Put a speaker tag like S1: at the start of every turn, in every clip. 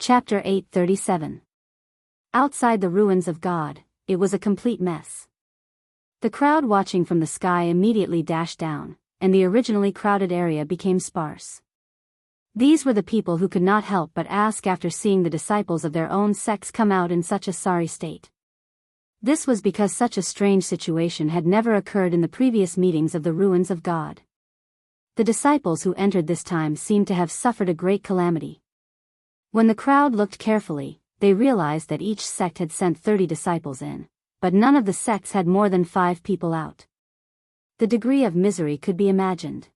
S1: Chapter 837. Outside the ruins of God, it was a complete mess. The crowd watching from the sky immediately dashed down, and the originally crowded area became sparse. These were the people who could not help but ask after seeing the disciples of their own sects come out in such a sorry state. This was because such a strange situation had never occurred in the previous meetings of the ruins of God. The disciples who entered this time seemed to have suffered a great calamity. When the crowd looked carefully, they realized that each sect had sent 30 disciples in, but none of the sects had more than 5 people out. The degree of misery could be imagined.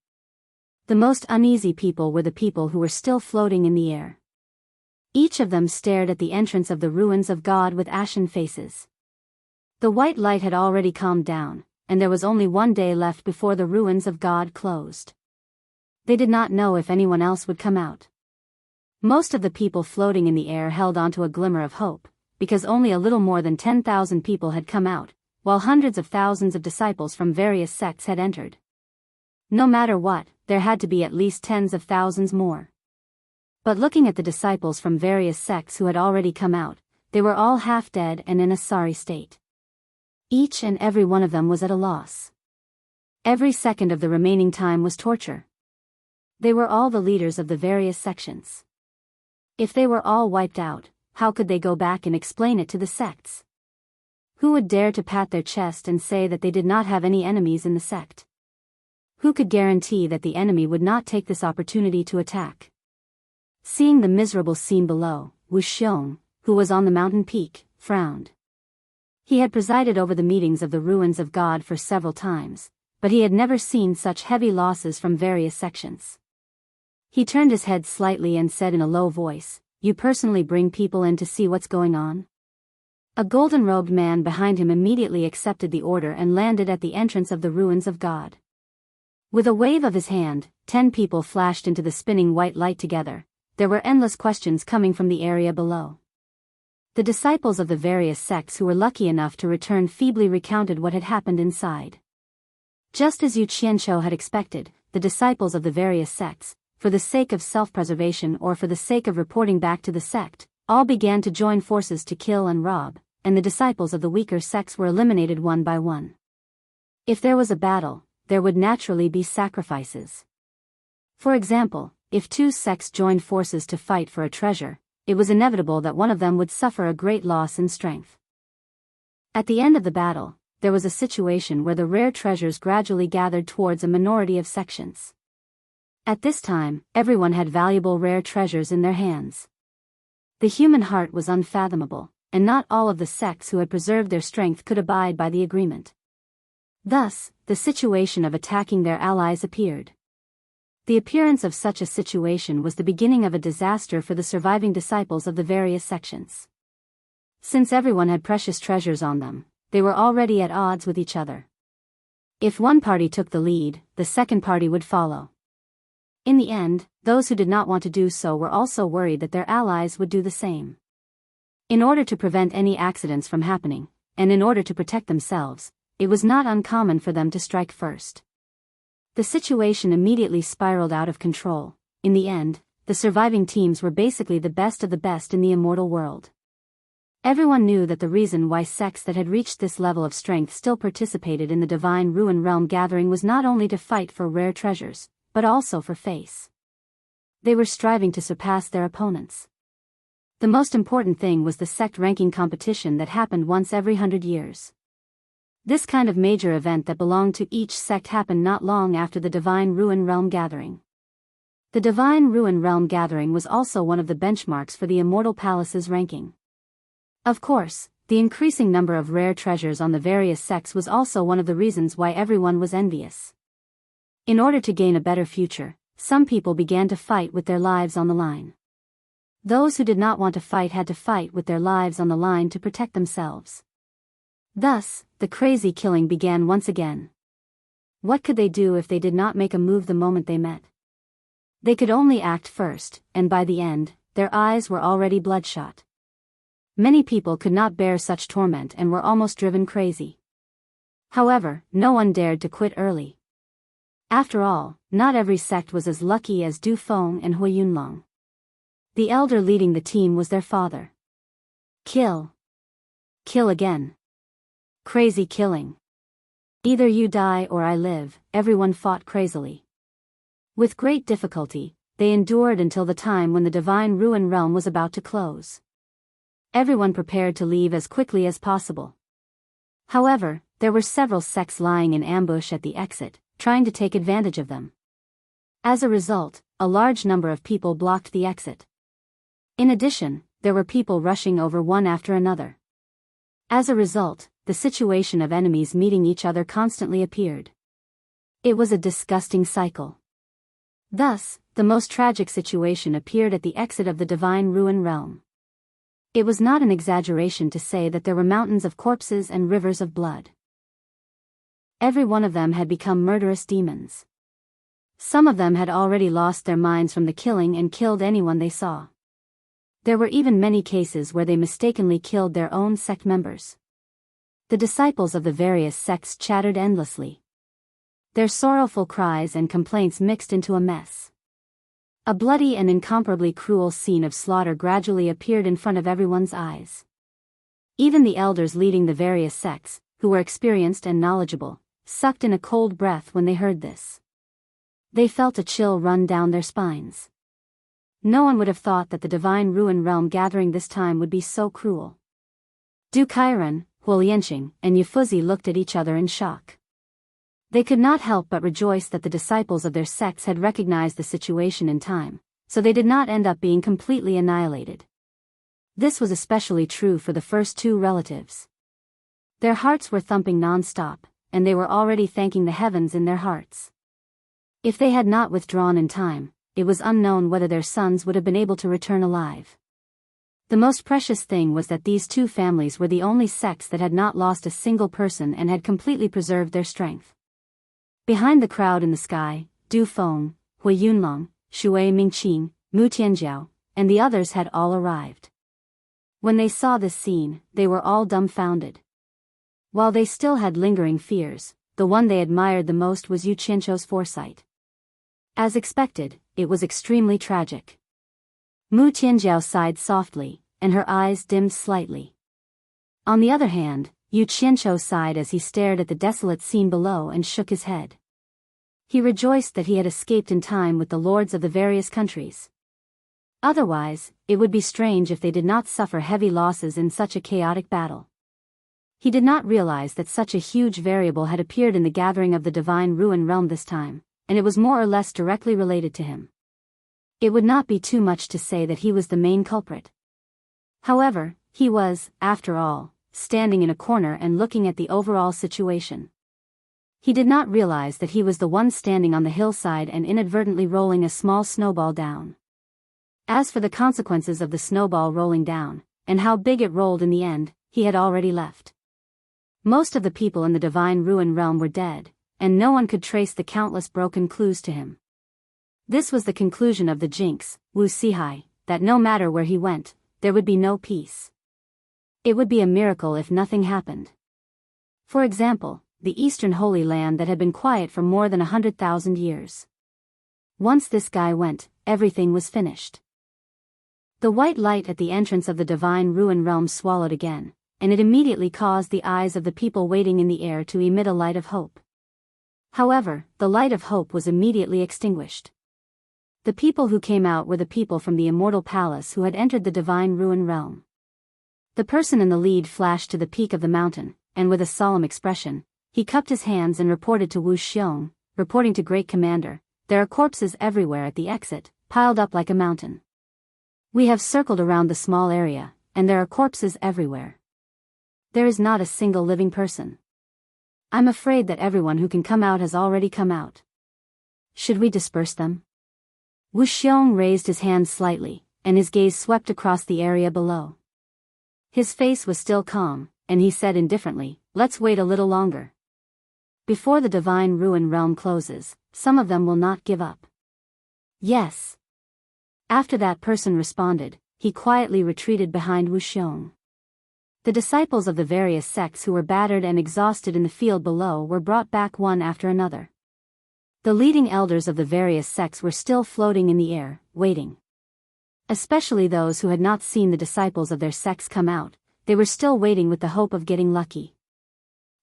S1: The most uneasy people were the people who were still floating in the air. Each of them stared at the entrance of the ruins of God with ashen faces. The white light had already calmed down, and there was only one day left before the ruins of God closed. They did not know if anyone else would come out. Most of the people floating in the air held onto a glimmer of hope, because only a little more than 10,000 people had come out, while hundreds of thousands of disciples from various sects had entered. No matter what, there had to be at least tens of thousands more. But looking at the disciples from various sects who had already come out, they were all half dead and in a sorry state. Each and every one of them was at a loss. Every second of the remaining time was torture. They were all the leaders of the various sections. If they were all wiped out, how could they go back and explain it to the sects? Who would dare to pat their chest and say that they did not have any enemies in the sect? Who could guarantee that the enemy would not take this opportunity to attack? Seeing the miserable scene below, Wu Xiong, who was on the mountain peak, frowned. He had presided over the meetings of the ruins of God for several times, but he had never seen such heavy losses from various sections. He turned his head slightly and said in a low voice, "You personally bring people in to see what's going on?" A golden-robed man behind him immediately accepted the order and landed at the entrance of the ruins of God. With a wave of his hand, 10 people flashed into the spinning white light together. There were endless questions coming from the area below. The disciples of the various sects who were lucky enough to return feebly recounted what had happened inside. Just as Yu Qianqiu had expected, the disciples of the various sects, for the sake of self-preservation or for the sake of reporting back to the sect, all began to join forces to kill and rob, and the disciples of the weaker sects were eliminated one by one. If there was a battle, there would naturally be sacrifices. For example, if 2 sects joined forces to fight for a treasure, it was inevitable that one of them would suffer a great loss in strength. At the end of the battle, there was a situation where the rare treasures gradually gathered towards a minority of sections. At this time, everyone had valuable rare treasures in their hands. The human heart was unfathomable, and not all of the sects who had preserved their strength could abide by the agreement. Thus, the situation of attacking their allies appeared. The appearance of such a situation was the beginning of a disaster for the surviving disciples of the various sections. Since everyone had precious treasures on them, they were already at odds with each other. If one party took the lead, the second party would follow. In the end, those who did not want to do so were also worried that their allies would do the same. In order to prevent any accidents from happening, and in order to protect themselves, it was not uncommon for them to strike first. The situation immediately spiraled out of control. In the end, the surviving teams were basically the best of the best in the immortal world. Everyone knew that the reason why sects that had reached this level of strength still participated in the Divine Ruin Realm gathering was not only to fight for rare treasures, but also for face. They were striving to surpass their opponents. The most important thing was the sect ranking competition that happened once every 100 years. This kind of major event that belonged to each sect happened not long after the Divine Ruin Realm gathering. The Divine Ruin Realm gathering was also one of the benchmarks for the Immortal Palace's ranking. Of course, the increasing number of rare treasures on the various sects was also one of the reasons why everyone was envious. In order to gain a better future, some people began to fight with their lives on the line. Those who did not want to fight had to fight with their lives on the line to protect themselves. Thus, the crazy killing began once again. What could they do if they did not make a move the moment they met? They could only act first, and by the end, their eyes were already bloodshot. Many people could not bear such torment and were almost driven crazy. However, no one dared to quit early. After all, not every sect was as lucky as Du Feng and Hui Yunlong. The elder leading the team was their father. Kill. Kill again. Crazy killing. Either you die or I live, everyone fought crazily. With great difficulty, they endured until the time when the divine ruin realm was about to close. Everyone prepared to leave as quickly as possible. However, there were several sects lying in ambush at the exit, trying to take advantage of them. As a result, a large number of people blocked the exit. In addition, there were people rushing over one after another. As a result, the situation of enemies meeting each other constantly appeared. It was a disgusting cycle. Thus, the most tragic situation appeared at the exit of the divine ruin realm. It was not an exaggeration to say that there were mountains of corpses and rivers of blood. Every one of them had become murderous demons. Some of them had already lost their minds from the killing and killed anyone they saw. There were even many cases where they mistakenly killed their own sect members. The disciples of the various sects chattered endlessly. Their sorrowful cries and complaints mixed into a mess. A bloody and incomparably cruel scene of slaughter gradually appeared in front of everyone's eyes. Even the elders leading the various sects, who were experienced and knowledgeable, sucked in a cold breath when they heard this. They felt a chill run down their spines. No one would have thought that the divine ruin realm gathering this time would be so cruel. Du Kairan, Huolienqing, and Yufuzi looked at each other in shock. They could not help but rejoice that the disciples of their sects had recognized the situation in time, so they did not end up being completely annihilated. This was especially true for the first two relatives. Their hearts were thumping non-stop, and they were already thanking the heavens in their hearts. If they had not withdrawn in time, it was unknown whether their sons would have been able to return alive. The most precious thing was that these two families were the only sects that had not lost a single person and had completely preserved their strength. Behind the crowd in the sky, Du Feng, Hui Yunlong, Shui Mingqing, Mu Tianjiao, and the others had all arrived. When they saw this scene, they were all dumbfounded. While they still had lingering fears, the one they admired the most was Yu Qianqiu's foresight. As expected, it was extremely tragic. Mu Tianjiao sighed softly, and her eyes dimmed slightly. On the other hand, Yu Qianqiu sighed as he stared at the desolate scene below and shook his head. He rejoiced that he had escaped in time with the lords of the various countries. Otherwise, it would be strange if they did not suffer heavy losses in such a chaotic battle. He did not realize that such a huge variable had appeared in the gathering of the divine ruin realm this time, and it was more or less directly related to him. It would not be too much to say that he was the main culprit. However, he was, after all, standing in a corner and looking at the overall situation. He did not realize that he was the one standing on the hillside and inadvertently rolling a small snowball down. As for the consequences of the snowball rolling down, and how big it rolled in the end, he had already left. Most of the people in the divine ruin realm were dead, and no one could trace the countless broken clues to him. This was the conclusion of the jinx, Wu Sihai, that no matter where he went, there would be no peace. It would be a miracle if nothing happened. For example, the Eastern Holy Land that had been quiet for more than 100,000 years. Once this guy went, everything was finished. The white light at the entrance of the divine ruin realm swallowed again, and it immediately caused the eyes of the people waiting in the air to emit a light of hope. However, the light of hope was immediately extinguished. The people who came out were the people from the immortal palace who had entered the divine ruin realm. The person in the lead flashed to the peak of the mountain, and with a solemn expression, he cupped his hands and reported to Wu Xiong, reporting to Great Commander, "There are corpses everywhere at the exit, piled up like a mountain. We have circled around the small area, and there are corpses everywhere. There is not a single living person. I'm afraid that everyone who can come out has already come out. Should we disperse them?" Wu Xiong raised his hand slightly, and his gaze swept across the area below. His face was still calm, and he said indifferently, "Let's wait a little longer. Before the divine ruin realm closes, some of them will not give up." "Yes." After that person responded, he quietly retreated behind Wu Xiong. The disciples of the various sects who were battered and exhausted in the field below were brought back one after another. The leading elders of the various sects were still floating in the air, waiting. Especially those who had not seen the disciples of their sects come out, they were still waiting with the hope of getting lucky.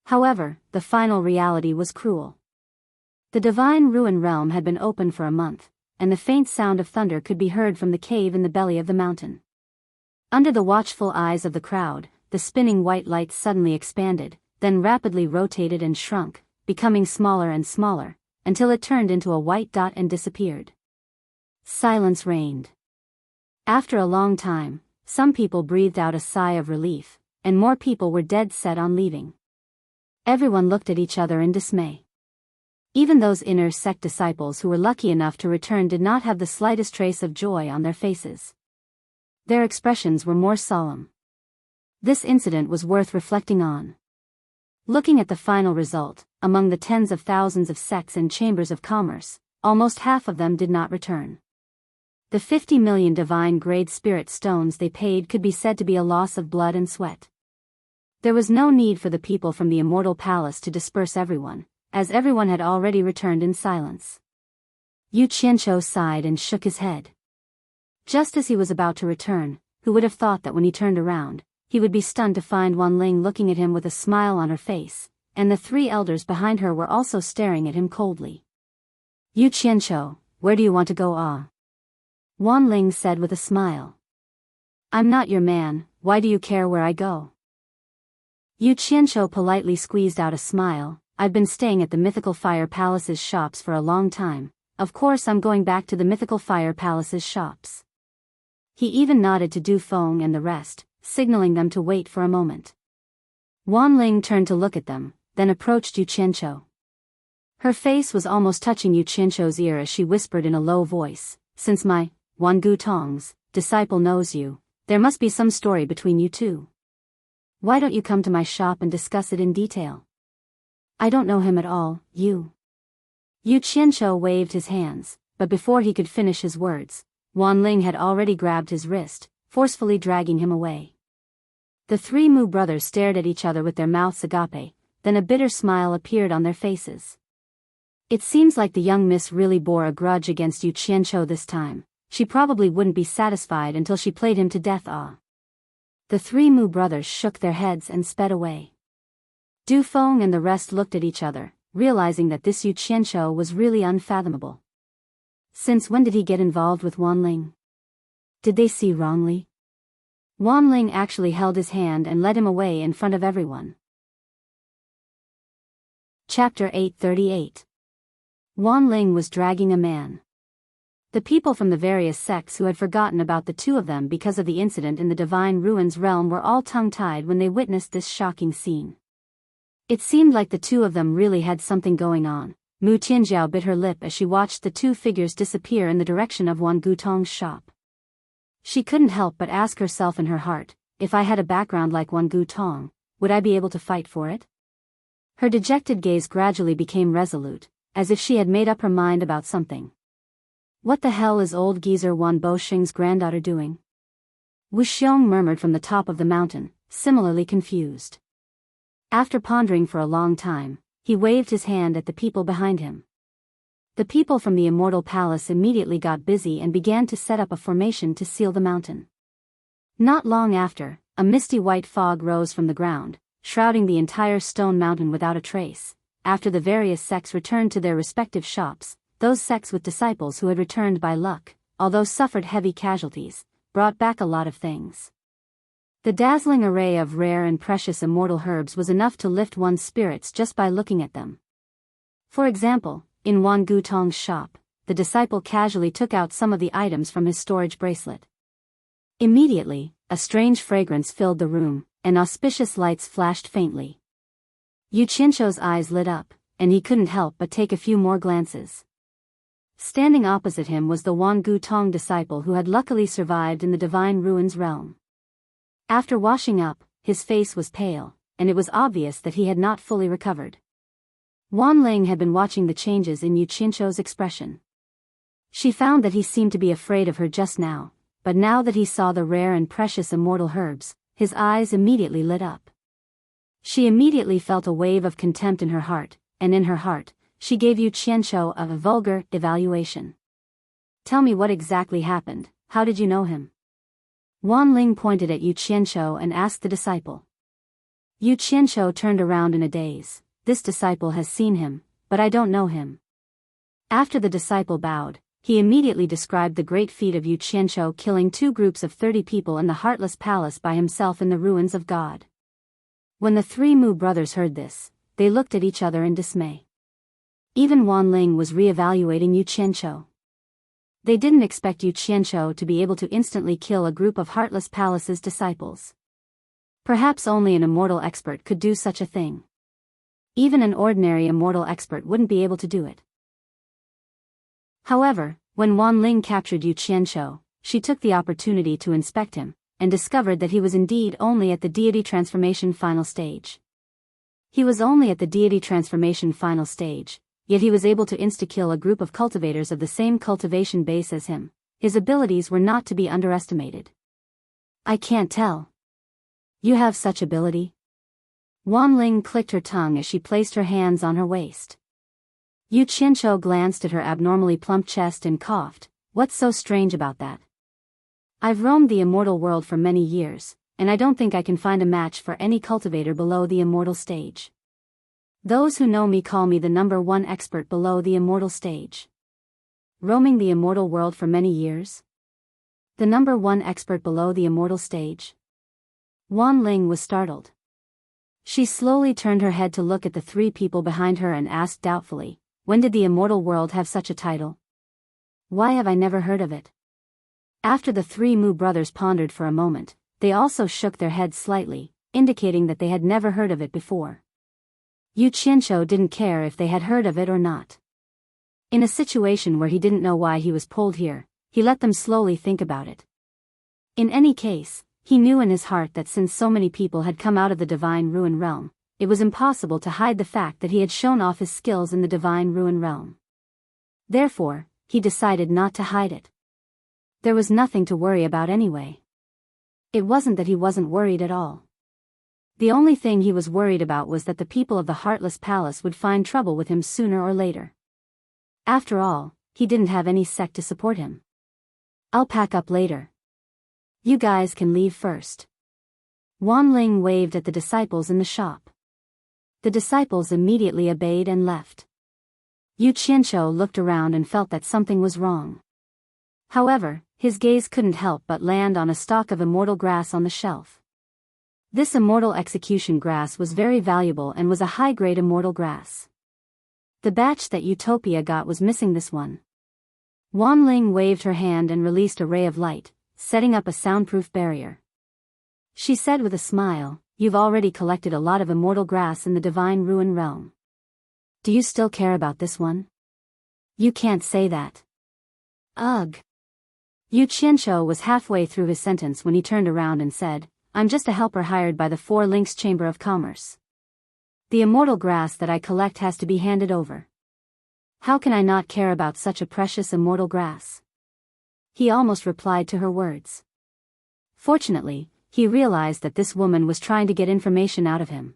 S1: However, the final reality was cruel. The divine ruin realm had been open for a month, and the faint sound of thunder could be heard from the cave in the belly of the mountain. Under the watchful eyes of the crowd, the spinning white light suddenly expanded, then rapidly rotated and shrunk, becoming smaller and smaller, until it turned into a white dot and disappeared. Silence reigned. After a long time, some people breathed out a sigh of relief, and more people were dead set on leaving. Everyone looked at each other in dismay. Even those inner sect disciples who were lucky enough to return did not have the slightest trace of joy on their faces. Their expressions were more solemn. This incident was worth reflecting on. Looking at the final result, among the tens of thousands of sects and chambers of commerce, almost half of them did not return. The 50 million divine-grade spirit stones they paid could be said to be a loss of blood and sweat. There was no need for the people from the immortal palace to disperse everyone, as everyone had already returned in silence. Yu Qianqiu sighed and shook his head. Just as he was about to return, who would have thought that when he turned around, he would be stunned to find Wanling looking at him with a smile on her face, and the three elders behind her were also staring at him coldly. Yu Qianqiu, where do you want to go? Wanling said with a smile. I'm not your man, why do you care where I go? Yu Qianqiu politely squeezed out a smile. I've been staying at the Mythical Fire Palace's shops for a long time. Of course I'm going back to the Mythical Fire Palace's shops. He even nodded to Du Feng and the rest, signaling them to wait for a moment. Wanling turned to look at them, then approached Yu Qianqiu. Her face was almost touching Yu Qianqiu's ear as she whispered in a low voice, since my Wangu Tong's disciple knows you, there must be some story between you two. Why don't you come to my shop and discuss it in detail? I don't know him at all, Yu Qianqiu waved his hands, but before he could finish his words, Wanling had already grabbed his wrist, forcefully dragging him away. The three Mu brothers stared at each other with their mouths agape, then a bitter smile appeared on their faces. It seems like the young miss really bore a grudge against Yu Qianqiu this time. She probably wouldn't be satisfied until she played him to death. The three Mu brothers shook their heads and sped away. Du Feng and the rest looked at each other, realizing that this Yu Qianqiu was really unfathomable. Since when did he get involved with Wanling? Did they see wrongly? Wanling actually held his hand and led him away in front of everyone. Chapter 838. Wanling was dragging a man. The people from the various sects who had forgotten about the two of them because of the incident in the Divine Ruins realm were all tongue-tied when they witnessed this shocking scene. It seemed like the two of them really had something going on. Mu Tianjiao bit her lip as she watched the two figures disappear in the direction of Wan Gutong's shop. She couldn't help but ask herself in her heart, if I had a background like Wan Gutong, would I be able to fight for it? Her dejected gaze gradually became resolute, as if she had made up her mind about something. What the hell is old geezer Wan Boxing's granddaughter doing? Wu Xiong murmured from the top of the mountain, similarly confused. After pondering for a long time, he waved his hand at the people behind him. The people from the Immortal Palace immediately got busy and began to set up a formation to seal the mountain. Not long after, a misty white fog rose from the ground, shrouding the entire stone mountain without a trace. After the various sects returned to their respective shops, those sects with disciples who had returned by luck, although suffered heavy casualties, brought back a lot of things. The dazzling array of rare and precious immortal herbs was enough to lift one's spirits just by looking at them. For example, in Wan Gutong's shop, the disciple casually took out some of the items from his storage bracelet. Immediately, a strange fragrance filled the room, and auspicious lights flashed faintly. Yu Qianqiu's eyes lit up, and he couldn't help but take a few more glances. Standing opposite him was the Wan Gutong disciple who had luckily survived in the Divine Ruins realm. After washing up, his face was pale, and it was obvious that he had not fully recovered. Wanling had been watching the changes in Yu Qianqiu's expression. She found that he seemed to be afraid of her just now, but now that he saw the rare and precious immortal herbs, his eyes immediately lit up. She immediately felt a wave of contempt in her heart, and in her heart, she gave Yu Qianqiu a vulgar evaluation. Tell me what exactly happened, how did you know him? Wan Ling pointed at Yu Qianshou and asked the disciple. Yu Qianshou turned around in a daze. This disciple has seen him, but I don't know him. After the disciple bowed, he immediately described the great feat of Yu Qianshou killing 2 groups of 30 people in the Heartless Palace by himself in the ruins of God. When the 3 Mu brothers heard this, they looked at each other in dismay. Even Wan Ling was re-evaluating Yu Qianshou. They didn't expect Yu Qianshou to be able to instantly kill a group of Heartless Palace's disciples. Perhaps only an immortal expert could do such a thing. Even an ordinary immortal expert wouldn't be able to do it. However, when Wan Ling captured Yu Qianshou, she took the opportunity to inspect him, and discovered that he was indeed only at the deity transformation final stage. He was only at the deity transformation final stage, yet he was able to insta-kill a group of cultivators of the same cultivation base as him. His abilities were not to be underestimated. I can't tell. You have such ability? Wan Ling clicked her tongue as she placed her hands on her waist. Yu Qianshou glanced at her abnormally plump chest and coughed. What's so strange about that? I've roamed the immortal world for many years, and I don't think I can find a match for any cultivator below the immortal stage. Those who know me call me the number 1 expert below the immortal stage. Roaming the immortal world for many years? The number 1 expert below the immortal stage? Wan Ling was startled. She slowly turned her head to look at the 3 people behind her and asked doubtfully, when did the immortal world have such a title? Why have I never heard of it? After the 3 Mu brothers pondered for a moment, they also shook their heads slightly, indicating that they had never heard of it before. Yu Qianshou didn't care if they had heard of it or not. In a situation where he didn't know why he was pulled here, he let them slowly think about it. In any case, he knew in his heart that since so many people had come out of the Divine Ruin Realm, it was impossible to hide the fact that he had shown off his skills in the Divine Ruin Realm. Therefore, he decided not to hide it. There was nothing to worry about anyway. It wasn't that he wasn't worried at all. The only thing he was worried about was that the people of the Heartless Palace would find trouble with him sooner or later. After all, he didn't have any sect to support him. I'll pack up later. You guys can leave first. Wan Ling waved at the disciples in the shop. The disciples immediately obeyed and left. Yu Qianshou looked around and felt that something was wrong. However, his gaze couldn't help but land on a stalk of immortal grass on the shelf. This immortal execution grass was very valuable and was a high-grade immortal grass. The batch that Utopia got was missing this one. Wan Ling waved her hand and released a ray of light, setting up a soundproof barrier. She said with a smile, "You've already collected a lot of immortal grass in the Divine Ruin Realm. Do you still care about this one?" "You can't say that." "Ugh." Yu Qianshou was halfway through his sentence when he turned around and said, "I'm just a helper hired by the 4 Links Chamber of Commerce. The immortal grass that I collect has to be handed over. How can I not care about such a precious immortal grass?" He almost replied to her words. Fortunately, he realized that this woman was trying to get information out of him.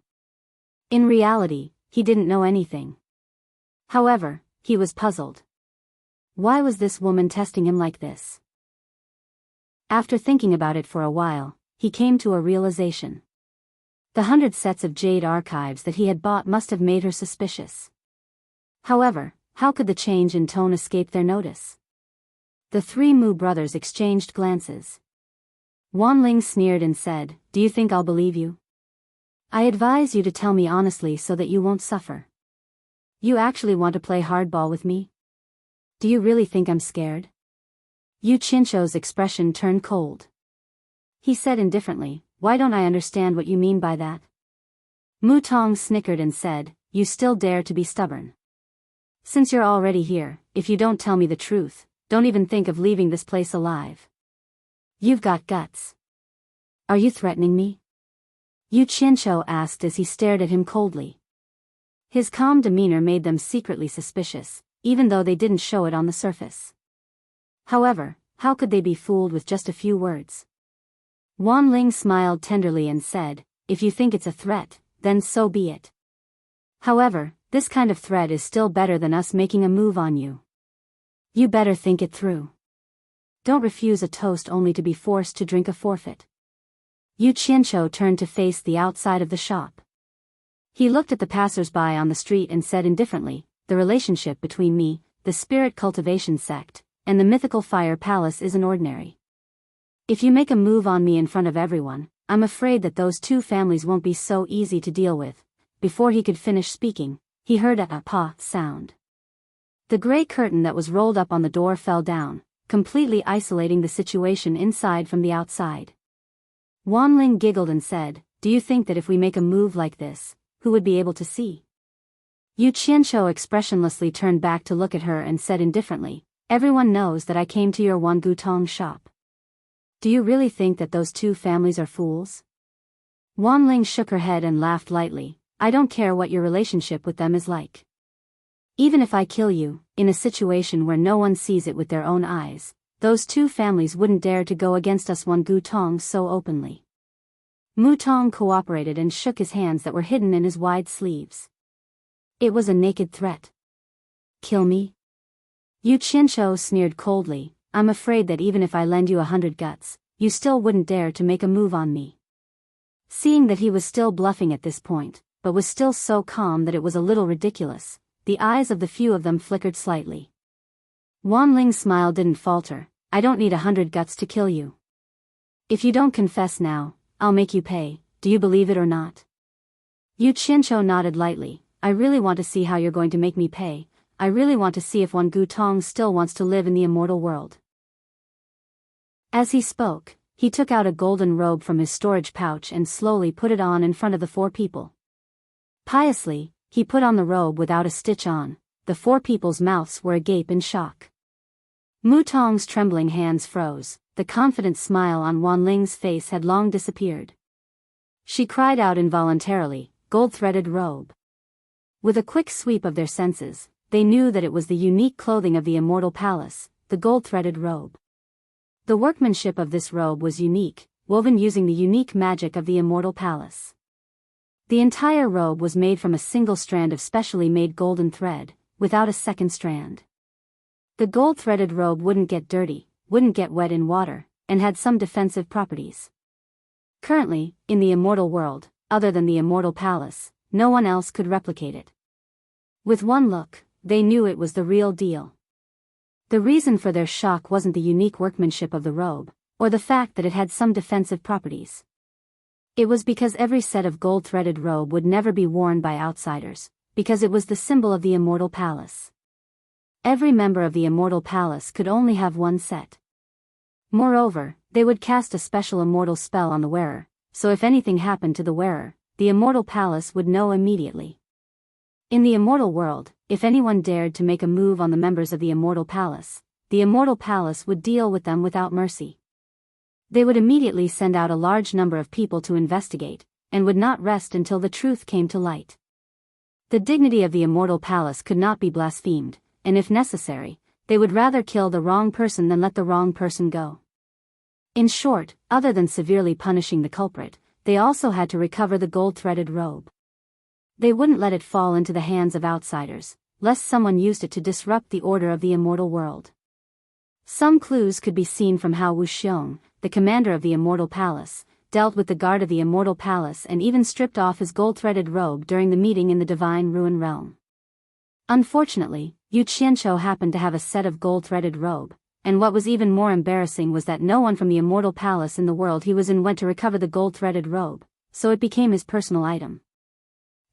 S1: In reality, he didn't know anything. However, he was puzzled. Why was this woman testing him like this? After thinking about it for a while, he came to a realization. The 100 sets of jade archives that he had bought must have made her suspicious. However, how could the change in tone escape their notice? The 3 Mu brothers exchanged glances. Wan Ling sneered and said, "Do you think I'll believe you? I advise you to tell me honestly so that you won't suffer. You actually want to play hardball with me? Do you really think I'm scared?" Yu Qianshou's expression turned cold. He said indifferently, "Why don't I understand what you mean by that?" Mu Tong snickered and said, "You still dare to be stubborn. Since you're already here, if you don't tell me the truth, don't even think of leaving this place alive. You've got guts. Are you threatening me?" Yu Qianshou asked as he stared at him coldly. His calm demeanor made them secretly suspicious, even though they didn't show it on the surface. However, how could they be fooled with just a few words? Wan Ling smiled tenderly and said, "If you think it's a threat, then so be it. However, this kind of threat is still better than us making a move on you. You better think it through." Don't refuse a toast only to be forced to drink a forfeit. Yu Qianqiu turned to face the outside of the shop. He looked at the passers-by on the street and said indifferently, the relationship between me, the spirit cultivation sect, and the mythical fire palace isn't ordinary. If you make a move on me in front of everyone, I'm afraid that those two families won't be so easy to deal with. Before he could finish speaking, he heard a "pa" sound. The gray curtain that was rolled up on the door fell down, completely isolating the situation inside from the outside. Wanling giggled and said, "Do you think that if we make a move like this, who would be able to see?" Yu Qianqiu expressionlessly turned back to look at her and said indifferently, "Everyone knows that I came to your Wangutong shop. Do you really think that those two families are fools?" Wanling shook her head and laughed lightly, "I don't care what your relationship with them is like. Even if I kill you, in a situation where no one sees it with their own eyes, those two families wouldn't dare to go against us Wangutong so openly." Mutong cooperated and shook his hands that were hidden in his wide sleeves. It was a naked threat. "Kill me?" Yu Qianqiu sneered coldly, "I'm afraid that even if I lend you 100 guts, you still wouldn't dare to make a move on me." Seeing that he was still bluffing at this point, but was still so calm that it was a little ridiculous, the eyes of the few of them flickered slightly. Wanling's smile didn't falter, "I don't need 100 guts to kill you. If you don't confess now, I'll make you pay, do you believe it or not?" Yu Qianqiu nodded lightly, "I really want to see how you're going to make me pay. I really want to see if Wangutong still wants to live in the immortal world." As he spoke, he took out a golden robe from his storage pouch and slowly put it on in front of the four people. Piously, he put on the robe without a stitch on. The four people's mouths were agape in shock. Mutong's trembling hands froze, the confident smile on Wanling's face had long disappeared. She cried out involuntarily, "Gold-threaded robe." With a quick sweep of their senses, they knew that it was the unique clothing of the immortal palace, the gold-threaded robe. The workmanship of this robe was unique, woven using the unique magic of the immortal palace. The entire robe was made from a single strand of specially made golden thread, without a second strand. The gold-threaded robe wouldn't get dirty, wouldn't get wet in water, and had some defensive properties. Currently, in the immortal world, other than the immortal palace, no one else could replicate it. With one look, they knew it was the real deal. The reason for their shock wasn't the unique workmanship of the robe, or the fact that it had some defensive properties. It was because every set of gold-threaded robe would never be worn by outsiders, because it was the symbol of the immortal palace. Every member of the immortal palace could only have one set. Moreover, they would cast a special immortal spell on the wearer, so if anything happened to the wearer, the immortal palace would know immediately. In the immortal world, if anyone dared to make a move on the members of the immortal palace, the immortal palace would deal with them without mercy. They would immediately send out a large number of people to investigate, and would not rest until the truth came to light. The dignity of the immortal palace could not be blasphemed, and if necessary, they would rather kill the wrong person than let the wrong person go. In short, other than severely punishing the culprit, they also had to recover the gold-threaded robe. They wouldn't let it fall into the hands of outsiders, lest someone used it to disrupt the order of the immortal world. Some clues could be seen from how Wu Xiong, the commander of the immortal palace, dealt with the guard of the immortal palace and even stripped off his gold-threaded robe during the meeting in the divine ruin realm. Unfortunately, Yu Qianqiu happened to have a set of gold-threaded robe, and what was even more embarrassing was that no one from the immortal palace in the world he was in went to recover the gold-threaded robe, so it became his personal item.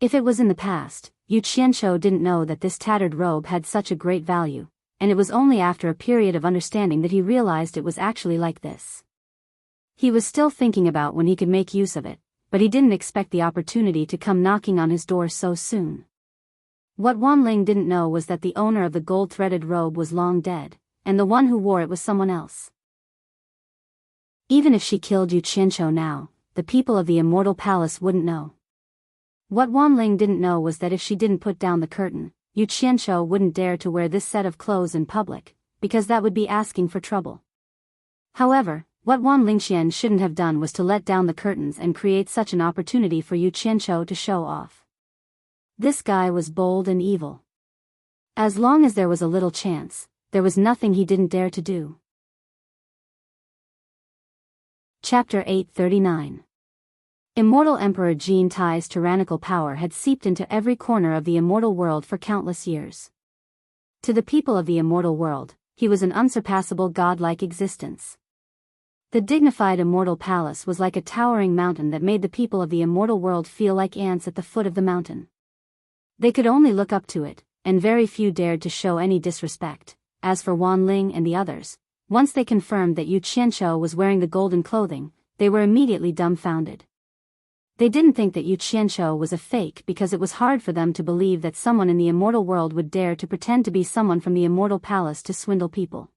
S1: If it was in the past, Yu Qianqiu didn't know that this tattered robe had such a great value, and it was only after a period of understanding that he realized it was actually like this. He was still thinking about when he could make use of it, but he didn't expect the opportunity to come knocking on his door so soon. What Wanling didn't know was that the owner of the gold-threaded robe was long dead, and the one who wore it was someone else. Even if she killed Yu Qianqiu now, the people of the immortal palace wouldn't know. What Wanling didn't know was that if she didn't put down the curtain, Yu Qianqiu wouldn't dare to wear this set of clothes in public, because that would be asking for trouble. However, what Wanling Qian shouldn't have done was to let down the curtains and create such an opportunity for Yu Qianqiu to show off. This guy was bold and evil. As long as there was a little chance, there was nothing he didn't dare to do. Chapter 839. Immortal Emperor Jin Tai's tyrannical power had seeped into every corner of the immortal world for countless years. To the people of the immortal world, he was an unsurpassable godlike existence. The dignified immortal palace was like a towering mountain that made the people of the immortal world feel like ants at the foot of the mountain. They could only look up to it, and very few dared to show any disrespect. As for Wan Ling and the others, once they confirmed that Yu Qianzhou was wearing the golden clothing, they were immediately dumbfounded. They didn't think that Yu Qianzhou was a fake because it was hard for them to believe that someone in the immortal world would dare to pretend to be someone from the immortal palace to swindle people.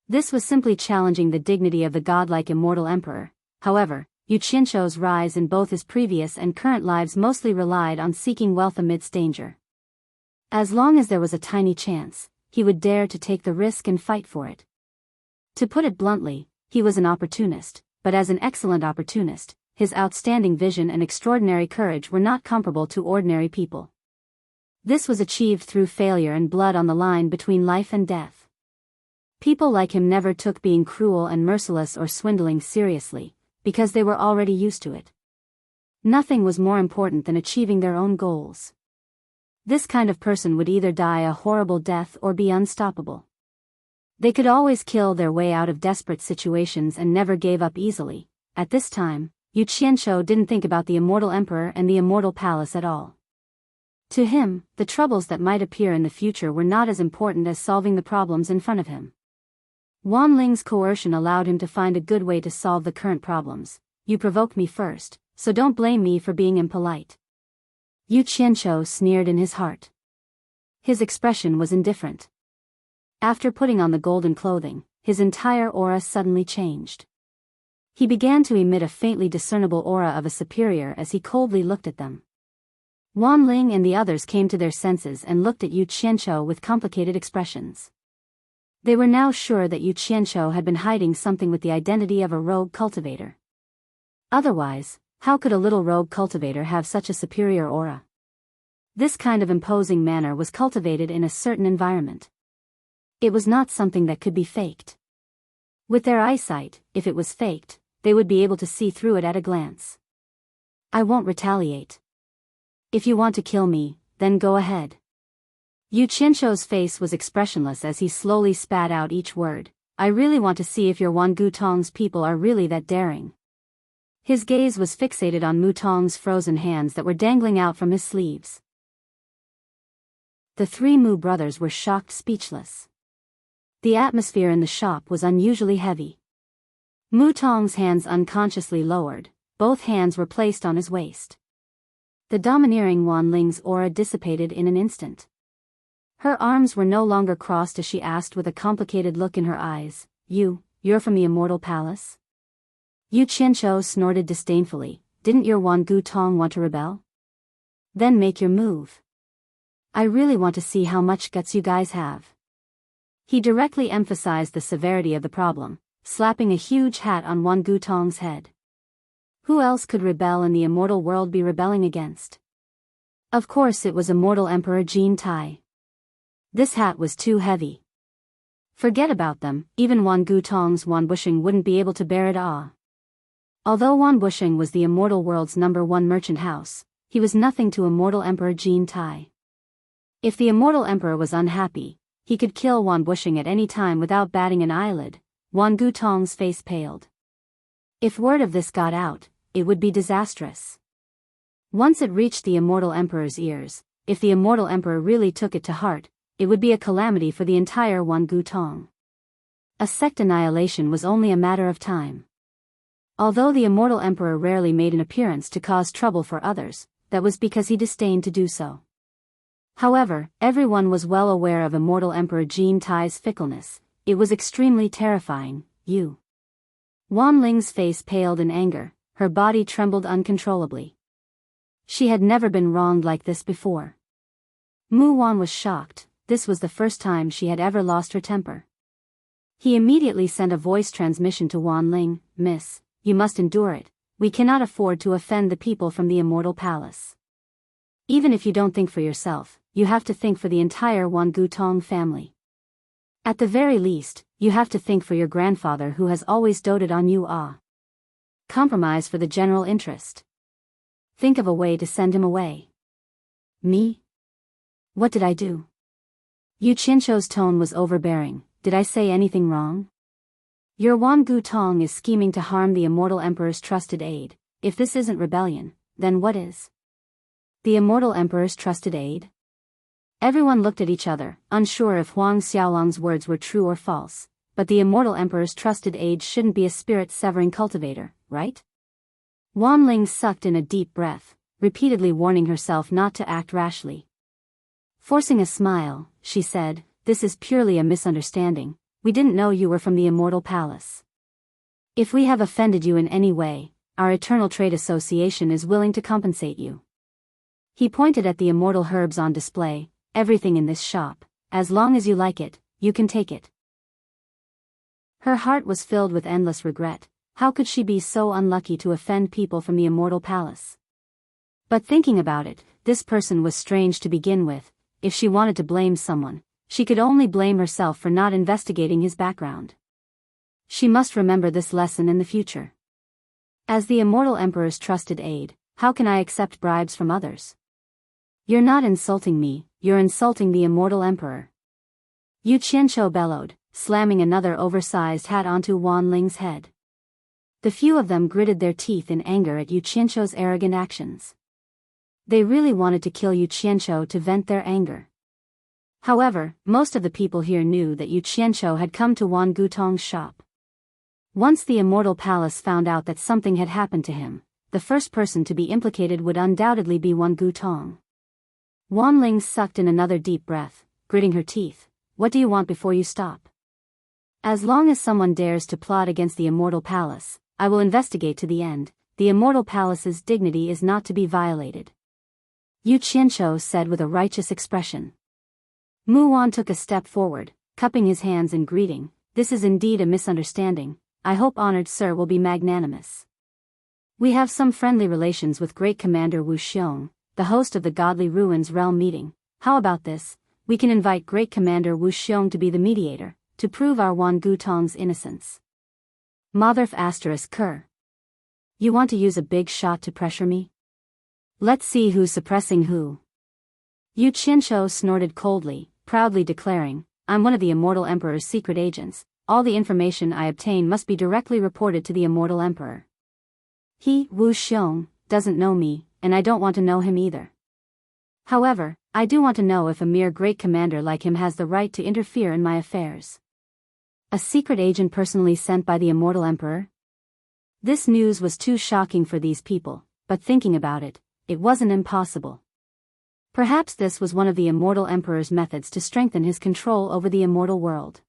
S1: This was simply challenging the dignity of the godlike immortal emperor. However, Yu Qianzhou's rise in both his previous and current lives mostly relied on seeking wealth amidst danger. As long as there was a tiny chance, he would dare to take the risk and fight for it. To put it bluntly, he was an opportunist, but as an excellent opportunist, his outstanding vision and extraordinary courage were not comparable to ordinary people. This was achieved through failure and blood on the line between life and death. People like him never took being cruel and merciless or swindling seriously, because they were already used to it. Nothing was more important than achieving their own goals. This kind of person would either die a horrible death or be unstoppable. They could always kill their way out of desperate situations and never gave up easily. At this time, Yu Qianzhou didn't think about the immortal emperor and the immortal palace at all. To him, the troubles that might appear in the future were not as important as solving the problems in front of him. Wan Ling's coercion allowed him to find a good way to solve the current problems. You provoked me first, so don't blame me for being impolite. Yu Qianzhou sneered in his heart. His expression was indifferent. After putting on the golden clothing, his entire aura suddenly changed. He began to emit a faintly discernible aura of a superior as he coldly looked at them. Wan Ling and the others came to their senses and looked at Yu Qianzhou with complicated expressions. They were now sure that Yu Qianzhou had been hiding something with the identity of a rogue cultivator. Otherwise, how could a little rogue cultivator have such a superior aura? This kind of imposing manner was cultivated in a certain environment. It was not something that could be faked. With their eyesight, if it was faked, they would be able to see through it at a glance. I won't retaliate. If you want to kill me, then go ahead. Yu Qianzhou's face was expressionless as he slowly spat out each word. I really want to see if your Wangu Tong's people are really that daring. His gaze was fixated on Mu Tong's frozen hands that were dangling out from his sleeves. The three Mu brothers were shocked speechless. The atmosphere in the shop was unusually heavy. Mu Tong's hands unconsciously lowered, both hands were placed on his waist. The domineering Wan Ling's aura dissipated in an instant. Her arms were no longer crossed as she asked with a complicated look in her eyes, You're from the immortal palace? Yu Qianzhou snorted disdainfully, didn't your Wangu Tong want to rebel? Then make your move. I really want to see how much guts you guys have. He directly emphasized the severity of the problem, slapping a huge hat on Wangu Tong's head. Who else could rebel in the immortal world be rebelling against? Of course it was immortal Emperor Jin Tai. This hat was too heavy. Forget about them, even Wangu Tong's Wan Bushing wouldn't be able to bear it. Although Wan Bushing was the immortal world's #1 merchant house, he was nothing to immortal Emperor Jin Tai. If the immortal emperor was unhappy, he could kill Wan Bushing at any time without batting an eyelid. Wangu Tong's face paled. If word of this got out, it would be disastrous. Once it reached the immortal emperor's ears, if the immortal emperor really took it to heart, it would be a calamity for the entire Wangu Tong. A sect annihilation was only a matter of time. Although the immortal emperor rarely made an appearance to cause trouble for others, that was because he disdained to do so. However, everyone was well aware of immortal Emperor Jin Tai's fickleness. It was extremely terrifying. Wan Ling's face paled in anger, her body trembled uncontrollably. She had never been wronged like this before. Mu Wan was shocked. This was the first time she had ever lost her temper. He immediately sent a voice transmission to Wan Ling, Miss, you must endure it. We cannot afford to offend the people from the immortal palace. Even if you don't think for yourself, you have to think for the entire Wangu Tong family. At the very least, you have to think for your grandfather who has always doted on you. compromise for the general interest. Think of a way to send him away. Me? What did I do? Yu Qianzhou's tone was overbearing. Did I say anything wrong? Your Wan Gu Tong is scheming to harm the immortal emperor's trusted aide. If this isn't rebellion, then what is? The immortal emperor's trusted aide? Everyone looked at each other, unsure if Huang Xiaolong's words were true or false, but the immortal emperor's trusted aide shouldn't be a spirit-severing cultivator, right? Wan Ling sucked in a deep breath, repeatedly warning herself not to act rashly. Forcing a smile, she said, "This is purely a misunderstanding. We didn't know you were from the Immortal Palace. If we have offended you in any way, our Eternal Trade Association is willing to compensate you." He pointed at the immortal herbs on display. "Everything in this shop, as long as you like it, you can take it." Her heart was filled with endless regret. How could she be so unlucky to offend people from the Immortal Palace? But thinking about it, this person was strange to begin with. If she wanted to blame someone, she could only blame herself for not investigating his background. She must remember this lesson in the future. As the Immortal Emperor's trusted aide, how can I accept bribes from others? You're not insulting me, you're insulting the Immortal Emperor. Yu Qianzhou bellowed, slamming another oversized hat onto Wan Ling's head. The few of them gritted their teeth in anger at Yu Qianzhou's arrogant actions. They really wanted to kill Yu Qianzhou to vent their anger. However, most of the people here knew that Yu Qianzhou had come to Wan Gutong's shop. Once the Immortal Palace found out that something had happened to him, the first person to be implicated would undoubtedly be Wan Gutong. Wan Ling sucked in another deep breath, gritting her teeth. "What do you want before you stop? As long as someone dares to plot against the Immortal Palace, I will investigate to the end. The Immortal Palace's dignity is not to be violated," Yu Qianzhou said with a righteous expression. Mu Wan took a step forward, cupping his hands in greeting. "This is indeed a misunderstanding. I hope honored sir will be magnanimous. We have some friendly relations with Great Commander Wu Xiong, the host of the Godly Ruins Realm meeting. How about this? We can invite Great Commander Wu Xiong to be the mediator, to prove our Wan Gutong's innocence." Motherf *****. You want to use a big shot to pressure me? Let's see who's suppressing who. Yu Qianzhou snorted coldly, proudly declaring, "I'm one of the Immortal Emperor's secret agents. All the information I obtain must be directly reported to the Immortal Emperor. He, Wu Xiong, doesn't know me, and I don't want to know him either. However, I do want to know if a mere great commander like him has the right to interfere in my affairs." A secret agent personally sent by the Immortal Emperor? This news was too shocking for these people, but thinking about it, it wasn't impossible. Perhaps this was one of the Immortal Emperor's methods to strengthen his control over the immortal world.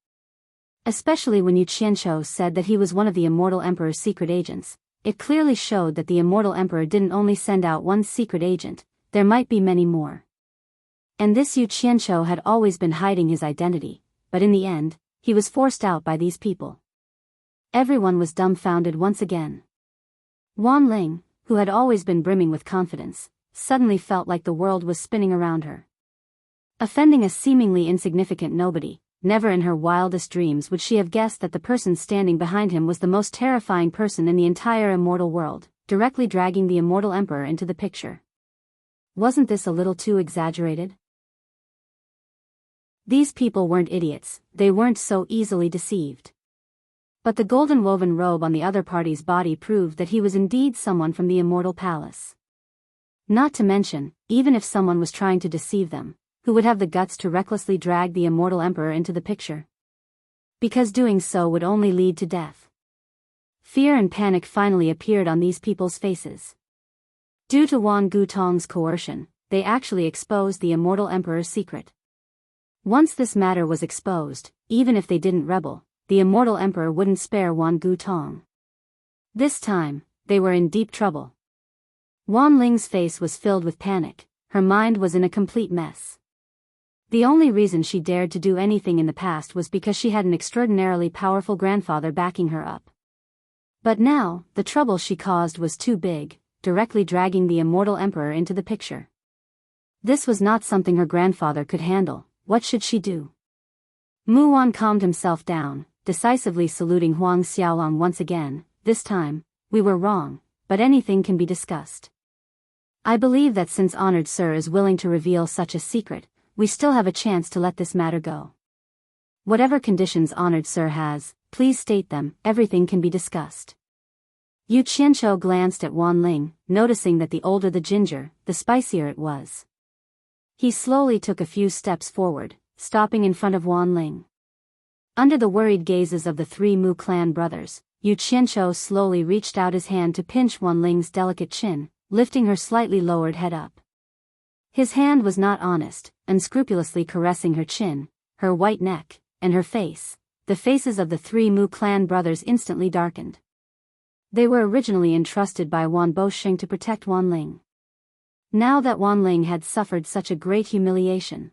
S1: Especially when Yu Qianzhou said that he was one of the Immortal Emperor's secret agents, it clearly showed that the Immortal Emperor didn't only send out one secret agent, there might be many more. And this Yu Qianzhou had always been hiding his identity, but in the end, he was forced out by these people. Everyone was dumbfounded once again. Wan Ling, who had always been brimming with confidence, suddenly felt like the world was spinning around her. Offending a seemingly insignificant nobody, never in her wildest dreams would she have guessed that the person standing behind him was the most terrifying person in the entire immortal world, directly dragging the Immortal Emperor into the picture. Wasn't this a little too exaggerated? These people weren't idiots, they weren't so easily deceived. But the golden woven robe on the other party's body proved that he was indeed someone from the Immortal Palace. Not to mention, even if someone was trying to deceive them, who would have the guts to recklessly drag the Immortal Emperor into the picture? Because doing so would only lead to death. Fear and panic finally appeared on these people's faces. Due to Wan Gutong's coercion, they actually exposed the Immortal Emperor's secret. Once this matter was exposed, even if they didn't rebel, the Immortal Emperor wouldn't spare Wan Gutong. This time, they were in deep trouble. Wan Ling's face was filled with panic, her mind was in a complete mess. The only reason she dared to do anything in the past was because she had an extraordinarily powerful grandfather backing her up. But now, the trouble she caused was too big, directly dragging the Immortal Emperor into the picture. This was not something her grandfather could handle. What should she do? Mu Wan calmed himself down, decisively saluting Huang Xiaolong once again. "This time, we were wrong, but anything can be discussed. I believe that since honored sir is willing to reveal such a secret, we still have a chance to let this matter go. Whatever conditions honored sir has, please state them, everything can be discussed. Yu Qianqiu glanced at Wan Ling, noticing that the older the ginger, the spicier it was. He slowly took a few steps forward, stopping in front of Wan Ling. Under the worried gazes of the three Mu clan brothers, Yu Qianqiu slowly reached out his hand to pinch Wan Ling's delicate chin, lifting her slightly lowered head up. His hand was not honest, unscrupulously caressing her chin, her white neck, and her face. The faces of the three Mu clan brothers instantly darkened. They were originally entrusted by Wan Bosheng to protect Wan Ling. Now that Wan Ling had suffered such a great humiliation,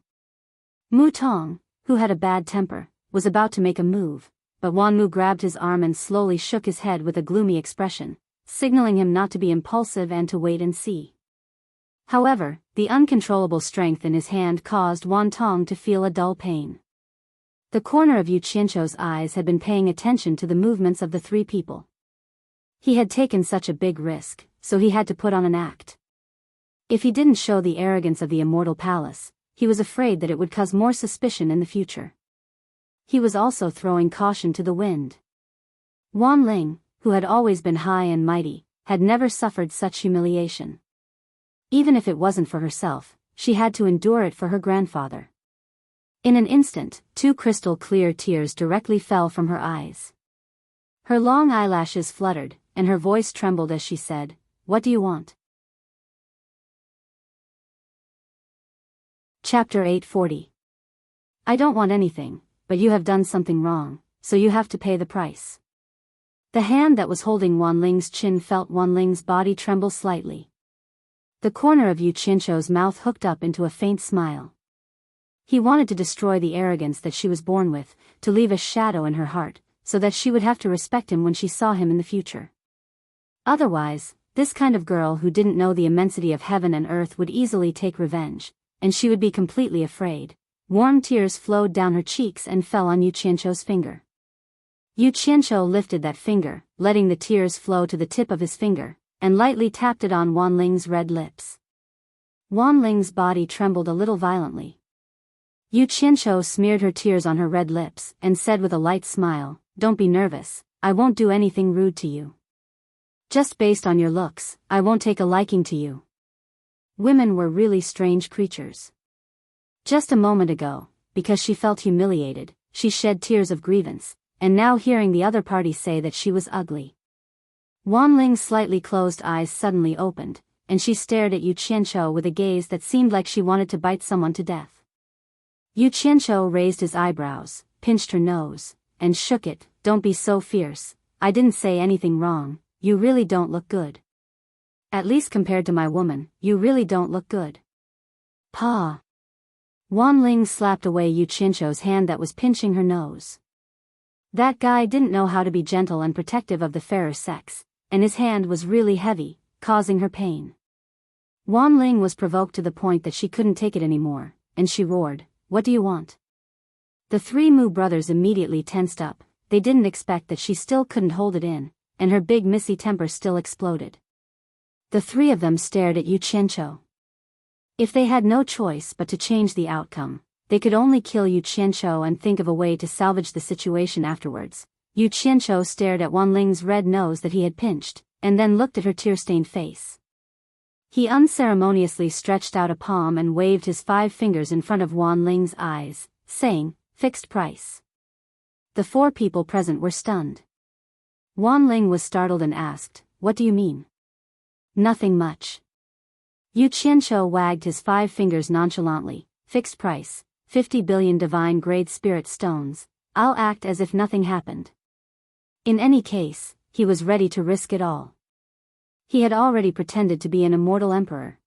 S1: Mu Tong, who had a bad temper, was about to make a move, but Wan Mu grabbed his arm and slowly shook his head with a gloomy expression, signaling him not to be impulsive and to wait and see. However, the uncontrollable strength in his hand caused Wan Tong to feel a dull pain. The corner of Yu Qianqiu's eyes had been paying attention to the movements of the three people. He had taken such a big risk, so he had to put on an act. If he didn't show the arrogance of the immortal palace, he was afraid that it would cause more suspicion in the future. He was also throwing caution to the wind. Wan Ling, who had always been high and mighty, had never suffered such humiliation. Even if it wasn't for herself, she had to endure it for her grandfather. In an instant, two crystal-clear tears directly fell from her eyes. Her long eyelashes fluttered, and her voice trembled as she said, "What do you want?" Chapter 840. I don't want anything, but you have done something wrong, so you have to pay the price. The hand that was holding Wan Ling's chin felt Wan Ling's body tremble slightly. The corner of Yu Qianqiu's mouth hooked up into a faint smile. He wanted to destroy the arrogance that she was born with, to leave a shadow in her heart, so that she would have to respect him when she saw him in the future. Otherwise, this kind of girl who didn't know the immensity of heaven and earth would easily take revenge, and she would be completely afraid. Warm tears flowed down her cheeks and fell on Yu Qianqiu's finger. Yu Qianqiu lifted that finger, letting the tears flow to the tip of his finger, and lightly tapped it on Wan Ling's red lips. Wan Ling's body trembled a little violently. Yu Qianqiu smeared her tears on her red lips, and said with a light smile, "Don't be nervous, I won't do anything rude to you. Just based on your looks, I won't take a liking to you." Women were really strange creatures. Just a moment ago, because she felt humiliated, she shed tears of grievance, and now hearing the other party say that she was ugly. Wan Ling's slightly closed eyes suddenly opened, and she stared at Yu Qianqiu with a gaze that seemed like she wanted to bite someone to death. Yu Qianqiu raised his eyebrows, pinched her nose, and shook it. "Don't be so fierce, I didn't say anything wrong, you really don't look good. At least compared to my woman, you really don't look good." "Pa." Wan Ling slapped away Yu Qianqiu's hand that was pinching her nose. That guy didn't know how to be gentle and protective of the fairer sex, and his hand was really heavy, causing her pain. Wan Ling was provoked to the point that she couldn't take it anymore, and she roared, "What do you want?" The three Mu brothers immediately tensed up. They didn't expect that she still couldn't hold it in, and her big missy temper still exploded. The three of them stared at Yu Qianqiu. If they had no choice but to change the outcome, they could only kill Yu Qianqiu and think of a way to salvage the situation afterwards. Yu Qianqiu stared at Wan Ling's red nose that he had pinched, and then looked at her tear-stained face. He unceremoniously stretched out a palm and waved his 5 fingers in front of Wan Ling's eyes, saying, "Fixed price." The 4 people present were stunned. Wan Ling was startled and asked, "What do you mean?" "Nothing much." Yu Qianqiu wagged his 5 fingers nonchalantly. "Fixed price, 50 billion divine-grade spirit stones. I'll act as if nothing happened." In any case, he was ready to risk it all. He had already pretended to be an immortal emperor.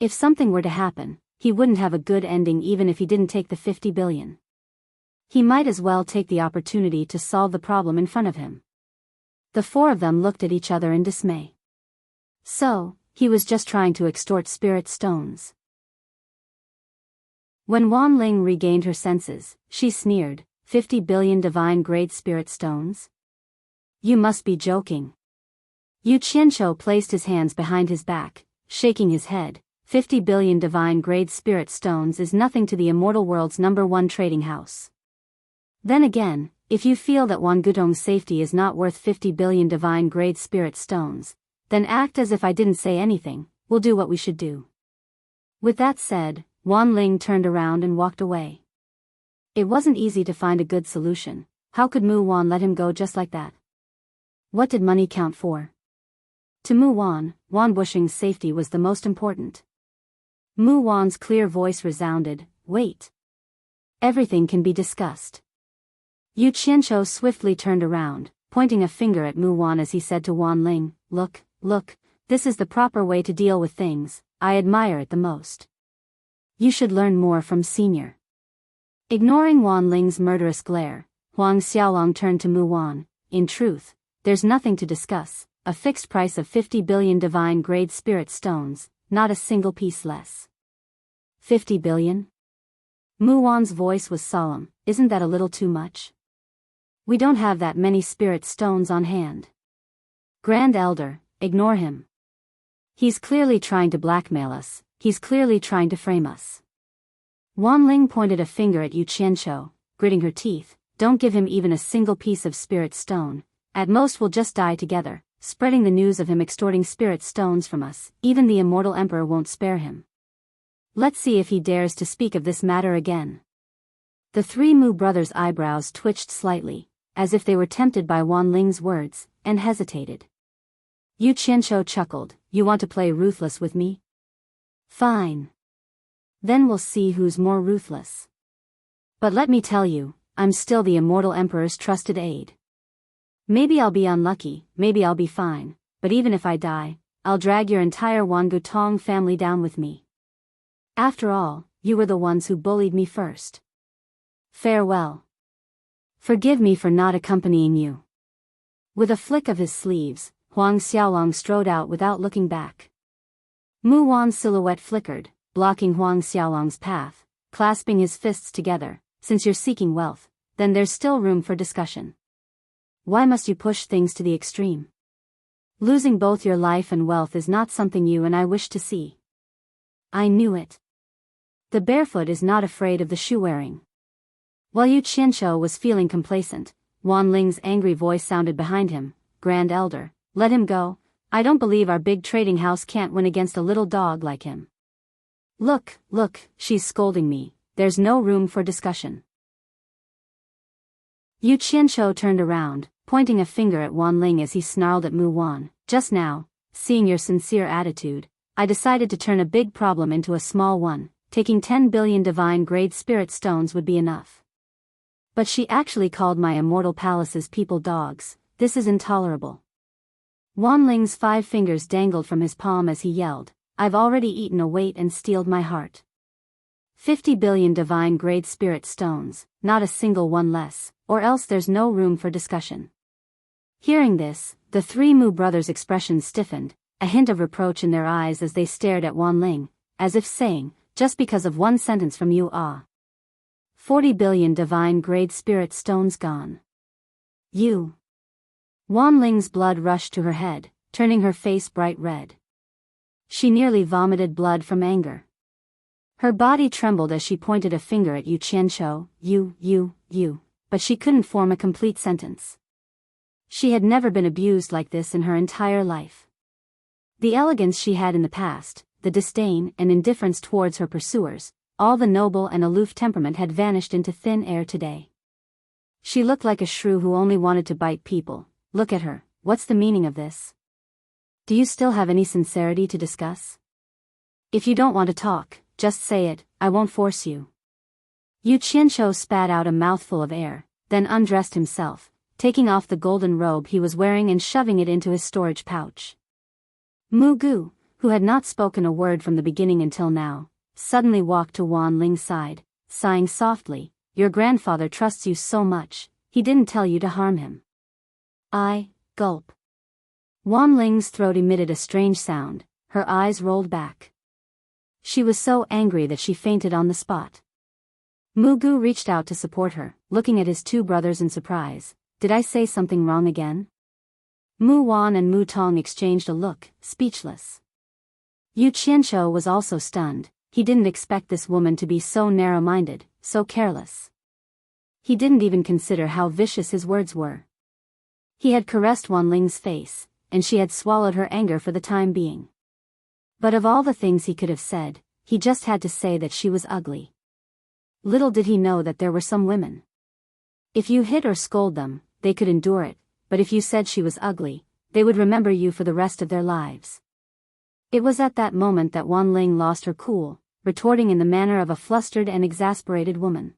S1: If something were to happen, he wouldn't have a good ending even if he didn't take the 50 billion. He might as well take the opportunity to solve the problem in front of him. The 4 of them looked at each other in dismay. So, he was just trying to extort spirit stones. When Wan Ling regained her senses, she sneered, 50 billion divine-grade spirit stones? You must be joking. Yu Qianqiu placed his hands behind his back, shaking his head. 50 billion divine-grade spirit stones is nothing to the immortal world's #1 trading house. Then again, if you feel that Wan Gutong's safety is not worth 50 billion divine-grade spirit stones, then act as if I didn't say anything. We'll do what we should do. With that said, Wan Ling turned around and walked away. It wasn't easy to find a good solution. How could Mu Wan let him go just like that? What did money count for? To Mu Wan, Wan Bushing's safety was the most important. Mu Wan's clear voice resounded, "Wait. Everything can be discussed." Yu Qianqiu swiftly turned around, pointing a finger at Mu Wan as he said to Wan Ling, Look, this is the proper way to deal with things. I admire it the most. You should learn more from Senior." Ignoring Wan Ling's murderous glare, Huang Xiaolong turned to Mu Wan. "In truth, there's nothing to discuss. A fixed price of 50 billion divine-grade spirit stones, not a single piece less." 50 billion? Mu Wan's voice was solemn. "Isn't that a little too much? We don't have that many spirit stones on hand." "Grand Elder, ignore him. He's clearly trying to blackmail us. He's clearly trying to frame us." Wan Ling pointed a finger at Yu Qianqiu, gritting her teeth. "Don't give him even a single piece of spirit stone. At most we'll just die together, spreading the news of him extorting spirit stones from us. Even the immortal emperor won't spare him. Let's see if he dares to speak of this matter again." The three Mu brothers' eyebrows twitched slightly, as if they were tempted by Wan Ling's words, and hesitated. Yu Qianqiu chuckled. "You want to play ruthless with me? Fine. Then we'll see who's more ruthless. But let me tell you, I'm still the immortal emperor's trusted aide. Maybe I'll be unlucky, maybe I'll be fine, but even if I die, I'll drag your entire Wan Gutong family down with me. After all, you were the ones who bullied me first. Farewell. Forgive me for not accompanying you." With a flick of his sleeves, Huang Xiaolong strode out without looking back. Mu Wan's silhouette flickered, blocking Huang Xiaolong's path, clasping his fists together. "Since you're seeking wealth, then there's still room for discussion. Why must you push things to the extreme? Losing both your life and wealth is not something you and I wish to see." "I knew it. The barefoot is not afraid of the shoe wearing." While Yu Qianqiu was feeling complacent, Wan Ling's angry voice sounded behind him. "Grand Elder, let him go. I don't believe our big trading house can't win against a little dog like him. Look, she's scolding me. There's no room for discussion." Yu Qianqiu turned around, pointing a finger at Wan Ling as he snarled at Mu Wan. "Just now, seeing your sincere attitude, I decided to turn a big problem into a small one. Taking 10 billion divine-grade spirit stones would be enough. But she actually called my immortal palace's people dogs. This is intolerable." Wan Ling's 5 fingers dangled from his palm as he yelled, "I've already eaten a weight and steeled my heart. 50 billion divine-grade spirit stones, not a single one less, or else there's no room for discussion." Hearing this, the three Mu brothers' expressions stiffened, a hint of reproach in their eyes as they stared at Wan Ling, as if saying, "Just because of one sentence from you 40 billion divine-grade spirit stones gone. You." Wan Ling's blood rushed to her head, turning her face bright red. She nearly vomited blood from anger. Her body trembled as she pointed a finger at Yu Qianqiu. You, but she couldn't form a complete sentence. She had never been abused like this in her entire life. The elegance she had in the past, the disdain and indifference towards her pursuers, all the noble and aloof temperament had vanished into thin air today. She looked like a shrew who only wanted to bite people. Look at her. What's the meaning of this? Do you still have any sincerity to discuss? If you don't want to talk, just say it, I won't force you. Yu Qianqiu spat out a mouthful of air, then undressed himself, taking off the golden robe he was wearing and shoving it into his storage pouch. Mu Gu, who had not spoken a word from the beginning until now, suddenly walked to Wan Ling's side, sighing softly. Your grandfather trusts you so much, he didn't tell you to harm him. Gulp. Wan Ling's throat emitted a strange sound, her eyes rolled back. She was so angry that she fainted on the spot. Mu Gu reached out to support her, looking at his two brothers in surprise. Did I say something wrong again? Mu Wan and Mu Tong exchanged a look, speechless. Yu Qianqiu was also stunned. He didn't expect this woman to be so narrow-minded, so careless. He didn't even consider how vicious his words were. He had caressed Wan Ling's face, and she had swallowed her anger for the time being. But of all the things he could have said, he just had to say that she was ugly. Little did he know that there were some women. If you hit or scold them, they could endure it, but if you said she was ugly, they would remember you for the rest of their lives. It was at that moment that Wan Ling lost her cool, retorting in the manner of a flustered and exasperated woman.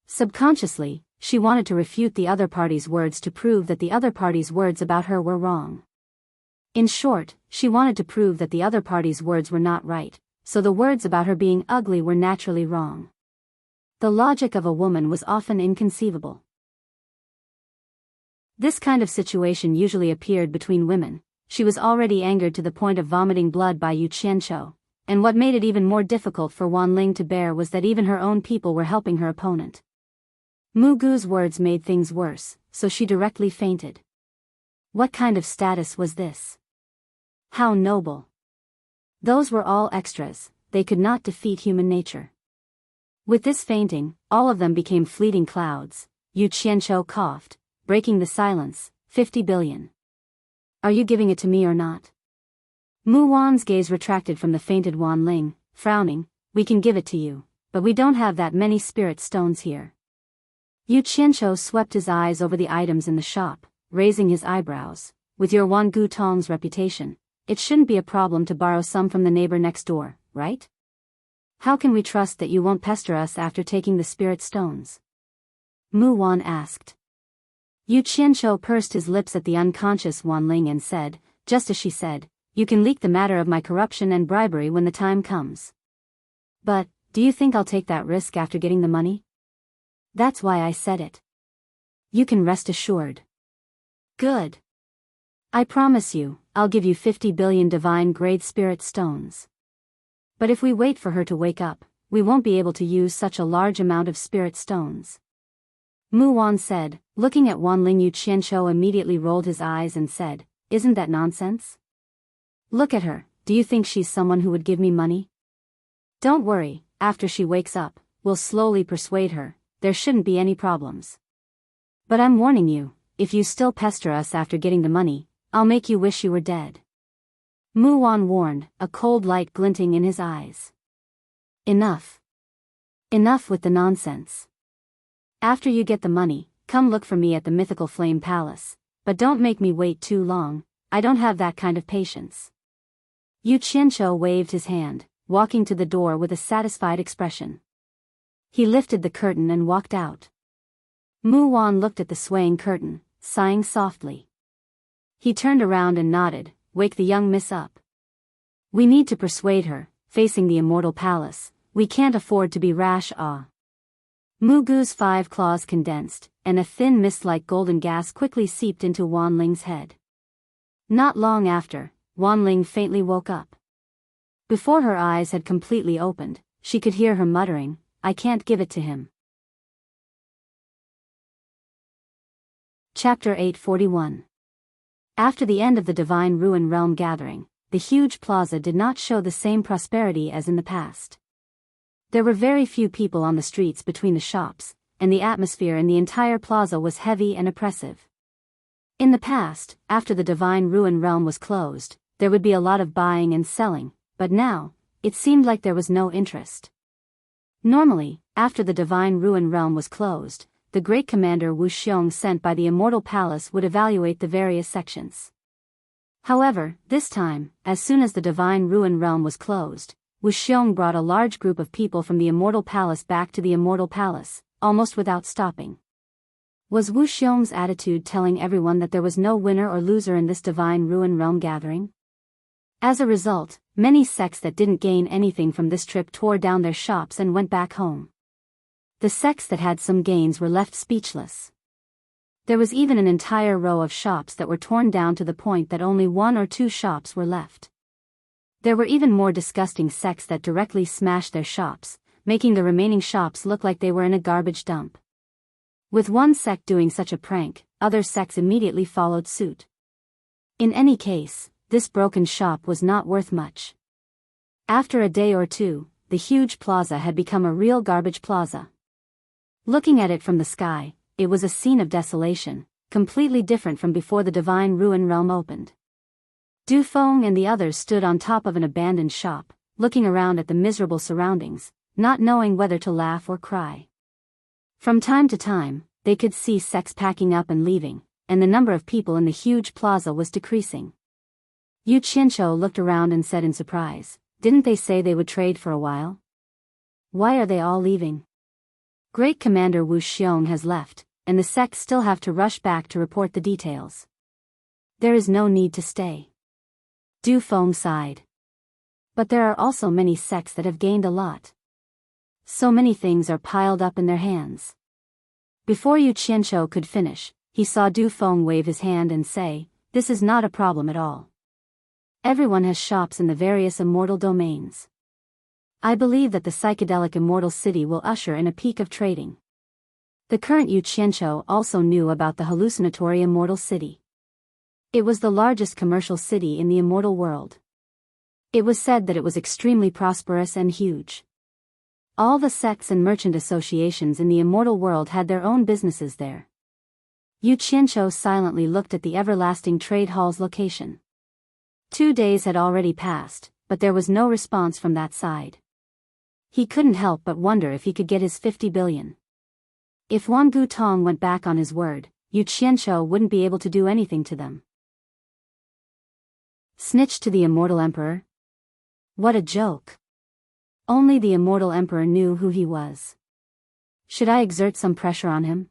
S1: Subconsciously, she wanted to refute the other party's words to prove that the other party's words about her were wrong. In short, she wanted to prove that the other party's words were not right, so the words about her being ugly were naturally wrong. The logic of a woman was often inconceivable. This kind of situation usually appeared between women. She was already angered to the point of vomiting blood by Yu Qianqiu, and what made it even more difficult for Wan Ling to bear was that even her own people were helping her opponent. Mu Gu's words made things worse, so she directly fainted. What kind of status was this? How noble. Those were all extras, they could not defeat human nature. With this fainting, all of them became fleeting clouds. Yu Qianqiu coughed, breaking the silence. 50 billion. Are you giving it to me or not? Mu Wan's gaze retracted from the fainted Wan Ling, frowning. We can give it to you, but we don't have that many spirit stones here. Yu Qianqiu swept his eyes over the items in the shop, raising his eyebrows. With your Wan Gu Tong's reputation, it shouldn't be a problem to borrow some from the neighbor next door, right? How can we trust that you won't pester us after taking the spirit stones? Mu Wan asked. Yu Qianqiu pursed his lips at the unconscious Wan Ling and said, just as she said, you can leak the matter of my corruption and bribery when the time comes. But, do you think I'll take that risk after getting the money? That's why I said it. You can rest assured. Good. I promise you, I'll give you 50 billion divine-grade spirit stones. But if we wait for her to wake up, we won't be able to use such a large amount of spirit stones. Mu Wan said, looking at Wan Ling. Yu Qianqiu immediately rolled his eyes and said, isn't that nonsense? Look at her, do you think she's someone who would give me money? Don't worry, after she wakes up, we'll slowly persuade her, there shouldn't be any problems. But I'm warning you, if you still pester us after getting the money, I'll make you wish you were dead. Mu Wan warned, a cold light glinting in his eyes. Enough. Enough with the nonsense. After you get the money, come look for me at the mythical Flame Palace, but don't make me wait too long, I don't have that kind of patience. Yu Qianqiu waved his hand, walking to the door with a satisfied expression. He lifted the curtain and walked out. Mu Wan looked at the swaying curtain, sighing softly. He turned around and nodded, wake the young miss up. We need to persuade her, facing the immortal palace, we can't afford to be rash. Mu Gu's 5 claws condensed, and a thin mist-like golden gas quickly seeped into Wan Ling's head. Not long after, Wan Ling faintly woke up. Before her eyes had completely opened, she could hear her muttering, I can't give it to him. Chapter 841. After the end of the Divine Ruin Realm gathering, the huge plaza did not show the same prosperity as in the past. There were very few people on the streets between the shops, and the atmosphere in the entire plaza was heavy and oppressive. In the past, after the Divine Ruin Realm was closed, there would be a lot of buying and selling, but now, it seemed like there was no interest. Normally, after the Divine Ruin Realm was closed, the great commander Wu Xiong sent by the Immortal Palace would evaluate the various sections. However, this time, as soon as the Divine Ruin Realm was closed, Wu Xiong brought a large group of people from the Immortal Palace back to the Immortal Palace, almost without stopping. Was Wu Xiong's attitude telling everyone that there was no winner or loser in this Divine Ruin Realm gathering? As a result, many sects that didn't gain anything from this trip tore down their shops and went back home. The sects that had some gains were left speechless. There was even an entire row of shops that were torn down to the point that only 1 or 2 shops were left. There were even more disgusting sects that directly smashed their shops, making the remaining shops look like they were in a garbage dump. With one sect doing such a prank, other sects immediately followed suit. In any case, this broken shop was not worth much. After a day or two, the huge plaza had become a real garbage plaza. Looking at it from the sky, it was a scene of desolation, completely different from before the divine ruin realm opened. Du Feng and the others stood on top of an abandoned shop, looking around at the miserable surroundings, not knowing whether to laugh or cry. From time to time, they could see sects packing up and leaving, and the number of people in the huge plaza was decreasing. Yu Qianqiu looked around and said in surprise, "Didn't they say they would trade for a while? Why are they all leaving? Great Commander Wu Xiong has left, and the sects still have to rush back to report the details. There is no need to stay." Du Feng sighed. But there are also many sects that have gained a lot. So many things are piled up in their hands. Before Yu Qianqiu could finish, he saw Du Feng wave his hand and say, "This is not a problem at all. Everyone has shops in the various immortal domains. I believe that the psychedelic immortal city will usher in a peak of trading." The current Yu Qianqiu also knew about the hallucinatory immortal city. It was the largest commercial city in the immortal world. It was said that it was extremely prosperous and huge. All the sects and merchant associations in the immortal world had their own businesses there. Yu Qianqiu silently looked at the everlasting trade hall's location. 2 days had already passed, but there was no response from that side. He couldn't help but wonder if he could get his 50 billion. If Wang Gutong went back on his word, Yu Qianqiu wouldn't be able to do anything to them. Snitch to the immortal emperor? What a joke. Only the immortal emperor knew who he was. Should I exert some pressure on him?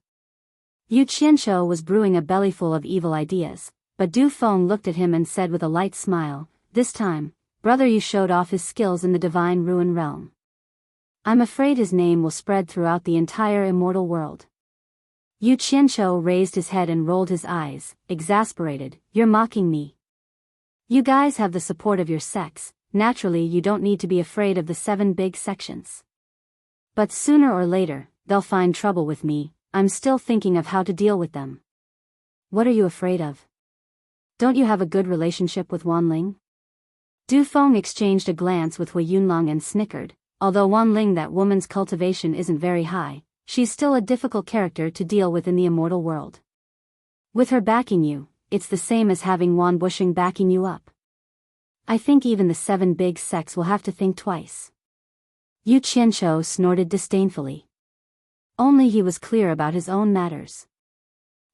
S1: Yu Qianqiu was brewing a bellyful of evil ideas, but Du Feng looked at him and said with a light smile, "This time, brother, you showed off his skills in the divine ruin realm. I'm afraid his name will spread throughout the entire immortal world." Yu Qianqiu raised his head and rolled his eyes, exasperated. "You're mocking me. You guys have the support of your sects, naturally you don't need to be afraid of the 7 big sections. But sooner or later, they'll find trouble with me. I'm still thinking of how to deal with them." "What are you afraid of? Don't you have a good relationship with Wanling?" Du Feng exchanged a glance with Hui Yunlong and snickered. Although Wanling, that woman's cultivation isn't very high, she's still a difficult character to deal with in the immortal world. With her backing you, it's the same as having Wan Bushing backing you up. I think even the 7 big sects will have to think twice. Yu Qianqiu snorted disdainfully. Only he was clear about his own matters.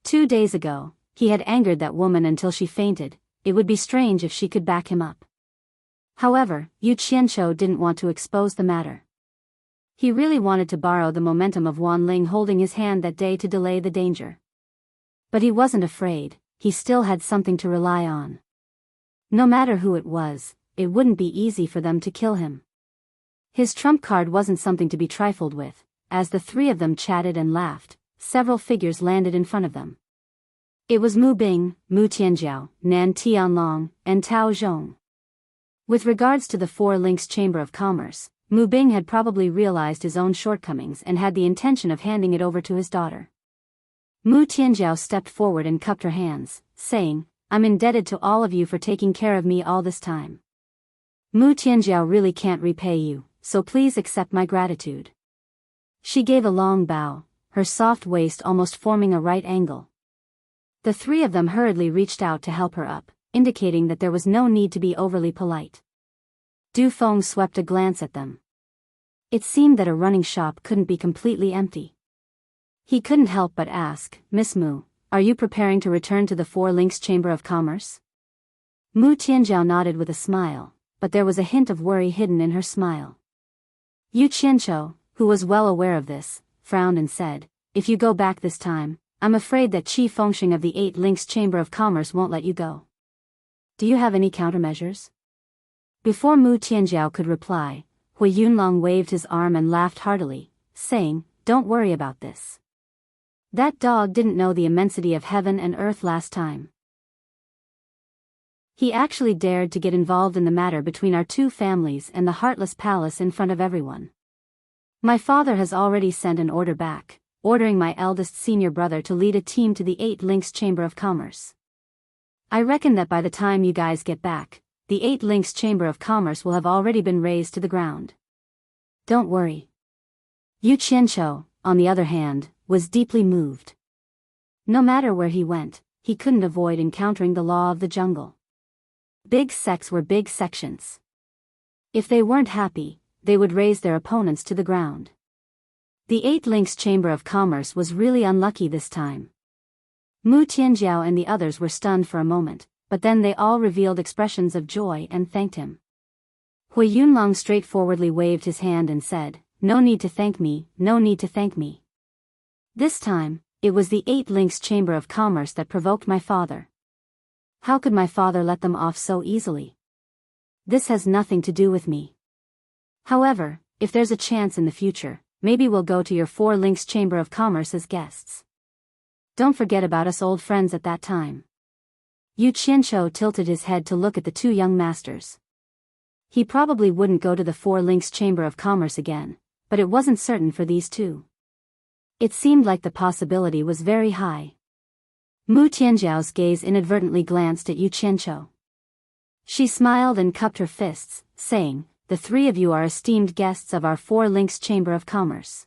S1: 2 days ago, he had angered that woman until she fainted. It would be strange if she could back him up. However, Yu Qianqiu didn't want to expose the matter. He really wanted to borrow the momentum of Wanling holding his hand that day to delay the danger. But he wasn't afraid, he still had something to rely on. No matter who it was, it wouldn't be easy for them to kill him. His trump card wasn't something to be trifled with. As the 3 of them chatted and laughed, several figures landed in front of them. It was Mu Bing, Mu Tianjiao, Nan Tianlong, and Tao Zhong. With regards to the 4 Links Chamber of Commerce, Mu Bing had probably realized his own shortcomings and had the intention of handing it over to his daughter. Mu Tianjiao stepped forward and cupped her hands, saying, "I'm indebted to all of you for taking care of me all this time. Mu Tianjiao really can't repay you, so please accept my gratitude." She gave a long bow, her soft waist almost forming a right angle. The 3 of them hurriedly reached out to help her up, indicating that there was no need to be overly polite. Du Feng swept a glance at them. It seemed that a running shop couldn't be completely empty. He couldn't help but ask, "Miss Mu, are you preparing to return to the 4 Links Chamber of Commerce?" Mu Tianjiao nodded with a smile, but there was a hint of worry hidden in her smile. Yu Qianqiu, who was well aware of this, frowned and said, "If you go back this time, I'm afraid that Qi Fengxing of the 8 Links Chamber of Commerce won't let you go. Do you have any countermeasures?" Before Mu Tianjiao could reply, Hui Yunlong waved his arm and laughed heartily, saying, "Don't worry about this. That dog didn't know the immensity of heaven and earth last time. He actually dared to get involved in the matter between our 2 families and the Heartless Palace in front of everyone. My father has already sent an order back, ordering my eldest senior brother to lead a team to the 8 Links Chamber of Commerce. I reckon that by the time you guys get back, the 8 Links Chamber of Commerce will have already been razed to the ground. Don't worry. Yu Qianqiu, on the other hand, was deeply moved. No matter where he went, he couldn't avoid encountering the law of the jungle. Big sects were big sections. If they weren't happy, they would raze their opponents to the ground. The 8 Links Chamber of Commerce was really unlucky this time. Mu Tianjiao and the others were stunned for a moment, but then they all revealed expressions of joy and thanked him. Hui Yunlong straightforwardly waved his hand and said, "No need to thank me, no need to thank me. This time, it was the 8 Links Chamber of Commerce that provoked my father. How could my father let them off so easily? This has nothing to do with me. However, if there's a chance in the future, maybe we'll go to your 4 Links Chamber of Commerce as guests. Don't forget about us old friends at that time." Yu Qianqiu tilted his head to look at the 2 young masters. He probably wouldn't go to the 4 Links Chamber of Commerce again, but it wasn't certain for these two. It seemed like the possibility was very high. Mu Tianjiao's gaze inadvertently glanced at Yu Qianqiu. She smiled and cupped her fists, saying, "The 3 of you are esteemed guests of our 4 Links Chamber of Commerce.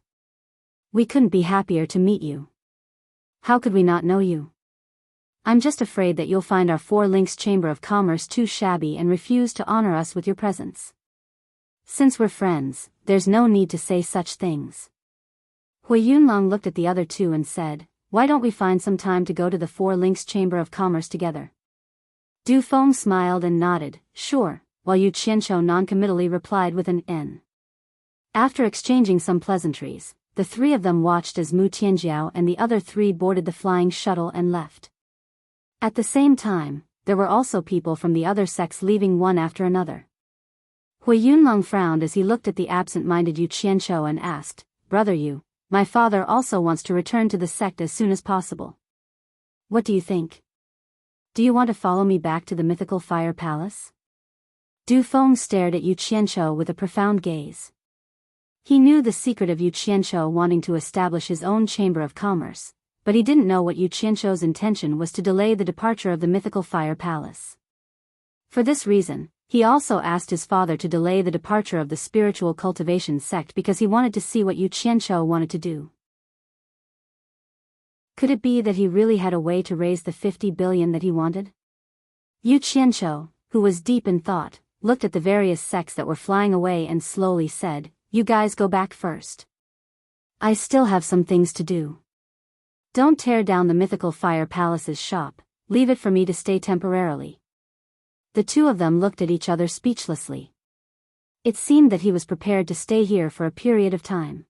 S1: We couldn't be happier to meet you. How could we not know you? I'm just afraid that you'll find our 4 Links Chamber of Commerce too shabby and refuse to honor us with your presence. Since we're friends, there's no need to say such things." Hui Yunlong looked at the other 2 and said, "Why don't we find some time to go to the 4 Links Chamber of Commerce together?" Du Feng smiled and nodded, "Sure," while Yu Qianqiu noncommittally replied with an N. After exchanging some pleasantries, the 3 of them watched as Mu Tianjiao and the other 3 boarded the flying shuttle and left. At the same time, there were also people from the other sects leaving one after another. Hui Yunlong frowned as he looked at the absent-minded Yu Qianqiu and asked, "Brother Yu, my father also wants to return to the sect as soon as possible. What do you think? Do you want to follow me back to the mythical fire palace?" Du Feng stared at Yu Qianqiu with a profound gaze. He knew the secret of Yu Qianqiu wanting to establish his own chamber of commerce, but he didn't know what Yu Qianqiu's intention was to delay the departure of the mythical fire palace. For this reason, he also asked his father to delay the departure of the spiritual cultivation sect because he wanted to see what Yu Qianqiu wanted to do. Could it be that he really had a way to raise the 50 billion that he wanted? Yu Qianqiu, who was deep in thought, looked at the various sects that were flying away and slowly said, "You guys go back first. I still have some things to do. Don't tear down the mythical fire palace's shop, leave it for me to stay temporarily." The 2 of them looked at each other speechlessly. It seemed that he was prepared to stay here for a period of time.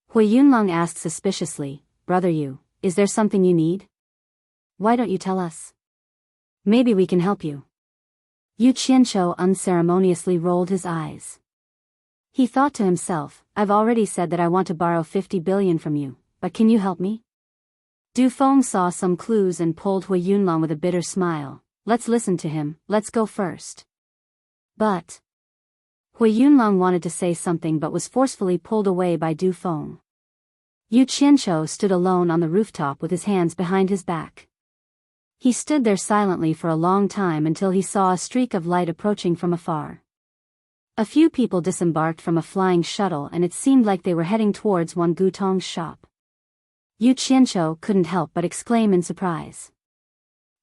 S1: Hui Yunlong asked suspiciously, "Brother Yu, is there something you need? Why don't you tell us? Maybe we can help you." Yu Qianqiu unceremoniously rolled his eyes. He thought to himself, "I've already said that I want to borrow 50 billion from you, but can you help me?" Du Feng saw some clues and pulled Hui Yunlong with a bitter smile. "Let's listen to him, let's go first." But Hui Yunlong wanted to say something but was forcefully pulled away by Du Feng. Yu Qianqiu stood alone on the rooftop with his hands behind his back. He stood there silently for a long time until he saw a streak of light approaching from afar. A few people disembarked from a flying shuttle and it seemed like they were heading towards Wan Gutong's shop. Yu Qianqiu couldn't help but exclaim in surprise.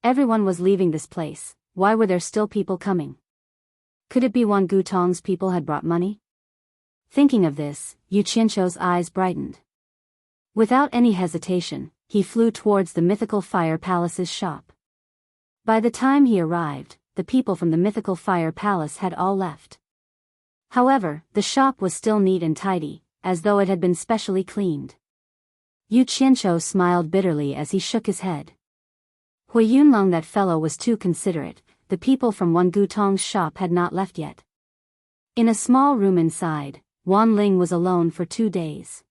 S1: Everyone was leaving this place, why were there still people coming? Could it be Wan Gutong's people had brought money? Thinking of this, Yu Qianqiu's eyes brightened. Without any hesitation, he flew towards the mythical fire palace's shop. By the time he arrived, the people from the mythical fire palace had all left. However, the shop was still neat and tidy, as though it had been specially cleaned. Yu Qianqiu smiled bitterly as he shook his head. Hui Yunlong, that fellow was too considerate, the people from Wan Gutong's shop had not left yet. In a small room inside, Wan Ling was alone for 2 days.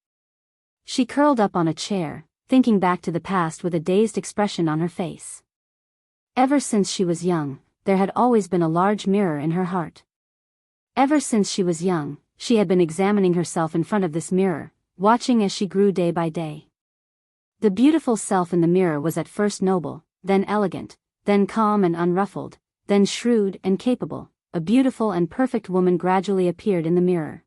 S1: She curled up on a chair, thinking back to the past with a dazed expression on her face. Ever since she was young, there had always been a large mirror in her heart. Ever since she was young, she had been examining herself in front of this mirror, watching as she grew day by day. The beautiful self in the mirror was at first noble, then elegant, then calm and unruffled, then shrewd and capable, a beautiful and perfect woman gradually appeared in the mirror.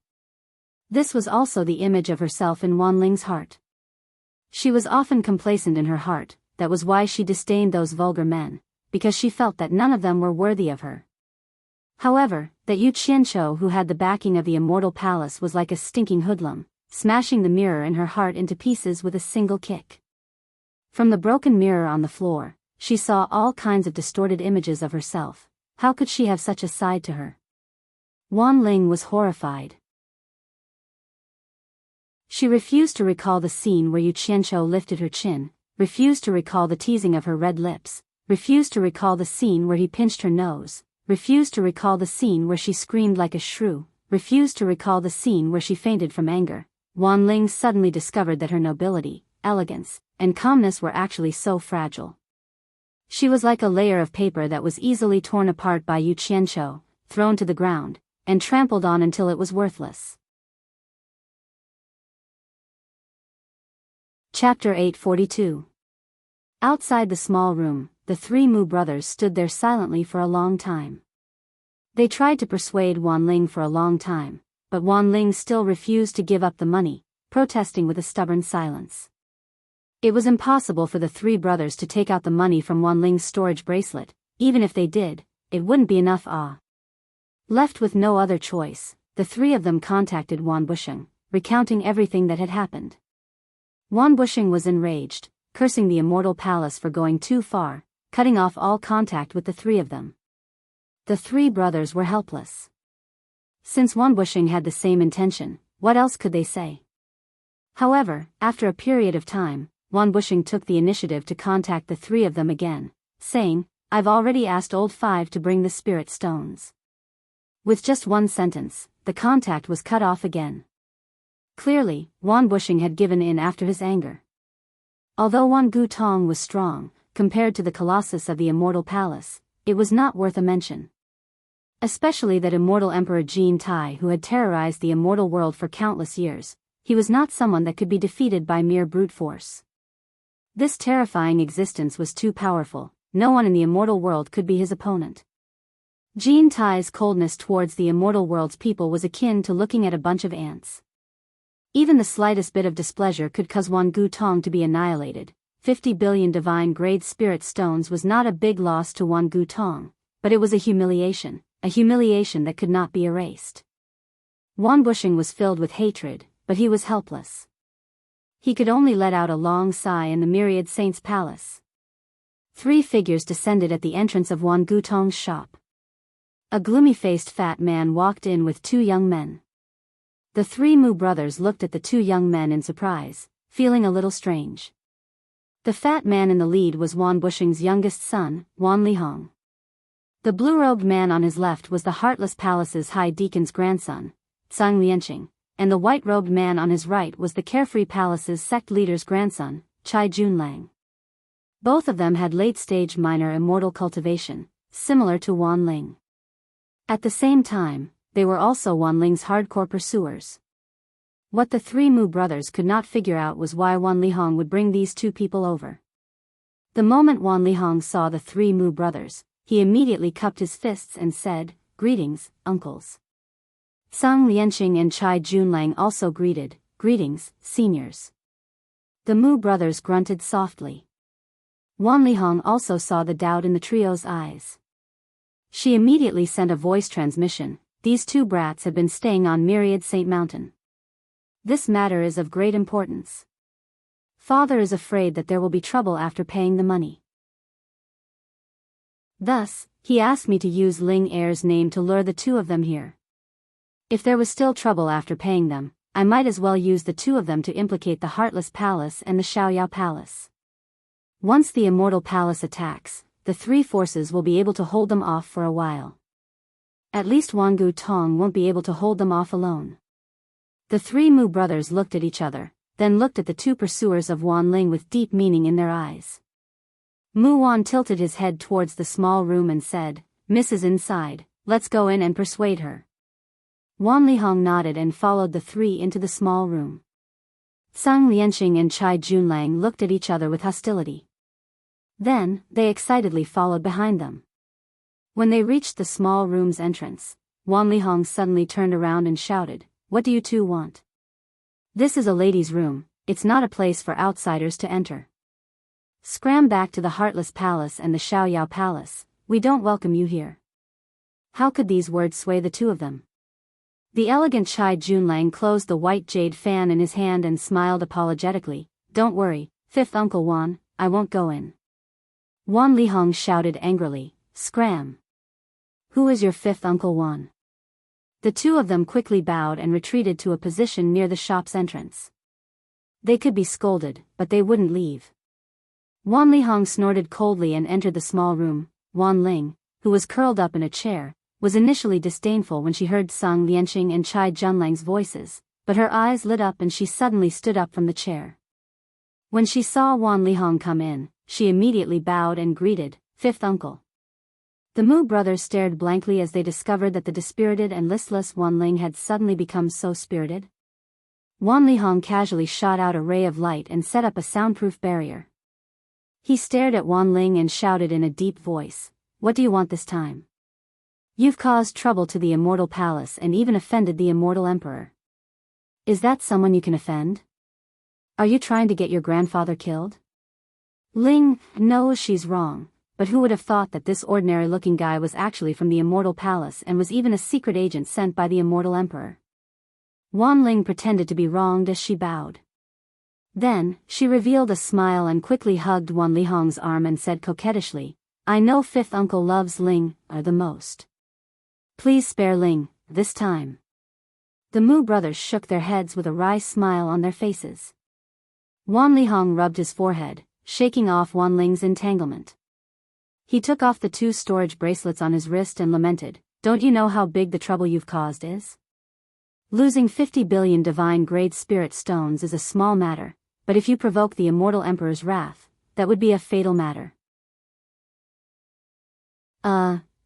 S1: This was also the image of herself in Wan Ling's heart. She was often complacent in her heart, that was why she disdained those vulgar men, because she felt that none of them were worthy of her. However, that Yu Qianqiu who had the backing of the immortal palace was like a stinking hoodlum, smashing the mirror in her heart into pieces with a single kick. From the broken mirror on the floor, she saw all kinds of distorted images of herself. How could she have such a side to her? Wan Ling was horrified. She refused to recall the scene where Yu Qianqiu lifted her chin, refused to recall the teasing of her red lips, refused to recall the scene where he pinched her nose, refused to recall the scene where she screamed like a shrew, refused to recall the scene where she fainted from anger. Wan Ling suddenly discovered that her nobility, elegance, and calmness were actually so fragile. She was like a layer of paper that was easily torn apart by Yu Qianqiu, thrown to the ground, and trampled on until it was worthless. Chapter 842. Outside the small room, the three Mu brothers stood there silently for a long time. They tried to persuade Wan Ling for a long time, but Wan Ling still refused to give up the money, protesting with a stubborn silence. It was impossible for the three brothers to take out the money from Wan Ling's storage bracelet. Even if they did, it wouldn't be enough. Left with no other choice, the three of them contacted Wan Busheng, recounting everything that had happened. Wan Busheng was enraged, cursing the immortal palace for going too far, cutting off all contact with the three of them. The three brothers were helpless. Since Wan Busheng had the same intention, what else could they say? However, after a period of time, Wan Busheng took the initiative to contact the three of them again, saying, "I've already asked Old Five to bring the spirit stones." With just one sentence, the contact was cut off again. Clearly, Wan Busheng had given in after his anger. Although Wan Gutong was strong, compared to the colossus of the immortal palace, it was not worth a mention. Especially that immortal Emperor Jin Tai who had terrorized the immortal world for countless years, he was not someone that could be defeated by mere brute force. This terrifying existence was too powerful, no one in the immortal world could be his opponent. Jin Tai's coldness towards the immortal world's people was akin to looking at a bunch of ants. Even the slightest bit of displeasure could cause Wan Gutong to be annihilated. 50 billion divine-grade spirit stones was not a big loss to Wan Gutong, but it was a humiliation that could not be erased. Wan Busheng was filled with hatred, but he was helpless. He could only let out a long sigh in the myriad saints' palace. Three figures descended at the entrance of Wan Gutong's shop. A gloomy-faced fat man walked in with two young men. The three Mu brothers looked at the two young men in surprise, feeling a little strange. The fat man in the lead was Wan Busheng's youngest son, Wan Lihong. The blue-robed man on his left was the Heartless Palace's High Deacon's grandson, Tsang Lianqing, and the white-robed man on his right was the Carefree Palace's sect leader's grandson, Chai Junlang. Both of them had late-stage minor immortal cultivation, similar to Wan Ling. At the same time, they were also Wan Ling's hardcore pursuers. What the three Mu brothers could not figure out was why Wan Lihong would bring these two people over. The moment Wan Lihong saw the three Mu brothers, he immediately cupped his fists and said, "Greetings, uncles." Tsang Lianqing and Chai Junlang also greeted, "Greetings, seniors." The Mu brothers grunted softly. Wan Lihong also saw the doubt in the trio's eyes. She immediately sent a voice transmission. These two brats have been staying on Myriad Saint Mountain. This matter is of great importance. Father is afraid that there will be trouble after paying the money. Thus, he asked me to use Ling Air's name to lure the two of them here. If there was still trouble after paying them, I might as well use the two of them to implicate the Heartless Palace and the Xiaoyao Palace. Once the Immortal Palace attacks, the three forces will be able to hold them off for a while. At least Wan Gutong won't be able to hold them off alone. The three Mu brothers looked at each other, then looked at the two pursuers of Wan Ling with deep meaning in their eyes. Mu Wan tilted his head towards the small room and said, "Mrs. Inside, let's go in and persuade her." Wan Lihong nodded and followed the three into the small room. Tsang Lianqing and Chai Junlang looked at each other with hostility. Then, they excitedly followed behind them. When they reached the small room's entrance, Wan Lihong suddenly turned around and shouted, "What do you two want? This is a ladies' room, it's not a place for outsiders to enter. Scram back to the Heartless Palace and the Xiaoyao Palace, we don't welcome you here." How could these words sway the two of them? The elegant Chai Junlang closed the white jade fan in his hand and smiled apologetically. "Don't worry, fifth Uncle Wan, I won't go in." Wan Lihong shouted angrily, "Scram! Who is your fifth Uncle Wan?" The two of them quickly bowed and retreated to a position near the shop's entrance. They could be scolded, but they wouldn't leave. Wan Lihong snorted coldly and entered the small room. Wan Ling, who was curled up in a chair, was initially disdainful when she heard Sung Lianqing and Chai Junlang's voices, but her eyes lit up and she suddenly stood up from the chair. When she saw Wan Lihong come in, she immediately bowed and greeted, "Fifth Uncle." The Mu brothers stared blankly as they discovered that the dispirited and listless Wan Ling had suddenly become so spirited. Wan Lihong casually shot out a ray of light and set up a soundproof barrier. He stared at Wan Ling and shouted in a deep voice, "What do you want this time? You've caused trouble to the Immortal Palace and even offended the Immortal Emperor. Is that someone you can offend? Are you trying to get your grandfather killed?" Ling knows she's wrong, but who would have thought that this ordinary-looking guy was actually from the Immortal Palace and was even a secret agent sent by the Immortal Emperor? Wan Ling pretended to be wronged as she bowed. Then, she revealed a smile and quickly hugged Wan Lihong's arm and said coquettishly, "I know fifth uncle loves Ling the most. Please spare Ling, this time." The Mu brothers shook their heads with a wry smile on their faces. Wan Lihong rubbed his forehead, shaking off Wan Ling's entanglement. He took off the 2 storage bracelets on his wrist and lamented, "Don't you know how big the trouble you've caused is? Losing 50 billion divine-grade spirit stones is a small matter, but if you provoke the Immortal Emperor's wrath, that would be a fatal matter."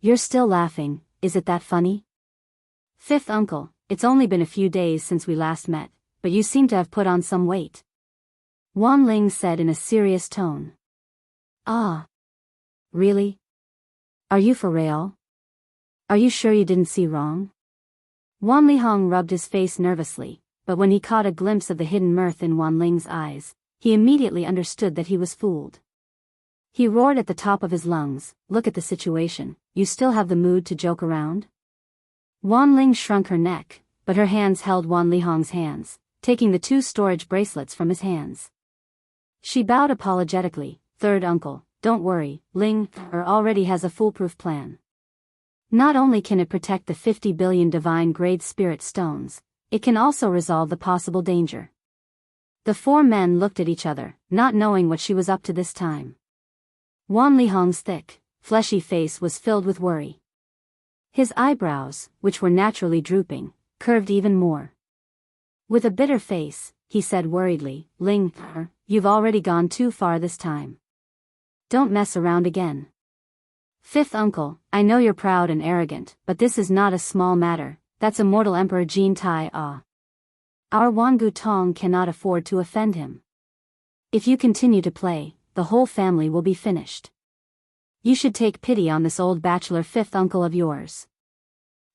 S1: You're still laughing, is it that funny? Fifth uncle, it's only been a few days since we last met, but you seem to have put on some weight. Wan Ling said in a serious tone. "Ah. Really? Are you for real? Are you sure you didn't see wrong?" Wan Lihong rubbed his face nervously, but when he caught a glimpse of the hidden mirth in Wan Ling's eyes, he immediately understood that he was fooled. He roared at the top of his lungs, "Look at the situation, you still have the mood to joke around?" Wan Ling shrunk her neck, but her hands held Wan Lihong's hands, taking the 2 storage bracelets from his hands. She bowed apologetically, "Third uncle, don't worry, Ling already has a foolproof plan. Not only can it protect the 50 billion divine-grade spirit stones, it can also resolve the possible danger." The 4 men looked at each other, not knowing what she was up to this time. Wan Lihong's thick, fleshy face was filled with worry. His eyebrows, which were naturally drooping, curved even more. With a bitter face, he said worriedly, "Ling, you've already gone too far this time. Don't mess around again. Fifth uncle, I know you're proud and arrogant, but this is not a small matter, that's Immortal Emperor Jin Tai Ah. Our Wangu Tong cannot afford to offend him. If you continue to play, the whole family will be finished. You should take pity on this old bachelor fifth uncle of yours."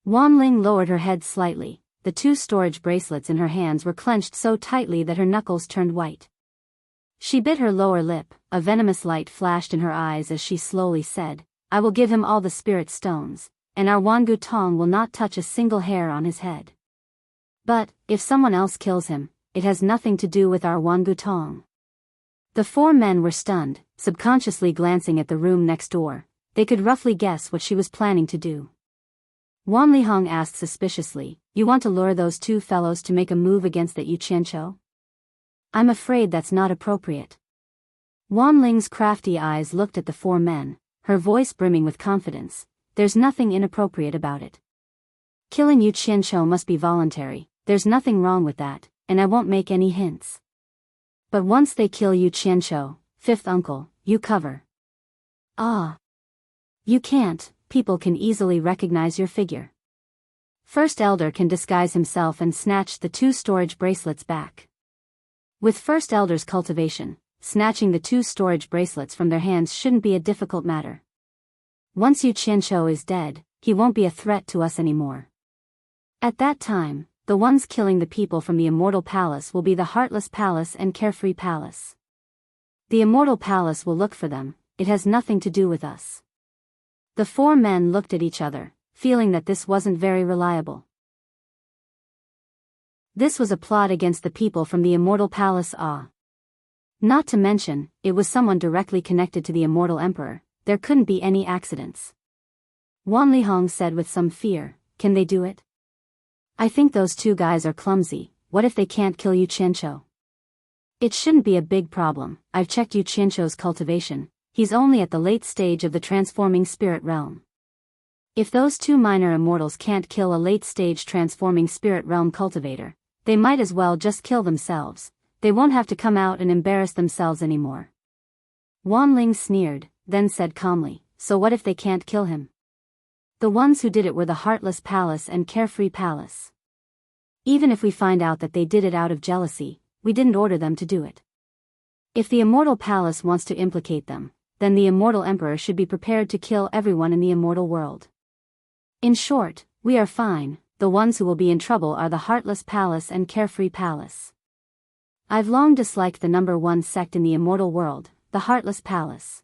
S1: Wan Ling lowered her head slightly, the 2 storage bracelets in her hands were clenched so tightly that her knuckles turned white. She bit her lower lip, a venomous light flashed in her eyes as she slowly said, "I will give him all the spirit stones, and our Wangu Tong will not touch a single hair on his head. But, if someone else kills him, it has nothing to do with our Wangu Tong." The 4 men were stunned, subconsciously glancing at the room next door. They could roughly guess what she was planning to do. Wan Lihong asked suspiciously, "You want to lure those 2 fellows to make a move against that Yu Qianqiu? I'm afraid that's not appropriate." Wan Ling's crafty eyes looked at the 4 men, her voice brimming with confidence. "There's nothing inappropriate about it. Killing Yu Qianqiu must be voluntary, there's nothing wrong with that, and I won't make any hints. But once they kill Yu Qianqiu, fifth uncle, you cover." "Ah. You can't, people can easily recognize your figure." First Elder can disguise himself and snatched the 2 storage bracelets back. With First Elder's cultivation, snatching the 2 storage bracelets from their hands shouldn't be a difficult matter. Once Yu Qianqiu is dead, he won't be a threat to us anymore. At that time, the ones killing the people from the Immortal Palace will be the Heartless Palace and Carefree Palace. The Immortal Palace will look for them, it has nothing to do with us. The 4 men looked at each other, feeling that this wasn't very reliable. This was a plot against the people from the Immortal Palace. Not to mention, it was someone directly connected to the Immortal Emperor, there couldn't be any accidents. Wan Lihong said with some fear, "Can they do it? I think those 2 guys are clumsy, what if they can't kill Yu Qianqiu?" "It shouldn't be a big problem, I've checked Yu Qianqiu's cultivation, he's only at the late stage of the transforming spirit realm. If those 2 minor immortals can't kill a late-stage transforming spirit realm cultivator, they might as well just kill themselves, they won't have to come out and embarrass themselves anymore." Wan Ling sneered, then said calmly, "So what if they can't kill him? The ones who did it were the Heartless Palace and Carefree Palace. Even if we find out that they did it out of jealousy, we didn't order them to do it. If the Immortal Palace wants to implicate them, then the Immortal Emperor should be prepared to kill everyone in the immortal world. In short, we are fine, the ones who will be in trouble are the Heartless Palace and Carefree Palace. I've long disliked the number 1 sect in the immortal world, the Heartless Palace.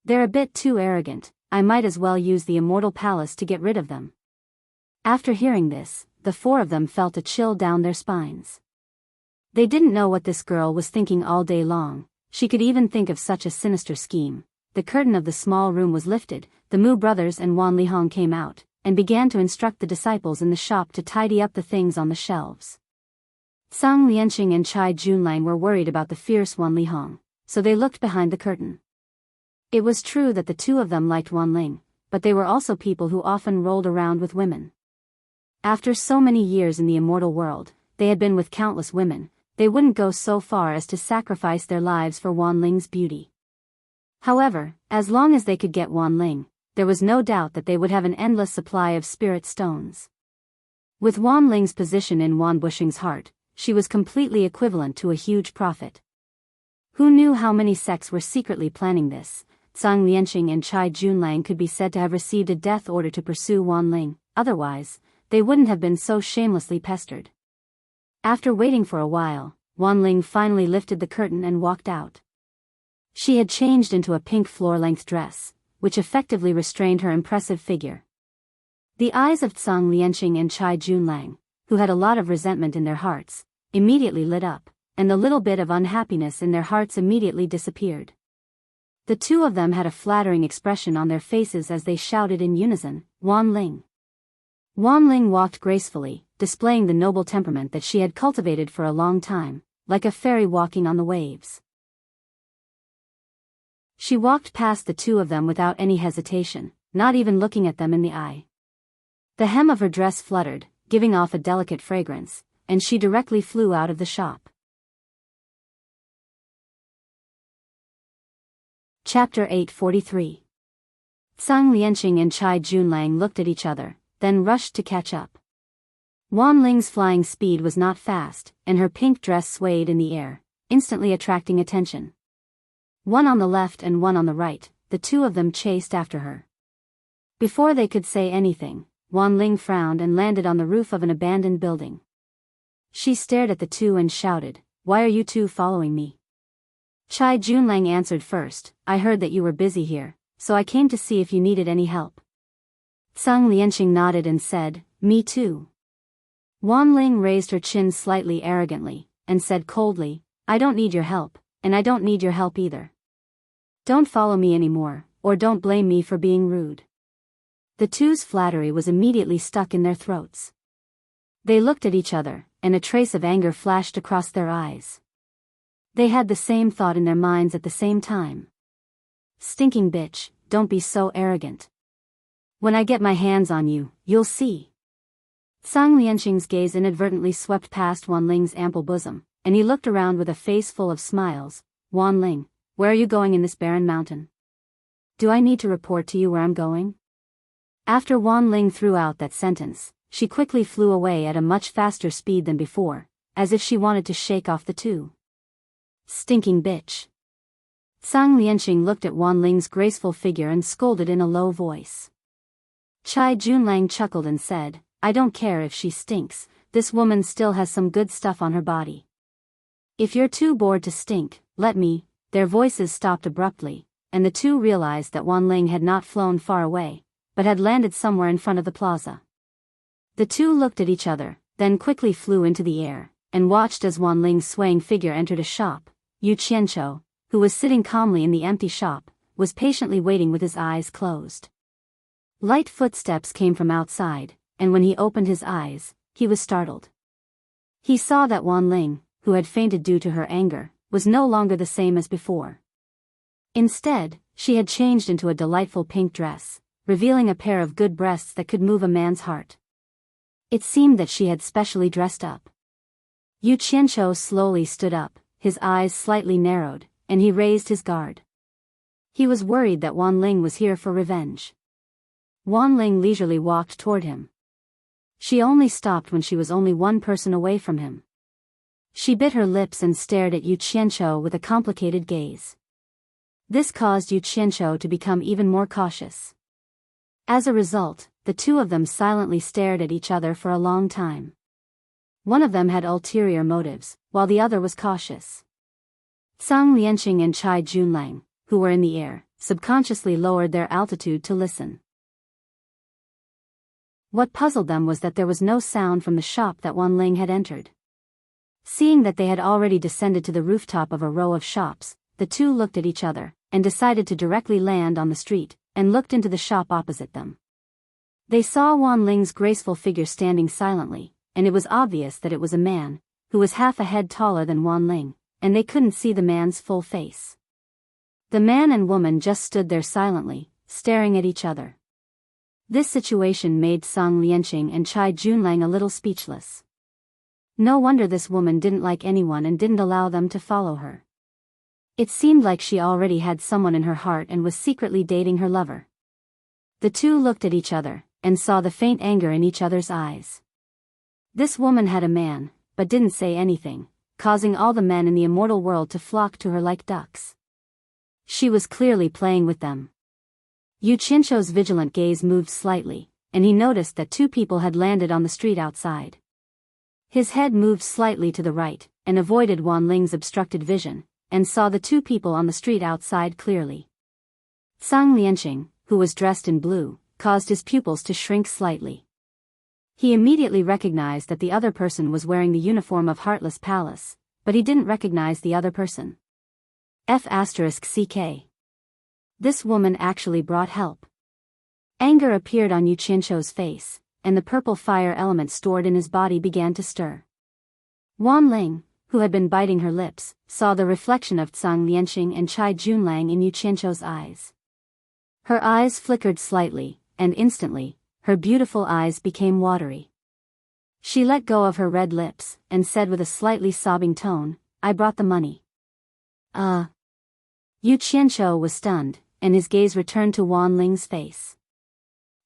S1: They're a bit too arrogant, I might as well use the Immortal Palace to get rid of them." After hearing this, the 4 of them felt a chill down their spines. They didn't know what this girl was thinking all day long, she could even think of such a sinister scheme. The curtain of the small room was lifted, the Mu brothers and Wan Lihong came out, and began to instruct the disciples in the shop to tidy up the things on the shelves. Zhang Lianqing and Chai Junlang were worried about the fierce Wan Lihong, so they looked behind the curtain. It was true that the 2 of them liked Wan Ling, but they were also people who often rolled around with women. After so many years in the immortal world, they had been with countless women, they wouldn't go so far as to sacrifice their lives for Wan Ling's beauty. However, as long as they could get Wan Ling, there was no doubt that they would have an endless supply of spirit stones. With Wan Ling's position in Wan Bushing's heart, she was completely equivalent to a huge prophet. Who knew how many sects were secretly planning this? Zhang Lianqing and Chai Junlang could be said to have received a death order to pursue Wan Ling, otherwise, they wouldn't have been so shamelessly pestered. After waiting for a while, Wan Ling finally lifted the curtain and walked out. She had changed into a pink floor-length dress, which effectively restrained her impressive figure. The eyes of Zhang Lianqing and Chai Junlang, who had a lot of resentment in their hearts, immediately lit up, and the little bit of unhappiness in their hearts immediately disappeared. The 2 of them had a flattering expression on their faces as they shouted in unison, "Wan Ling." Wan Ling walked gracefully, displaying the noble temperament that she had cultivated for a long time, like a fairy walking on the waves. She walked past the 2 of them without any hesitation, not even looking at them in the eye. The hem of her dress fluttered, giving off a delicate fragrance, and she directly flew out of the shop. Chapter 843. Zhang Lianqing and Chai Junlang looked at each other, then rushed to catch up. Wan Ling's flying speed was not fast, and her pink dress swayed in the air, instantly attracting attention. One on the left and one on the right, the 2 of them chased after her. Before they could say anything, Wan Ling frowned and landed on the roof of an abandoned building. She stared at the 2 and shouted, "Why are you 2 following me?" Chai Junlang answered first, "I heard that you were busy here, so I came to see if you needed any help." Zhang Lianqing nodded and said, "Me too." Wan Ling raised her chin slightly arrogantly, and said coldly, "I don't need your help, and I don't need your help either. Don't follow me anymore, or don't blame me for being rude." The 2's flattery was immediately stuck in their throats. They looked at each other, and a trace of anger flashed across their eyes. They had the same thought in their minds at the same time. "Stinking bitch, don't be so arrogant. When I get my hands on you, you'll see." Zhang Lianqing's gaze inadvertently swept past Wan Ling's ample bosom, and he looked around with a face full of smiles. "Wan Ling, where are you going in this barren mountain? Do I need to report to you where I'm going?" After Wan Ling threw out that sentence, she quickly flew away at a much faster speed than before, as if she wanted to shake off the 2. Stinking bitch. Zhang Lianqing looked at Wan Ling's graceful figure and scolded in a low voice. Chai Junlang chuckled and said, I don't care if she stinks, this woman still has some good stuff on her body. If you're too bored to stink, let me. Their voices stopped abruptly, and the two realized that Wan Ling had not flown far away, but had landed somewhere in front of the plaza. The two looked at each other, then quickly flew into the air, and watched as Wan Ling's swaying figure entered a shop. Yu Qianqiu, who was sitting calmly in the empty shop, was patiently waiting with his eyes closed. Light footsteps came from outside, and when he opened his eyes, he was startled. He saw that Wan Ling, who had fainted due to her anger, was no longer the same as before. Instead, she had changed into a delightful pink dress, revealing a pair of good breasts that could move a man's heart. It seemed that she had specially dressed up. Yu Qianqiu slowly stood up, his eyes slightly narrowed, and he raised his guard. He was worried that Wan Ling was here for revenge. Wan Ling leisurely walked toward him. She only stopped when she was only one person away from him. She bit her lips and stared at Yu Qianqiu with a complicated gaze. This caused Yu Qianqiu to become even more cautious. As a result, the two of them silently stared at each other for a long time. One of them had ulterior motives, while the other was cautious. Zhang Lianqing and Chai Junlang, who were in the air, subconsciously lowered their altitude to listen. What puzzled them was that there was no sound from the shop that Wan Ling had entered. Seeing that they had already descended to the rooftop of a row of shops, the two looked at each other, and decided to directly land on the street, and looked into the shop opposite them. They saw Wan Ling's graceful figure standing silently, and it was obvious that it was a man, who was half a head taller than Wan Ling, and they couldn't see the man's full face. The man and woman just stood there silently, staring at each other. This situation made Zhang Lianqing and Chai Junlang a little speechless. No wonder this woman didn't like anyone and didn't allow them to follow her. It seemed like she already had someone in her heart and was secretly dating her lover. The two looked at each other, and saw the faint anger in each other's eyes. This woman had a man, but didn't say anything, causing all the men in the immortal world to flock to her like ducks. She was clearly playing with them. Yu Qianqiu's vigilant gaze moved slightly, and he noticed that two people had landed on the street outside. His head moved slightly to the right, and avoided Wan Ling's obstructed vision, and saw the two people on the street outside clearly. Zhang Lianqing, who was dressed in blue, caused his pupils to shrink slightly. He immediately recognized that the other person was wearing the uniform of Heartless Palace, but he didn't recognize the other person. F***CK. This woman actually brought help. Anger appeared on Yu Qianqiu's face, and the purple fire element stored in his body began to stir. Wan Ling, who had been biting her lips, saw the reflection of Zhang Lianqing and Chai Junlang in Yu Qianqiu's eyes. Her eyes flickered slightly, and instantly, her beautiful eyes became watery. She let go of her red lips, and said with a slightly sobbing tone, I brought the money. Yu Qianqiu was stunned, and his gaze returned to Wan Ling's face.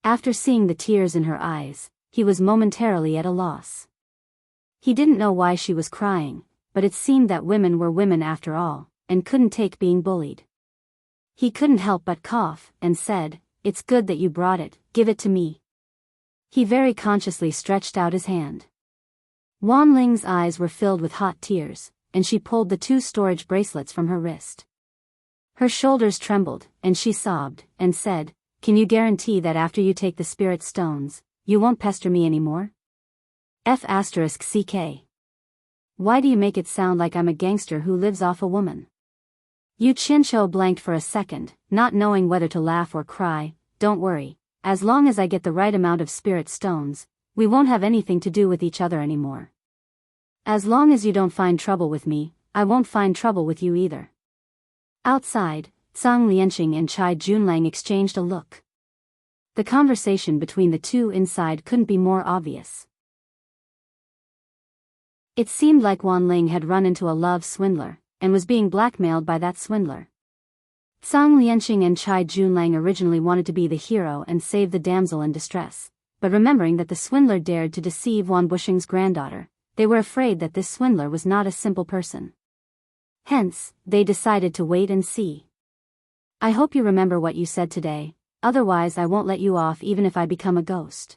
S1: After seeing the tears in her eyes, he was momentarily at a loss. He didn't know why she was crying, but it seemed that women were women after all, and couldn't take being bullied. He couldn't help but cough, and said, It's good that you brought it, give it to me. He very consciously stretched out his hand. Wan Ling's eyes were filled with hot tears, and she pulled the two storage bracelets from her wrist. Her shoulders trembled, and she sobbed, and said, Can you guarantee that after you take the spirit stones, you won't pester me anymore? F***CK. Why do you make it sound like I'm a gangster who lives off a woman? Yu Qianqiu blanked for a second, not knowing whether to laugh or cry. Don't worry, as long as I get the right amount of spirit stones, we won't have anything to do with each other anymore. As long as you don't find trouble with me, I won't find trouble with you either. Outside, Zhang Lianqing and Chai Junlang exchanged a look. The conversation between the two inside couldn't be more obvious. It seemed like Wan Ling had run into a love swindler, and was being blackmailed by that swindler. Zhang Lianqing and Chai Junlang originally wanted to be the hero and save the damsel in distress, but remembering that the swindler dared to deceive Wan Bushing's granddaughter, they were afraid that this swindler was not a simple person. Hence, they decided to wait and see. I hope you remember what you said today, otherwise I won't let you off even if I become a ghost.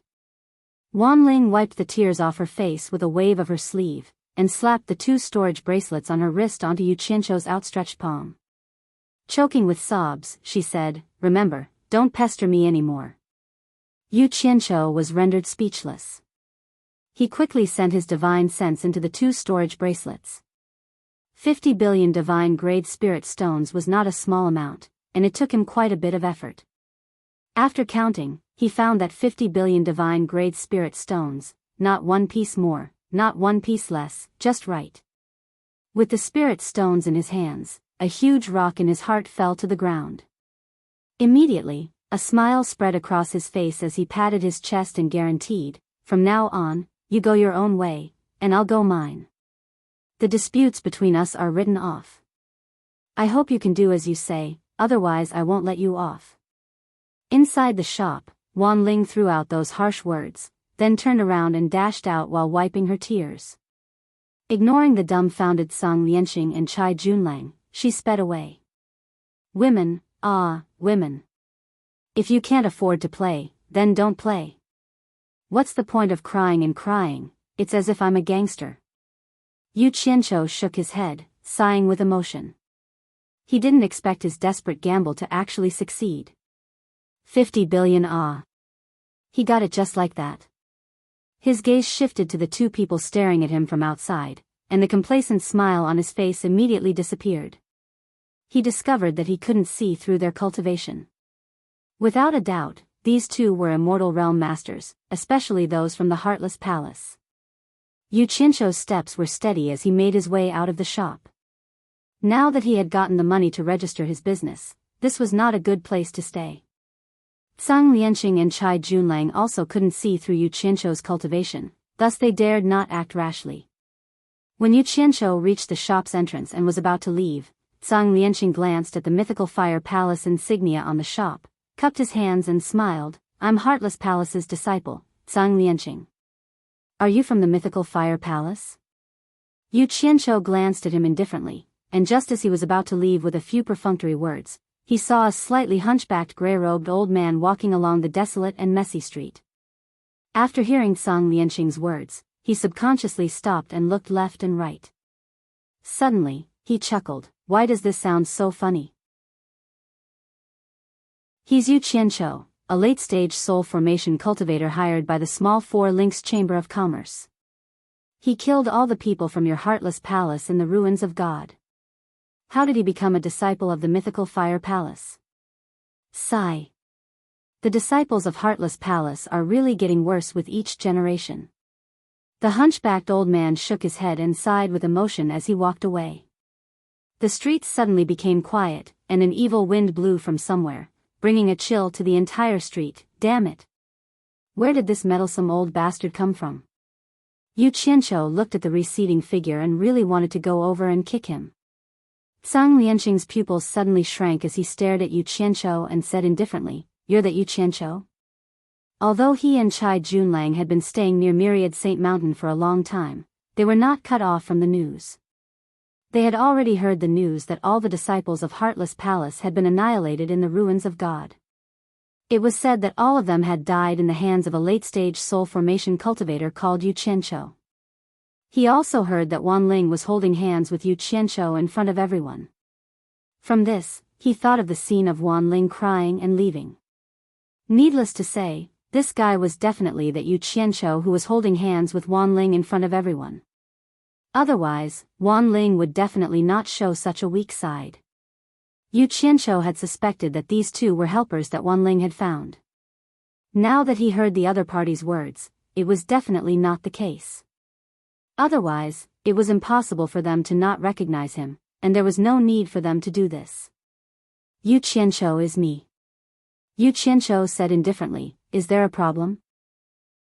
S1: Wanling wiped the tears off her face with a wave of her sleeve, and slapped the 2 storage bracelets on her wrist onto Yu Qianzhou's outstretched palm. Choking with sobs, she said, "Remember, don't pester me anymore." Yu Qianzhou was rendered speechless. He quickly sent his divine sense into the 2 storage bracelets. 50 billion divine-grade spirit stones was not a small amount, and it took him quite a bit of effort. After counting, he found that 50 billion divine-grade spirit stones, not 1 piece more, not 1 piece less, just right. With the spirit stones in his hands, a huge rock in his heart fell to the ground. Immediately, a smile spread across his face as he patted his chest and guaranteed, "From now on, you go your own way, and I'll go mine. The disputes between us are written off. I hope you can do as you say, otherwise I won't let you off." Inside the shop, Wanling threw out those harsh words, then turned around and dashed out while wiping her tears. Ignoring the dumbfounded Sang Lianxing and Chai Junlang, she sped away. Women, ah, women. If you can't afford to play, then don't play. What's the point of crying and crying? It's as if I'm a gangster. Yu Qianzhou shook his head, sighing with emotion. He didn't expect his desperate gamble to actually succeed. 50 billion ah. He got it just like that. His gaze shifted to the 2 people staring at him from outside, and the complacent smile on his face immediately disappeared. He discovered that he couldn't see through their cultivation. Without a doubt, these 2 were immortal realm masters, especially those from the Heartless Palace. Yu Qianzhou's steps were steady as he made his way out of the shop. Now that he had gotten the money to register his business, this was not a good place to stay. Sang Lianxing and Chai Junlang also couldn't see through Yu Qianzhou's cultivation, thus they dared not act rashly. When Yu Qianzhou reached the shop's entrance and was about to leave, Sang Lianxing glanced at the mythical fire palace insignia on the shop, cupped his hands and smiled. "I'm Heartless Palace's disciple, Sang Lianxing. Are you from the mythical fire palace?" Yu Qianzhou glanced at him indifferently, and just as he was about to leave with a few perfunctory words, he saw a slightly hunchbacked grey-robed old man walking along the desolate and messy street. After hearing Sang Lianxing's words, he subconsciously stopped and looked left and right. Suddenly, he chuckled, "Why does this sound so funny? He's Yu Qianzhou, a late-stage soul formation cultivator hired by the Small Four Links Chamber of Commerce. He killed all the people from your Heartless Palace in the ruins of God. How did he become a disciple of the mythical fire palace?" Sigh. The disciples of Heartless Palace are really getting worse with each generation. The hunchbacked old man shook his head and sighed with emotion as he walked away. The streets suddenly became quiet, and an evil wind blew from somewhere, bringing a chill to the entire street. Damn it! Where did this meddlesome old bastard come from? Yu Qianzhou looked at the receding figure and really wanted to go over and kick him. Sang Lianxing's pupils suddenly shrank as he stared at Yu Qianzhou and said indifferently, "You're that Yu Qianzhou?" Although he and Chai Junlang had been staying near Myriad Saint Mountain for a long time, they were not cut off from the news. They had already heard the news that all the disciples of Heartless Palace had been annihilated in the ruins of God. It was said that all of them had died in the hands of a late-stage soul formation cultivator called Yu Qianzhou. He also heard that Wanling was holding hands with Yu Qianzhou in front of everyone. From this, he thought of the scene of Wanling crying and leaving. Needless to say, this guy was definitely that Yu Qianzhou who was holding hands with Wanling in front of everyone. Otherwise, Wanling would definitely not show such a weak side. Yu Qianzhou had suspected that these 2 were helpers that Wanling had found. Now that he heard the other party's words, it was definitely not the case. Otherwise, it was impossible for them to not recognize him, and there was no need for them to do this. "Yu Qianzhou is me." Yu Qianzhou said indifferently, "Is there a problem?"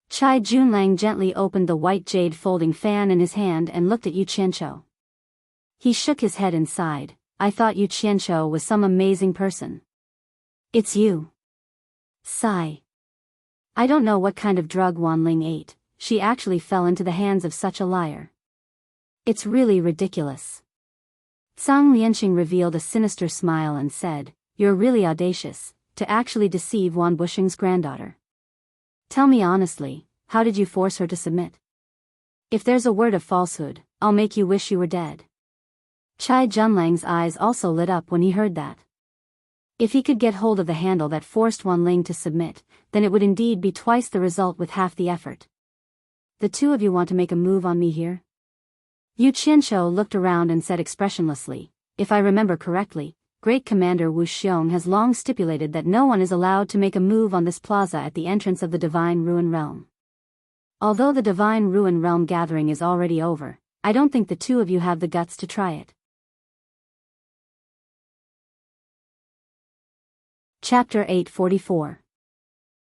S1: Chai Junlang gently opened the white jade folding fan in his hand and looked at Yu Qianzhou. He shook his head and sighed, "I thought Yu Qianzhou was some amazing person." "It's you." Sigh. I don't know what kind of drug Wanling ate, she actually fell into the hands of such a liar. It's really ridiculous. Zhang Lianqing revealed a sinister smile and said, "You're really audacious, to actually deceive Wan Busheng's granddaughter. Tell me honestly, how did you force her to submit? If there's a word of falsehood, I'll make you wish you were dead." Chai Junlang's eyes also lit up when he heard that. If he could get hold of the handle that forced Wan Ling to submit, then it would indeed be twice the result with half the effort. "The two of you want to make a move on me here?" Yu Qianzhou looked around and said expressionlessly, "If I remember correctly, Great Commander Wu Xiong has long stipulated that no one is allowed to make a move on this plaza at the entrance of the Divine Ruin Realm. Although the Divine Ruin Realm gathering is already over, I don't think the two of you have the guts to try it." Chapter 844.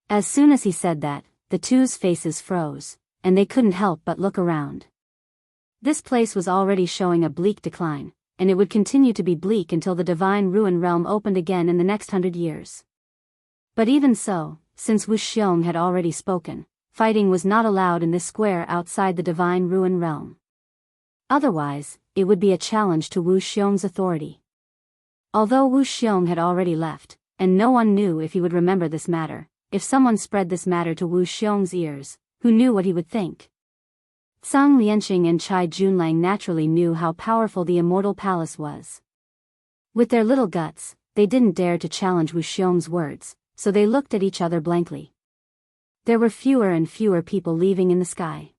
S1: As soon as he said that, the two's faces froze, and they couldn't help but look around. This place was already showing a bleak decline, and it would continue to be bleak until the Divine Ruin Realm opened again in the next 100 years. But even so, since Wu Xiong had already spoken, fighting was not allowed in this square outside the Divine Ruin Realm. Otherwise, it would be a challenge to Wu Xiong's authority. Although Wu Xiong had already left, and no one knew if he would remember this matter, if someone spread this matter to Wu Xiong's ears, who knew what he would think? Zhang Lianqing and Chai Junlang naturally knew how powerful the Immortal Palace was. With their little guts, they didn't dare to challenge Wu Xiong's words, so they looked at each other blankly. There were fewer and fewer people leaving in the sky.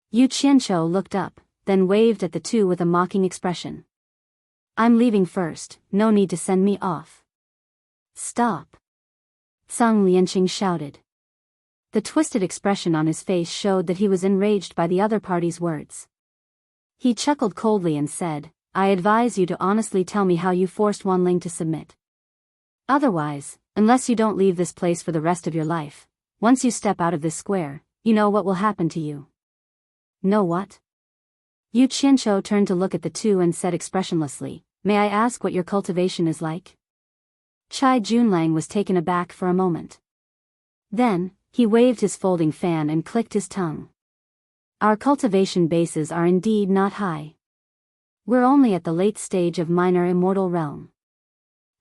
S1: Yu Qianzhou looked up, then waved at the two with a mocking expression. "I'm leaving first, no need to send me off." "Stop!" Zhang Lianqing shouted. The twisted expression on his face showed that he was enraged by the other party's words. He chuckled coldly and said, "I advise you to honestly tell me how you forced Wan Ling to submit. Otherwise, unless you don't leave this place for the rest of your life, once you step out of this square, you know what will happen to you." "Know what?" Yu Qianzhou turned to look at the two and said expressionlessly, "May I ask what your cultivation is like?" Chai Junlang was taken aback for a moment. Then, he waved his folding fan and clicked his tongue. "Our cultivation bases are indeed not high. We're only at the late stage of minor immortal realm.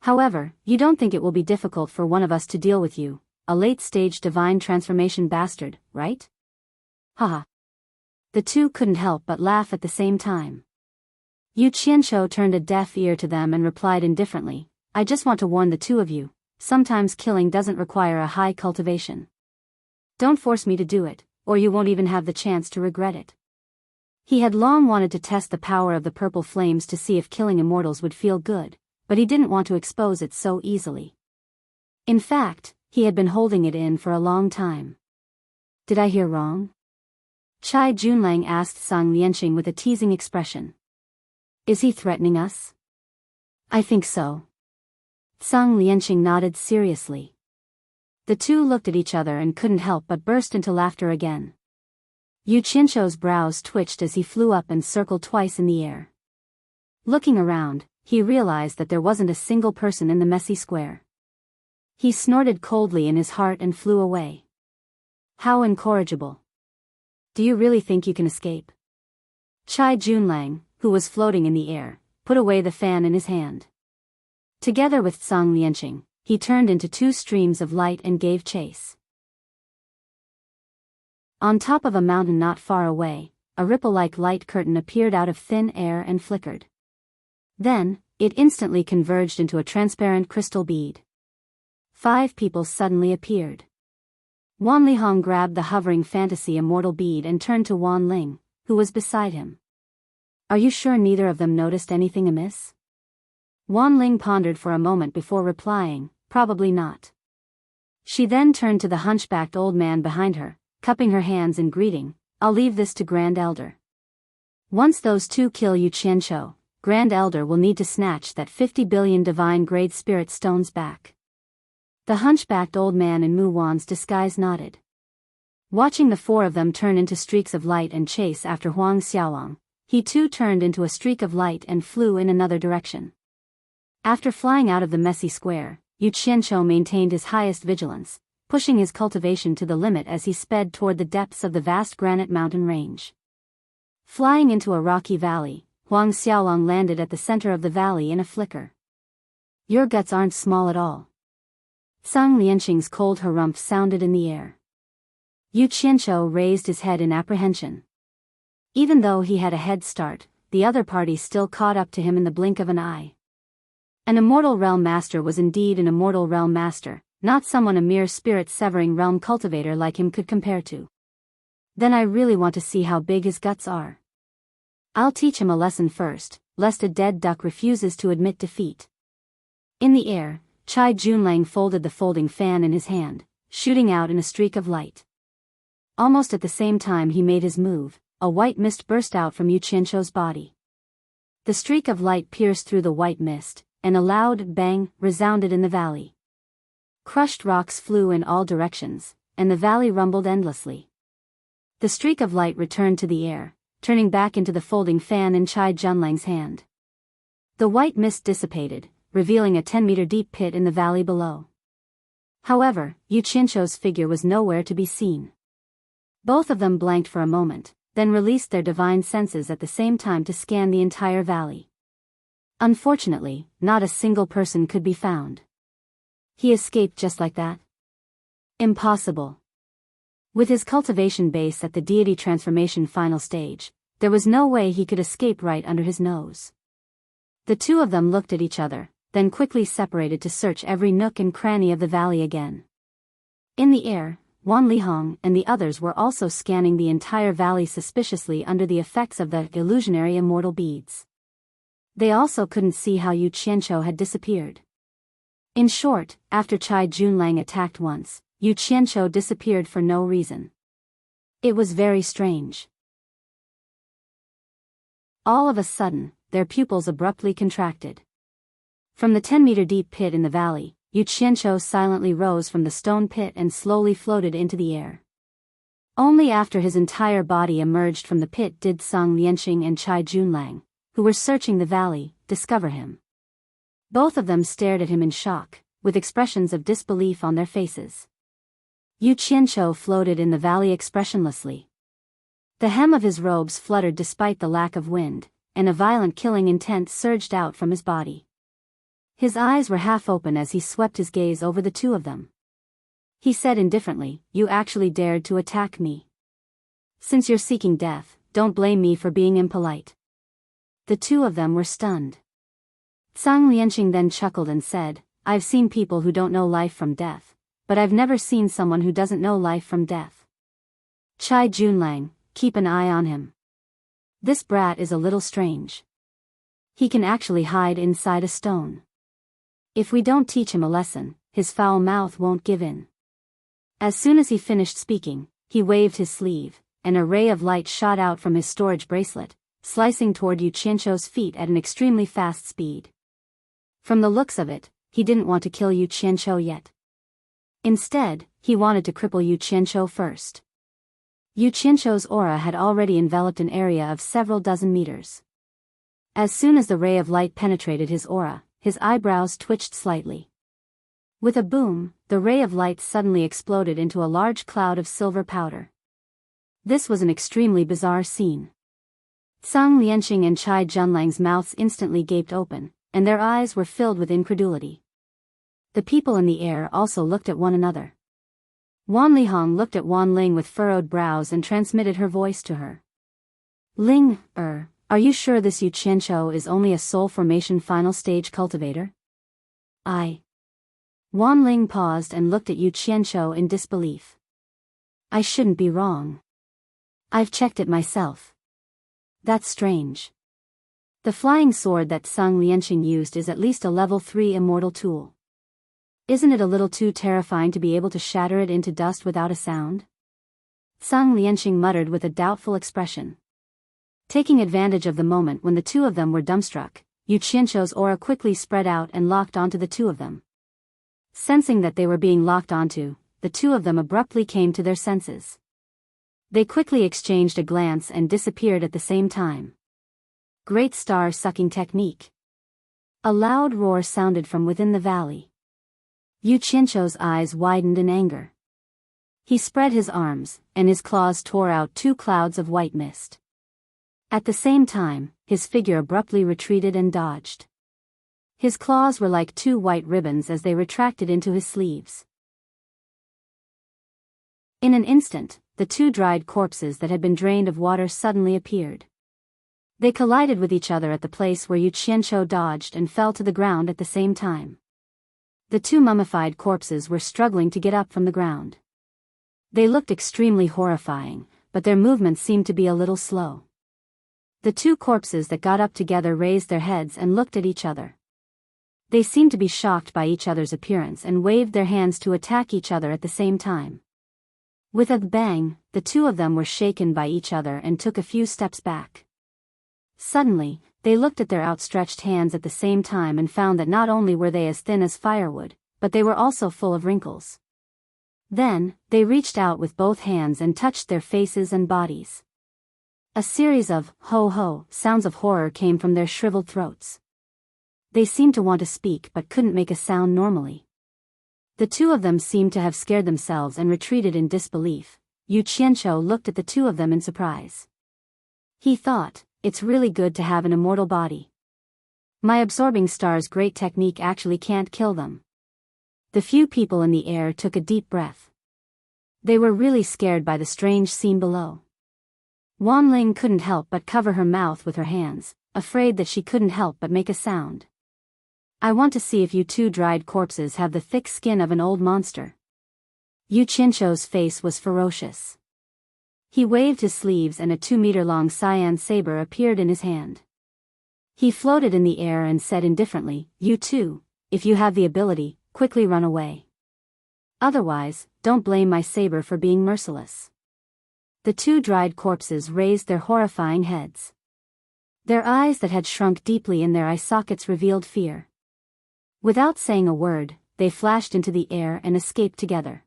S1: However, you don't think it will be difficult for one of us to deal with you, a late-stage divine transformation bastard, right?" Haha. The two couldn't help but laugh at the same time. Yu Qianzhou turned a deaf ear to them and replied indifferently, "I just want to warn the two of you, sometimes killing doesn't require a high cultivation. Don't force me to do it, or you won't even have the chance to regret it." He had long wanted to test the power of the purple flames to see if killing immortals would feel good, but he didn't want to expose it so easily. In fact, he had been holding it in for a long time. "Did I hear wrong?" Chai Junlang asked Zhang Lianqing with a teasing expression. "Is he threatening us?" "I think so." Zhang Lianqing nodded seriously. The two looked at each other and couldn't help but burst into laughter again. Yu Qianzhou's brows twitched as he flew up and circled twice in the air. Looking around, he realized that there wasn't a single person in the messy square. He snorted coldly in his heart and flew away. How incorrigible. "Do you really think you can escape?" Chai Junlang, who was floating in the air, put away the fan in his hand. Together with Zhang Lianqing, he turned into two streams of light and gave chase. On top of a mountain not far away, a ripple-like light curtain appeared out of thin air and flickered. Then, it instantly converged into a transparent crystal bead. 5 people suddenly appeared. Wan Lihong grabbed the hovering fantasy immortal bead and turned to Wan Ling, who was beside him. "Are you sure neither of them noticed anything amiss?" Wan Ling pondered for a moment before replying, "Probably not." She then turned to the hunchbacked old man behind her, cupping her hands in greeting, "I'll leave this to Grand Elder. Once those two kill Yu Qianzhou, Grand Elder will need to snatch that 50 billion divine-grade spirit stones back." The hunchbacked old man in Mu Wan's disguise nodded. Watching the 4 of them turn into streaks of light and chase after Huang Xiaolong, he too turned into a streak of light and flew in another direction. After flying out of the messy square, Yu Qianzhou maintained his highest vigilance, pushing his cultivation to the limit as he sped toward the depths of the vast granite mountain range. Flying into a rocky valley, Huang Xiaolong landed at the center of the valley in a flicker. Your guts aren't small at all. Sung Lianxing's cold harumph sounded in the air. Yu Qianqiu raised his head in apprehension. Even though he had a head start, the other party still caught up to him in the blink of an eye. An immortal realm master was indeed an immortal realm master, not someone a mere spirit-severing realm cultivator like him could compare to. Then I really want to see how big his guts are. I'll teach him a lesson first, lest a dead duck refuses to admit defeat. In the air, Chai Junlang folded the folding fan in his hand, shooting out in a streak of light. Almost at the same time he made his move, a white mist burst out from Yu Qianqiu's body. The streak of light pierced through the white mist, and a loud bang resounded in the valley. Crushed rocks flew in all directions, and the valley rumbled endlessly. The streak of light returned to the air, turning back into the folding fan in Chai Junlang's hand. The white mist dissipated, revealing a 10-meter deep pit in the valley below. However, Yu Qianqiu's figure was nowhere to be seen. Both of them blanked for a moment, then released their divine senses at the same time to scan the entire valley. Unfortunately, not a single person could be found. He escaped just like that? Impossible. With his cultivation base at the deity transformation final stage, there was no way he could escape right under his nose. The two of them looked at each other, then quickly separated to search every nook and cranny of the valley again. In the air, Wan Lihong and the others were also scanning the entire valley suspiciously under the effects of the illusionary immortal beads. They also couldn't see how Yu Qianqiu had disappeared. In short, after Chai Junlang attacked once, Yu Qianqiu disappeared for no reason. It was very strange. All of a sudden, their pupils abruptly contracted. From the 10-meter deep pit in the valley, Yu Qianqiu silently rose from the stone pit and slowly floated into the air. Only after his entire body emerged from the pit did Sung Lianxing and Chai Junlang, who were searching the valley, discover him. Both of them stared at him in shock, with expressions of disbelief on their faces. Yu Qianqiu floated in the valley expressionlessly. The hem of his robes fluttered despite the lack of wind, and a violent killing intent surged out from his body. His eyes were half open as he swept his gaze over the two of them. He said indifferently, "You actually dared to attack me. Since you're seeking death, don't blame me for being impolite." The two of them were stunned. Sung Lianxing then chuckled and said, "I've seen people who don't know life from death, but I've never seen someone who doesn't know life from death. Chai Junlang, keep an eye on him. This brat is a little strange. He can actually hide inside a stone. If we don't teach him a lesson, his foul mouth won't give in." As soon as he finished speaking, he waved his sleeve, and a ray of light shot out from his storage bracelet, slicing toward Yu Qianqiu's feet at an extremely fast speed. From the looks of it, he didn't want to kill Yu Qianqiu yet. Instead, he wanted to cripple Yu Qianqiu first. Yu Qianqiu's aura had already enveloped an area of several dozen meters. As soon as the ray of light penetrated his aura, his eyebrows twitched slightly. With a boom, the ray of light suddenly exploded into a large cloud of silver powder. This was an extremely bizarre scene. Sung Lianxing and Chai Junlang's mouths instantly gaped open, and their eyes were filled with incredulity. The people in the air also looked at one another. Wan Lihong looked at Wan Ling with furrowed brows and transmitted her voice to her. "Ling, are you sure this Yu Qianqiu is only a soul formation final stage cultivator?" Wan Ling paused and looked at Yu Qianqiu in disbelief. "I shouldn't be wrong. I've checked it myself. That's strange. The flying sword that Sung Lianxing used is at least a level 3 immortal tool. Isn't it a little too terrifying to be able to shatter it into dust without a sound?" Sung Lianxing muttered with a doubtful expression. Taking advantage of the moment when the two of them were dumbstruck, Yu Qianqiu's aura quickly spread out and locked onto the two of them. Sensing that they were being locked onto, the two of them abruptly came to their senses. They quickly exchanged a glance and disappeared at the same time. Great star-sucking technique. A loud roar sounded from within the valley. Yu Qianqiu's eyes widened in anger. He spread his arms, and his claws tore out 2 clouds of white mist. At the same time, his figure abruptly retreated and dodged. His claws were like two white ribbons as they retracted into his sleeves. In an instant, the two dried corpses that had been drained of water suddenly appeared. They collided with each other at the place where Yu Qianqiu dodged and fell to the ground at the same time. The two mummified corpses were struggling to get up from the ground. They looked extremely horrifying, but their movements seemed to be a little slow. The two corpses that got up together raised their heads and looked at each other. They seemed to be shocked by each other's appearance and waved their hands to attack each other at the same time. With a bang, the two of them were shaken by each other and took a few steps back. Suddenly, they looked at their outstretched hands at the same time and found that not only were they as thin as firewood, but they were also full of wrinkles. Then, they reached out with both hands and touched their faces and bodies. A series of ho-ho sounds of horror came from their shriveled throats. They seemed to want to speak but couldn't make a sound normally. The two of them seemed to have scared themselves and retreated in disbelief. Yu Qianqiu looked at the two of them in surprise. He thought, "It's really good to have an immortal body. My absorbing star's great technique actually can't kill them." The few people in the air took a deep breath. They were really scared by the strange scene below. Wanling couldn't help but cover her mouth with her hands, afraid that she couldn't help but make a sound. "I want to see if you two dried corpses have the thick skin of an old monster." Yu Qianqiu's face was ferocious. He waved his sleeves and a 2-meter-long cyan saber appeared in his hand. He floated in the air and said indifferently, "You two, if you have the ability, quickly run away. Otherwise, don't blame my saber for being merciless." The two dried corpses raised their horrifying heads. Their eyes that had shrunk deeply in their eye sockets revealed fear. Without saying a word, they flashed into the air and escaped together.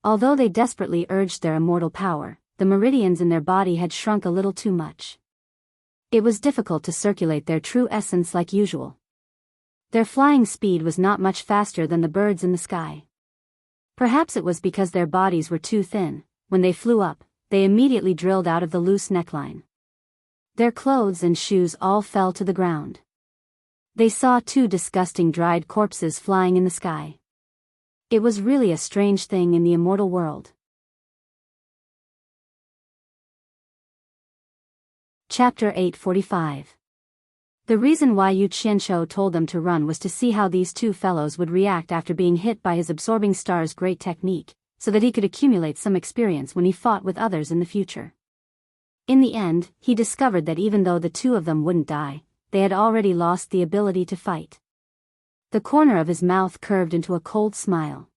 S1: Although they desperately urged their immortal power, the meridians in their body had shrunk a little too much. It was difficult to circulate their true essence like usual. Their flying speed was not much faster than the birds in the sky. Perhaps it was because their bodies were too thin. When they flew up, they immediately drilled out of the loose neckline. Their clothes and shoes all fell to the ground. They saw two disgusting dried corpses flying in the sky. It was really a strange thing in the immortal world. Chapter 845. The reason why Yu Qianqiu told them to run was to see how these two fellows would react after being hit by his absorbing star's great technique, so that he could accumulate some experience when he fought with others in the future. In the end, he discovered that even though the two of them wouldn't die, they had already lost the ability to fight. The corner of his mouth curved into a cold smile.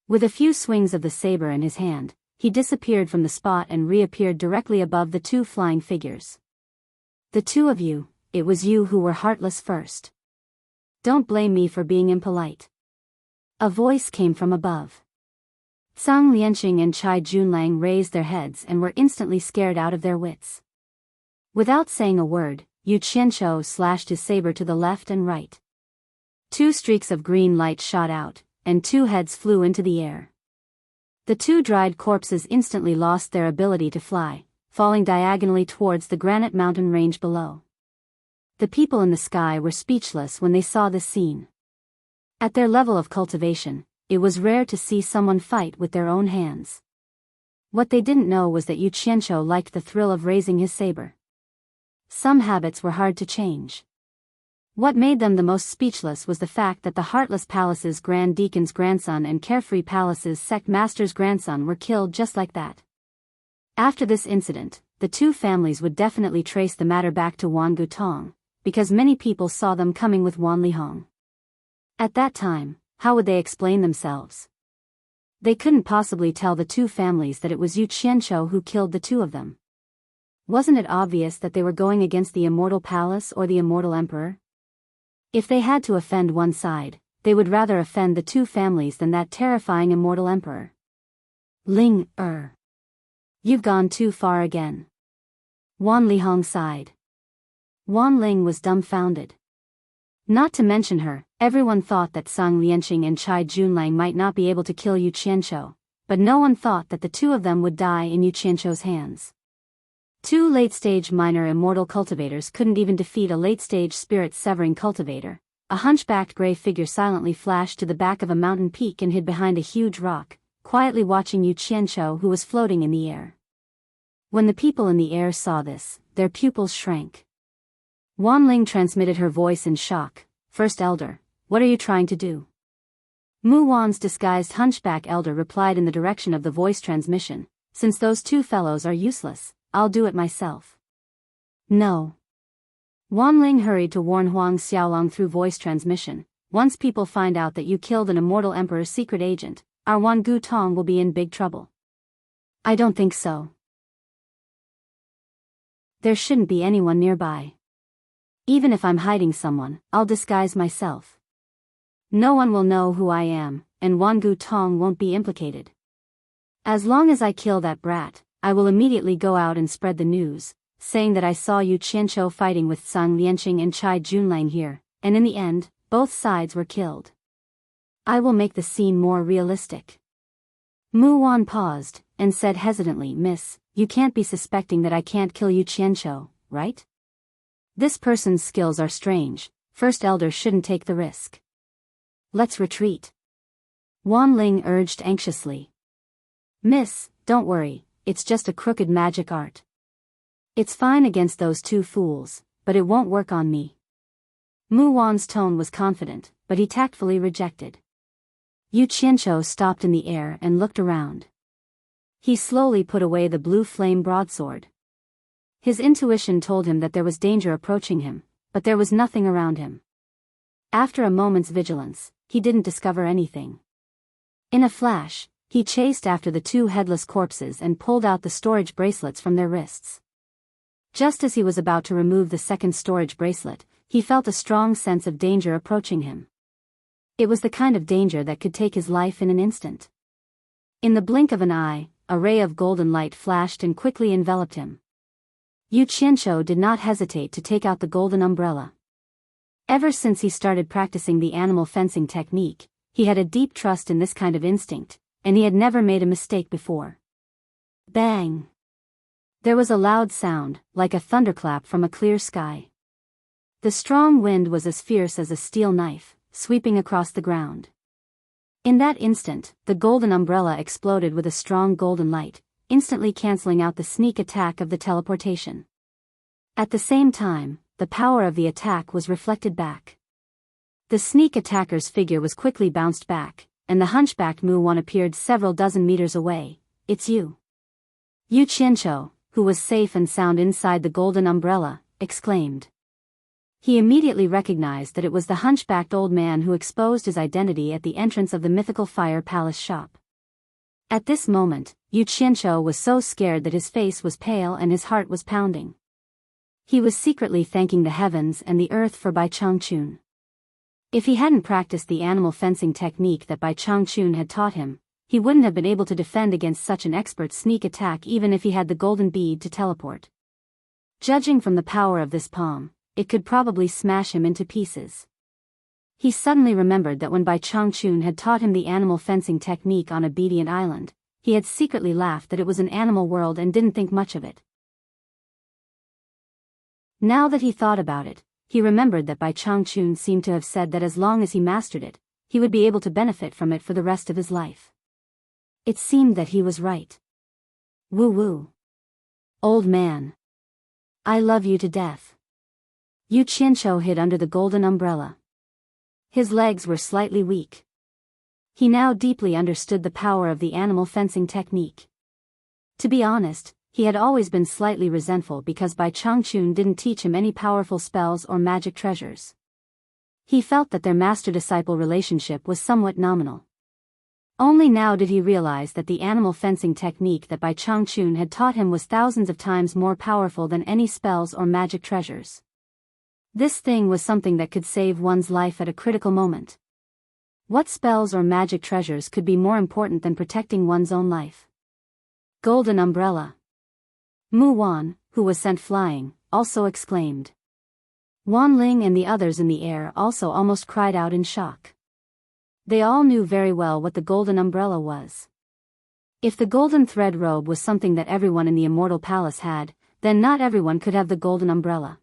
S1: With a few swings of the saber in his hand, he disappeared from the spot and reappeared directly above the two flying figures. "The two of you, it was you who were heartless first. Don't blame me for being impolite." A voice came from above. Zhang Lianqing and Chai Junlang raised their heads and were instantly scared out of their wits. Without saying a word, Yu Qianqiu slashed his saber to the left and right. Two streaks of green light shot out, and two heads flew into the air. The two dried corpses instantly lost their ability to fly, falling diagonally towards the granite mountain range below. The people in the sky were speechless when they saw this scene. At their level of cultivation, it was rare to see someone fight with their own hands. What they didn't know was that Yu Qianqiu liked the thrill of raising his saber. Some habits were hard to change. What made them the most speechless was the fact that the Heartless Palace's Grand Deacon's grandson and Carefree Palace's Sect Master's grandson were killed just like that. After this incident, the two families would definitely trace the matter back to Wan Gutong, because many people saw them coming with Wan Lihong. At that time, how would they explain themselves? They couldn't possibly tell the two families that it was Yu Qianqiu who killed the two of them. Wasn't it obvious that they were going against the Immortal Palace or the Immortal Emperor? If they had to offend one side, they would rather offend the two families than that terrifying Immortal Emperor. Ling Er. You've gone too far again. Wan Lihong sighed. Wan Ling was dumbfounded. Not to mention her, everyone thought that Zhang Lianqing and Chai Junlang might not be able to kill Yu Qianqiu, but no one thought that the two of them would die in Yu Qianqiu's hands. Two late-stage minor immortal cultivators couldn't even defeat a late-stage spirit-severing cultivator. A hunchbacked gray figure silently flashed to the back of a mountain peak and hid behind a huge rock, quietly watching Yu Qianqiu, who was floating in the air. When the people in the air saw this, their pupils shrank. Wanling transmitted her voice in shock. "First Elder, what are you trying to do?" Mu Wan's disguised hunchback elder replied in the direction of the voice transmission, "Since those two fellows are useless, I'll do it myself." "No." Wanling hurried to warn Huang Xiaolong through voice transmission. "Once people find out that you killed an immortal emperor's secret agent, our Wan Gu Tong will be in big trouble." "I don't think so. There shouldn't be anyone nearby. Even if I'm hiding someone, I'll disguise myself. No one will know who I am, and Wan Gu Tong won't be implicated. As long as I kill that brat, I will immediately go out and spread the news, saying that I saw Yu Qianqiu fighting with Zhang Lianqing and Chai Junlang here, and in the end, both sides were killed. I will make the scene more realistic." Mu Wan paused, and said hesitantly, "Miss, you can't be suspecting that I can't kill Yu Qianqiu, right? This person's skills are strange. First Elder shouldn't take the risk. Let's retreat." Wanling urged anxiously. "Miss, don't worry, it's just a crooked magic art. It's fine against those two fools, but it won't work on me." Mu Wan's tone was confident, but he tactfully rejected. Yu Qianqiu stopped in the air and looked around. He slowly put away the blue flame broadsword. His intuition told him that there was danger approaching him, but there was nothing around him. After a moment's vigilance, he didn't discover anything. In a flash, he chased after the two headless corpses and pulled out the storage bracelets from their wrists. Just as he was about to remove the second storage bracelet, he felt a strong sense of danger approaching him. It was the kind of danger that could take his life in an instant. In the blink of an eye, a ray of golden light flashed and quickly enveloped him. Yu Qianqiu did not hesitate to take out the golden umbrella. Ever since he started practicing the animal fencing technique, he had a deep trust in this kind of instinct, and he had never made a mistake before. Bang! There was a loud sound, like a thunderclap from a clear sky. The strong wind was as fierce as a steel knife, sweeping across the ground. In that instant, the golden umbrella exploded with a strong golden light, instantly canceling out the sneak attack of the teleportation. At the same time, the power of the attack was reflected back. The sneak attacker's figure was quickly bounced back, and the hunchbacked Mu Wan appeared several dozen meters away. "It's you." Yu Qianqiu, who was safe and sound inside the golden umbrella, exclaimed. He immediately recognized that it was the hunchbacked old man who exposed his identity at the entrance of the mythical fire palace shop. At this moment, Yu Qianqiu was so scared that his face was pale and his heart was pounding. He was secretly thanking the heavens and the earth for Bai Changchun. If he hadn't practiced the animal fencing technique that Bai Changchun had taught him, he wouldn't have been able to defend against such an expert sneak attack even if he had the golden bead to teleport. Judging from the power of this palm, it could probably smash him into pieces. He suddenly remembered that when Bai Changchun had taught him the animal fencing technique on Obedient Island, he had secretly laughed that it was an animal world and didn't think much of it. Now that he thought about it, he remembered that Bai Changchun seemed to have said that as long as he mastered it, he would be able to benefit from it for the rest of his life. It seemed that he was right. Woo-woo. Old man. I love you to death. Yu Qianqiu hid under the golden umbrella. His legs were slightly weak. He now deeply understood the power of the animal fencing technique. To be honest, he had always been slightly resentful because Bai Changchun didn't teach him any powerful spells or magic treasures. He felt that their master-disciple relationship was somewhat nominal. Only now did he realize that the animal fencing technique that Bai Changchun had taught him was thousands of times more powerful than any spells or magic treasures. This thing was something that could save one's life at a critical moment. What spells or magic treasures could be more important than protecting one's own life? Golden umbrella. Mu Wan, who was sent flying, also exclaimed. Wan Ling and the others in the air also almost cried out in shock. They all knew very well what the golden umbrella was. If the golden thread robe was something that everyone in the Immortal Palace had, then not everyone could have the golden umbrella.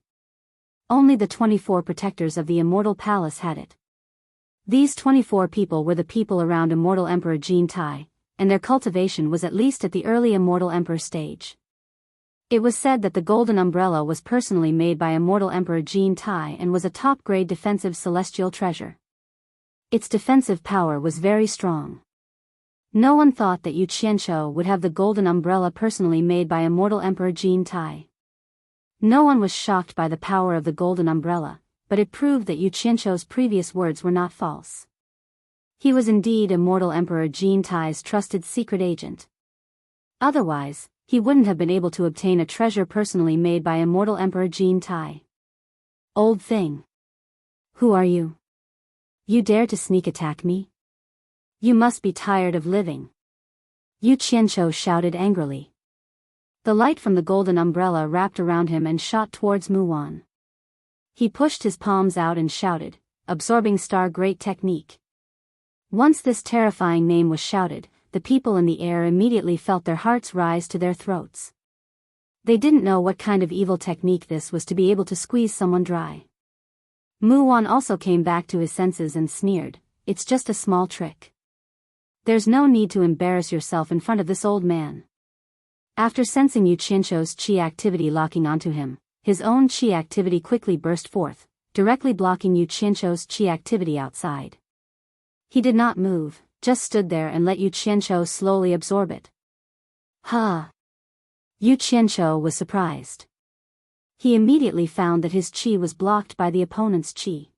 S1: Only the 24 protectors of the immortal palace had it. These 24 people were the people around immortal Emperor Jin Tai, and their cultivation was at least at the early immortal emperor stage. It was said that the golden umbrella was personally made by immortal Emperor Jin Tai and was a top-grade defensive celestial treasure. Its defensive power was very strong. No one thought that Yu Qianqiu would have the golden umbrella personally made by immortal Emperor Jin Tai. No one was shocked by the power of the golden umbrella, but it proved that Yu Qianqiu's previous words were not false. He was indeed immortal Emperor Jin Tai's trusted secret agent. Otherwise, he wouldn't have been able to obtain a treasure personally made by immortal Emperor Jin Tai. Old thing. Who are you? You dare to sneak attack me? You must be tired of living. Yu Qianqiu shouted angrily. The light from the golden umbrella wrapped around him and shot towards Mu Wan. He pushed his palms out and shouted, "Absorbing star great technique." Once this terrifying name was shouted, the people in the air immediately felt their hearts rise to their throats. They didn't know what kind of evil technique this was to be able to squeeze someone dry. Mu Wan also came back to his senses and sneered, "It's just a small trick. There's no need to embarrass yourself in front of this old man." After sensing Yu Qianqiu's qi activity locking onto him, his own qi activity quickly burst forth, directly blocking Yu Qianqiu's qi activity outside. He did not move, just stood there and let Yu Qianqiu slowly absorb it. Ha! Yu Qianqiu was surprised. He immediately found that his qi was blocked by the opponent's qi.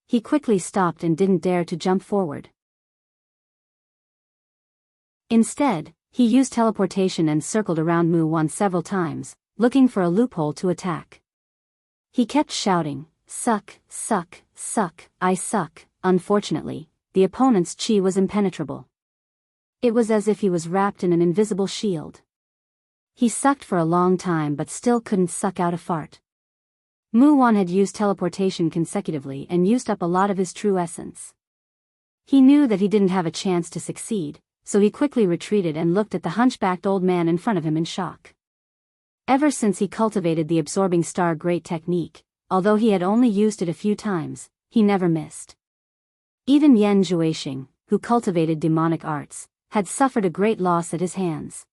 S1: He quickly stopped and didn't dare to jump forward. Instead, he used teleportation and circled around Mu Wan several times, looking for a loophole to attack. He kept shouting, "Suck, suck, suck, I suck." Unfortunately, the opponent's qi was impenetrable. It was as if he was wrapped in an invisible shield. He sucked for a long time but still couldn't suck out a fart. Mu Wan had used teleportation consecutively and used up a lot of his true essence. He knew that he didn't have a chance to succeed, so he quickly retreated and looked at the hunchbacked old man in front of him in shock. Ever since he cultivated the absorbing star great technique, although he had only used it a few times, he never missed. Even Yan Zhuixing, who cultivated demonic arts, had suffered a great loss at his hands.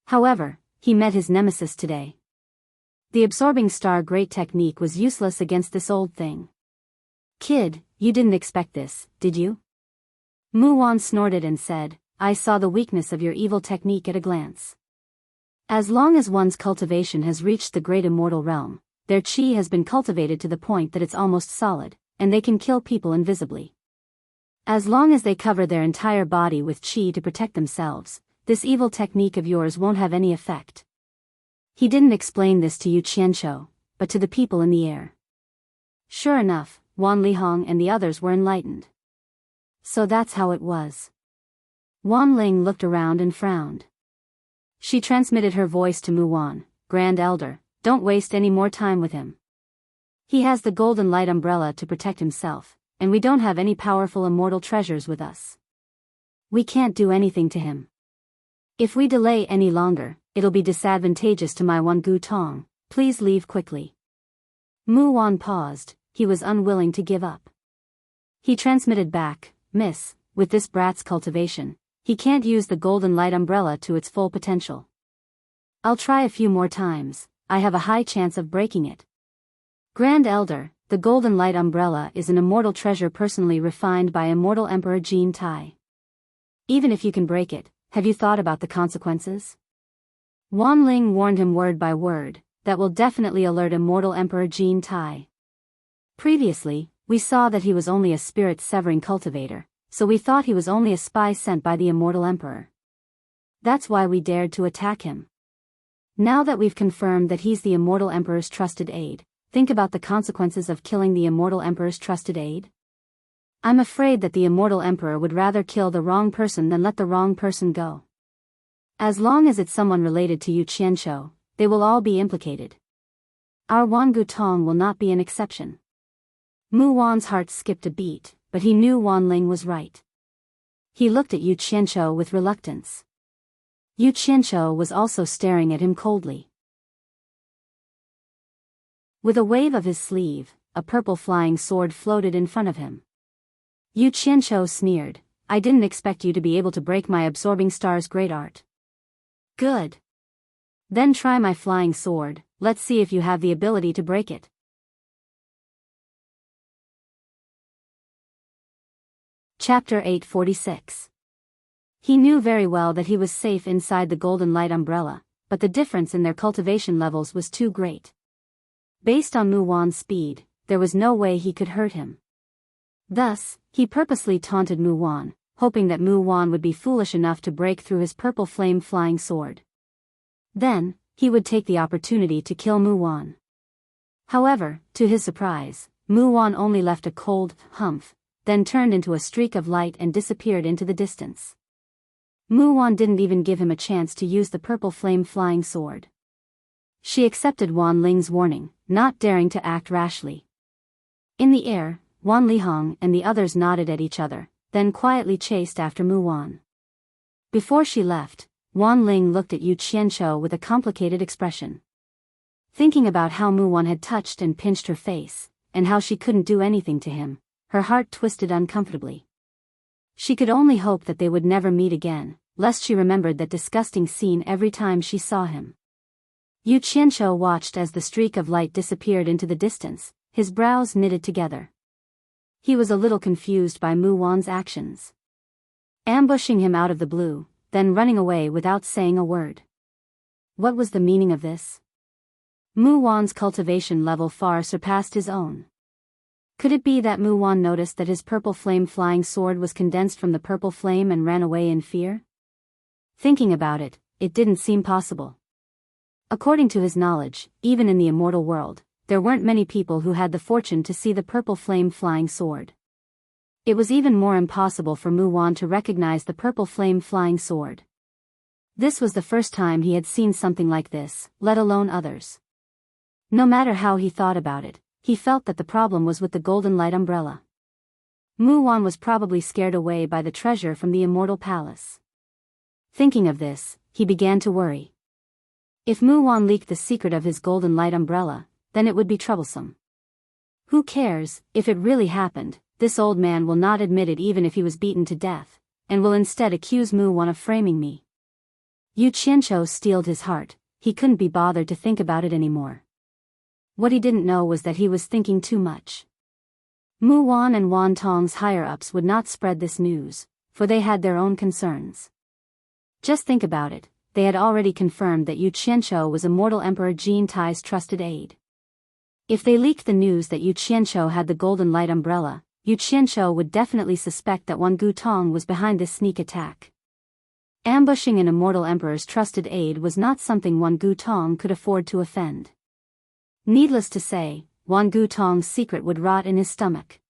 S1: However, he met his nemesis today. The absorbing star great technique was useless against this old thing. "Kid, you didn't expect this, did you?" Mu Wan snorted and said, "I saw the weakness of your evil technique at a glance. As long as one's cultivation has reached the great immortal realm, their qi has been cultivated to the point that it's almost solid, and they can kill people invisibly. As long as they cover their entire body with qi to protect themselves, this evil technique of yours won't have any effect." He didn't explain this to Yu Qianqiu, but to the people in the air. Sure enough, Wan Lihong and the others were enlightened. So that's how it was. Wan Ling looked around and frowned. She transmitted her voice to Mu Wan, "Grand Elder, don't waste any more time with him. He has the golden light umbrella to protect himself, and we don't have any powerful immortal treasures with us. We can't do anything to him. If we delay any longer, it'll be disadvantageous to my Wan Gu Tong. Please leave quickly." Mu Wan paused, he was unwilling to give up. He transmitted back, "Miss, with this brat's cultivation, he can't use the golden light umbrella to its full potential. I'll try a few more times, I have a high chance of breaking it." "Grand Elder, the golden light umbrella is an immortal treasure personally refined by immortal Emperor Jin Tai. Even if you can break it, have you thought about the consequences?" Wan Ling warned him word by word, "That will definitely alert immortal Emperor Jin Tai. Previously, we saw that he was only a spirit-severing cultivator, so we thought he was only a spy sent by the immortal emperor. That's why we dared to attack him. Now that we've confirmed that he's the immortal emperor's trusted aide, think about the consequences of killing the immortal emperor's trusted aide. I'm afraid that the immortal emperor would rather kill the wrong person than let the wrong person go. As long as it's someone related to Yu Qianqiu, they will all be implicated. Our Wan Gu Tong will not be an exception." Mu Wan's heart skipped a beat, but he knew Wan Ling was right. He looked at Yu Qianqiu with reluctance. Yu Qianqiu was also staring at him coldly. With a wave of his sleeve, a purple flying sword floated in front of him. Yu Qianqiu sneered, "I didn't expect you to be able to break my absorbing star's great art." "Good. Then try my flying sword, let's see if you have the ability to break it." Chapter 846. He knew very well that he was safe inside the golden light umbrella, but the difference in their cultivation levels was too great. Based on Mu Wan's speed, there was no way he could hurt him. Thus, he purposely taunted Mu Wan, hoping that Mu Wan would be foolish enough to break through his purple flame flying sword. Then, he would take the opportunity to kill Mu Wan. However, to his surprise, Mu Wan only left a cold humph, then turned into a streak of light and disappeared into the distance. Mu Wan didn't even give him a chance to use the purple flame flying sword. She accepted Wan Ling's warning, not daring to act rashly. In the air, Wan Lihong and the others nodded at each other, then quietly chased after Mu Wan. Before she left, Wan Ling looked at Yu Qianqiu with a complicated expression. Thinking about how Mu Wan had touched and pinched her face, and how she couldn't do anything to him, her heart twisted uncomfortably. She could only hope that they would never meet again, lest she remembered that disgusting scene every time she saw him. Yu Qianqiu watched as the streak of light disappeared into the distance, his brows knitted together. He was a little confused by Mu Wan's actions. Ambushing him out of the blue, then running away without saying a word. What was the meaning of this? Mu Wan's cultivation level far surpassed his own. Could it be that Mu Wan noticed that his purple flame flying sword was condensed from the purple flame and ran away in fear? Thinking about it, it didn't seem possible. According to his knowledge, even in the immortal world, there weren't many people who had the fortune to see the purple flame flying sword. It was even more impossible for Mu Wan to recognize the purple flame flying sword. This was the first time he had seen something like this, let alone others. No matter how he thought about it, he felt that the problem was with the golden light umbrella. Mu Wan was probably scared away by the treasure from the immortal palace. Thinking of this, he began to worry. If Mu Wan leaked the secret of his golden light umbrella, then it would be troublesome. Who cares, if it really happened, this old man will not admit it even if he was beaten to death, and will instead accuse Mu Wan of framing me. Yu Qianqiu steeled his heart, he couldn't be bothered to think about it anymore. What he didn't know was that he was thinking too much. Mu Wan and Wan Tong's higher-ups would not spread this news, for they had their own concerns. Just think about it, they had already confirmed that Yu Qianqiu was immortal Emperor Jin Tai's trusted aide. If they leaked the news that Yu Qianqiu had the golden light umbrella, Yu Qianqiu would definitely suspect that Wan Gutong was behind this sneak attack. Ambushing an immortal emperor's trusted aide was not something Wan Gutong could afford to offend. Needless to say, Wan Gutong's secret would rot in his stomach.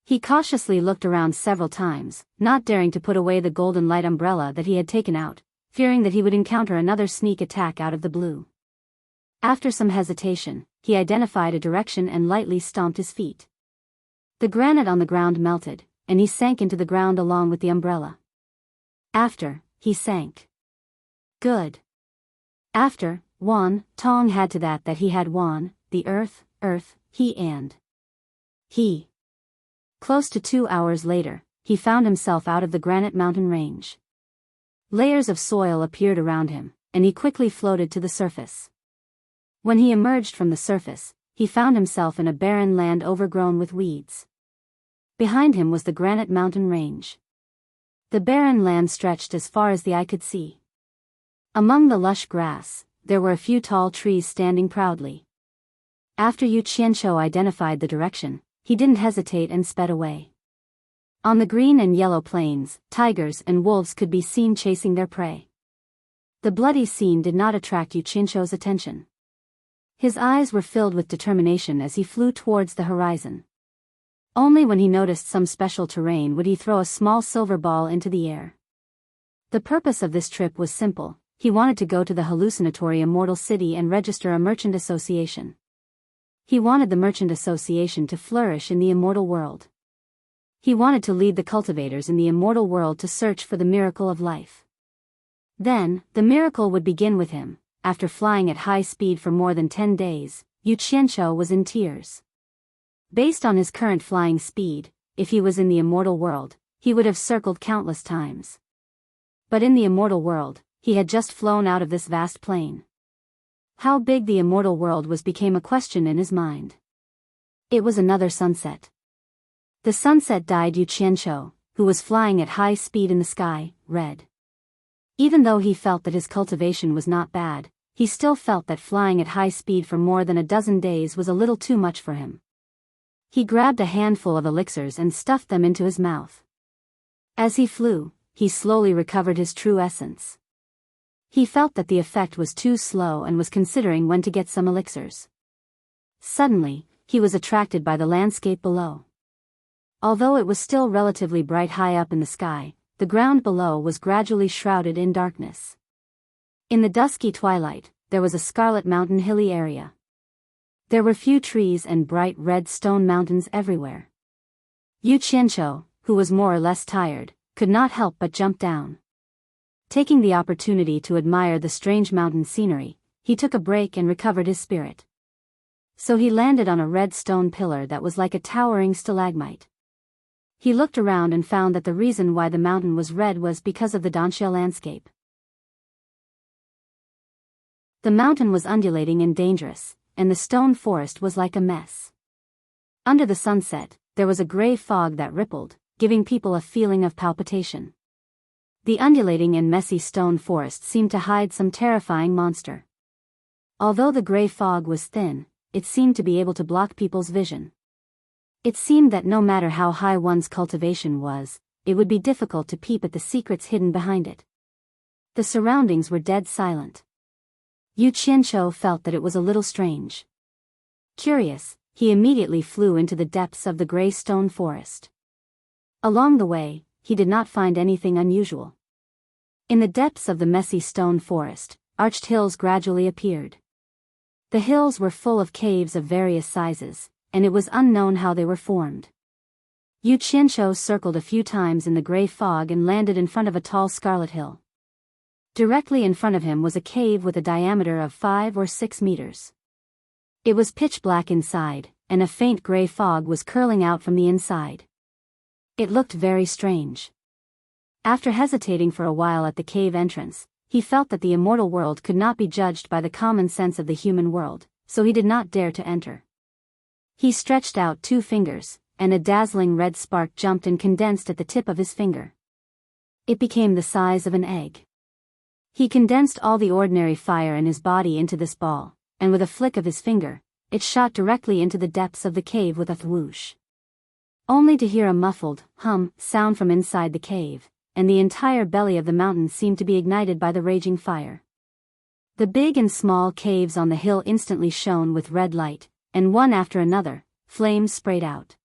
S1: He cautiously looked around several times, not daring to put away the golden light umbrella that he had taken out, fearing that he would encounter another sneak attack out of the blue. After some hesitation, he identified a direction and lightly stomped his feet. The granite on the ground melted, and he sank into the ground along with the umbrella. After, he sank. Good. After, Wan Tong had to that he had Wan, the earth, he and he. Close to 2 hours later, he found himself out of the granite mountain range. Layers of soil appeared around him, and he quickly floated to the surface. When he emerged from the surface, he found himself in a barren land overgrown with weeds. Behind him was the granite mountain range. The barren land stretched as far as the eye could see. Among the lush grass, there were a few tall trees standing proudly. After Yu Qianqiu identified the direction, he didn't hesitate and sped away. On the green and yellow plains, tigers and wolves could be seen chasing their prey. The bloody scene did not attract Yu Qianqiu's attention. His eyes were filled with determination as he flew towards the horizon. Only when he noticed some special terrain would he throw a small silver ball into the air. The purpose of this trip was simple. He wanted to go to the hallucinatory immortal city and register a merchant association. He wanted the merchant association to flourish in the immortal world. He wanted to lead the cultivators in the immortal world to search for the miracle of life. Then, the miracle would begin with him, after flying at high speed for more than 10 days, Yu Qianqiu was in tears. Based on his current flying speed, if he was in the immortal world, he would have circled countless times. But in the immortal world, he had just flown out of this vast plane. How big the immortal world was became a question in his mind. It was another sunset. The sunset dyed Yu Qianqiu, who was flying at high speed in the sky, red. Even though he felt that his cultivation was not bad, he still felt that flying at high speed for more than a dozen days was a little too much for him. He grabbed a handful of elixirs and stuffed them into his mouth. As he flew, he slowly recovered his true essence. He felt that the effect was too slow and was considering when to get some elixirs. Suddenly, he was attracted by the landscape below. Although it was still relatively bright high up in the sky, the ground below was gradually shrouded in darkness. In the dusky twilight, there was a scarlet mountain hilly area. There were few trees and bright red stone mountains everywhere. Yu Qianqiu, who was more or less tired, could not help but jump down. Taking the opportunity to admire the strange mountain scenery, he took a break and recovered his spirit. So he landed on a red stone pillar that was like a towering stalagmite. He looked around and found that the reason why the mountain was red was because of the Danxia landscape. The mountain was undulating and dangerous, and the stone forest was like a mess. Under the sunset, there was a gray fog that rippled, giving people a feeling of palpitation. The undulating and messy stone forest seemed to hide some terrifying monster. Although the gray fog was thin, it seemed to be able to block people's vision. It seemed that no matter how high one's cultivation was, it would be difficult to peep at the secrets hidden behind it. The surroundings were dead silent. Yu Qianqiu felt that it was a little strange. Curious, he immediately flew into the depths of the gray stone forest. Along the way, he did not find anything unusual. In the depths of the messy stone forest, arched hills gradually appeared. The hills were full of caves of various sizes, and it was unknown how they were formed. Yu Qianqiu circled a few times in the gray fog and landed in front of a tall scarlet hill. Directly in front of him was a cave with a diameter of 5 or 6 meters. It was pitch black inside, and a faint gray fog was curling out from the inside. It looked very strange. After hesitating for a while at the cave entrance, he felt that the immortal world could not be judged by the common sense of the human world, so he did not dare to enter. He stretched out 2 fingers, and a dazzling red spark jumped and condensed at the tip of his finger. It became the size of an egg. He condensed all the ordinary fire in his body into this ball, and with a flick of his finger, it shot directly into the depths of the cave with a thwoosh. Only to hear a muffled hum sound from inside the cave, and the entire belly of the mountain seemed to be ignited by the raging fire. The big and small caves on the hill instantly shone with red light, and one after another, flames sprayed out.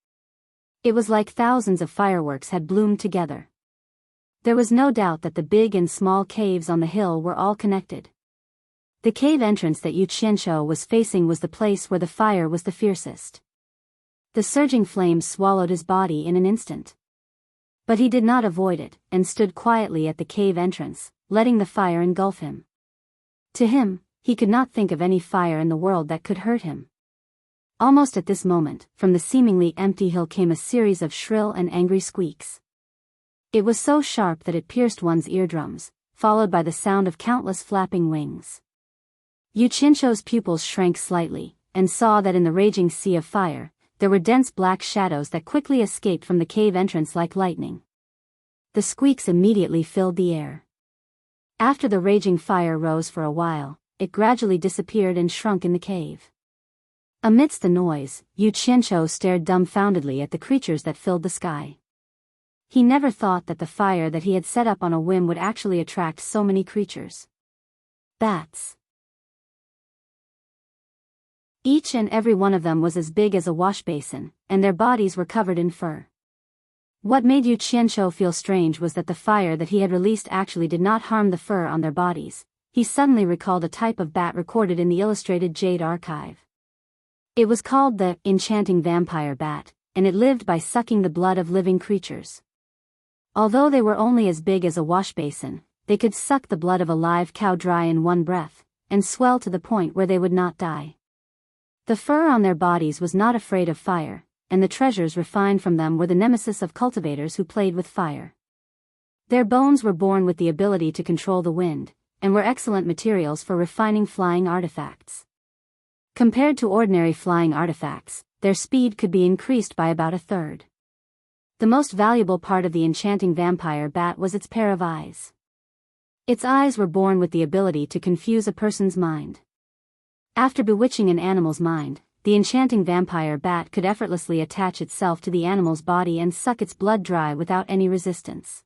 S1: It was like thousands of fireworks had bloomed together. There was no doubt that the big and small caves on the hill were all connected. The cave entrance that Yu Qianqiu was facing was the place where the fire was the fiercest. The surging flames swallowed his body in an instant. But he did not avoid it, and stood quietly at the cave entrance, letting the fire engulf him. To him, he could not think of any fire in the world that could hurt him. Almost at this moment, from the seemingly empty hill came a series of shrill and angry squeaks. It was so sharp that it pierced one's eardrums, followed by the sound of countless flapping wings. Yu Qianqiu's pupils shrank slightly, and saw that in the raging sea of fire, there were dense black shadows that quickly escaped from the cave entrance like lightning. The squeaks immediately filled the air. After the raging fire rose for a while, it gradually disappeared and shrunk in the cave. Amidst the noise, Yu Qianqiu stared dumbfoundedly at the creatures that filled the sky. He never thought that the fire that he had set up on a whim would actually attract so many creatures. Bats. Each and every one of them was as big as a wash basin, and their bodies were covered in fur. What made Yu Qianqiu feel strange was that the fire that he had released actually did not harm the fur on their bodies. He suddenly recalled a type of bat recorded in the Illustrated Jade Archive. It was called the enchanting vampire bat, and it lived by sucking the blood of living creatures. Although they were only as big as a wash basin, they could suck the blood of a live cow dry in one breath, and swell to the point where they would not die. The fur on their bodies was not afraid of fire, and the treasures refined from them were the nemesis of cultivators who played with fire. Their bones were born with the ability to control the wind, and were excellent materials for refining flying artifacts. Compared to ordinary flying artifacts, their speed could be increased by about a third. The most valuable part of the enchanting vampire bat was its pair of eyes. Its eyes were born with the ability to confuse a person's mind. After bewitching an animal's mind, the enchanting vampire bat could effortlessly attach itself to the animal's body and suck its blood dry without any resistance.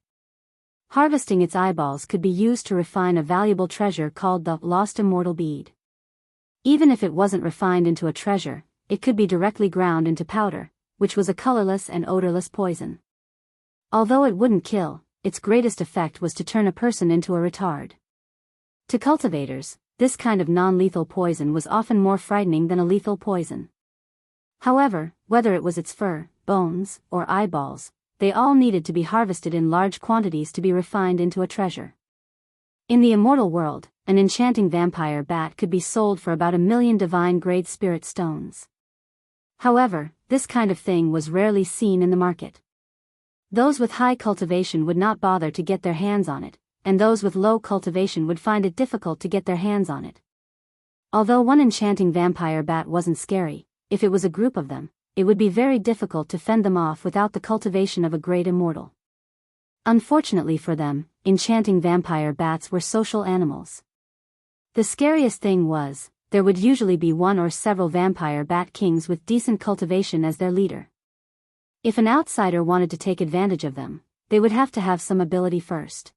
S1: Harvesting its eyeballs could be used to refine a valuable treasure called the lost immortal bead. Even if it wasn't refined into a treasure, it could be directly ground into powder, which was a colorless and odorless poison. Although it wouldn't kill, its greatest effect was to turn a person into a retard. To cultivators, this kind of non-lethal poison was often more frightening than a lethal poison. However, whether it was its fur, bones, or eyeballs, they all needed to be harvested in large quantities to be refined into a treasure. In the immortal world, an enchanting vampire bat could be sold for about 1,000,000 divine-grade spirit stones. However, this kind of thing was rarely seen in the market. Those with high cultivation would not bother to get their hands on it, and those with low cultivation would find it difficult to get their hands on it. Although one enchanting vampire bat wasn't scary, if it was a group of them, it would be very difficult to fend them off without the cultivation of a great immortal. Unfortunately for them, enchanting vampire bats were social animals. The scariest thing was, there would usually be one or several vampire bat kings with decent cultivation as their leader. If an outsider wanted to take advantage of them, they would have to have some ability first.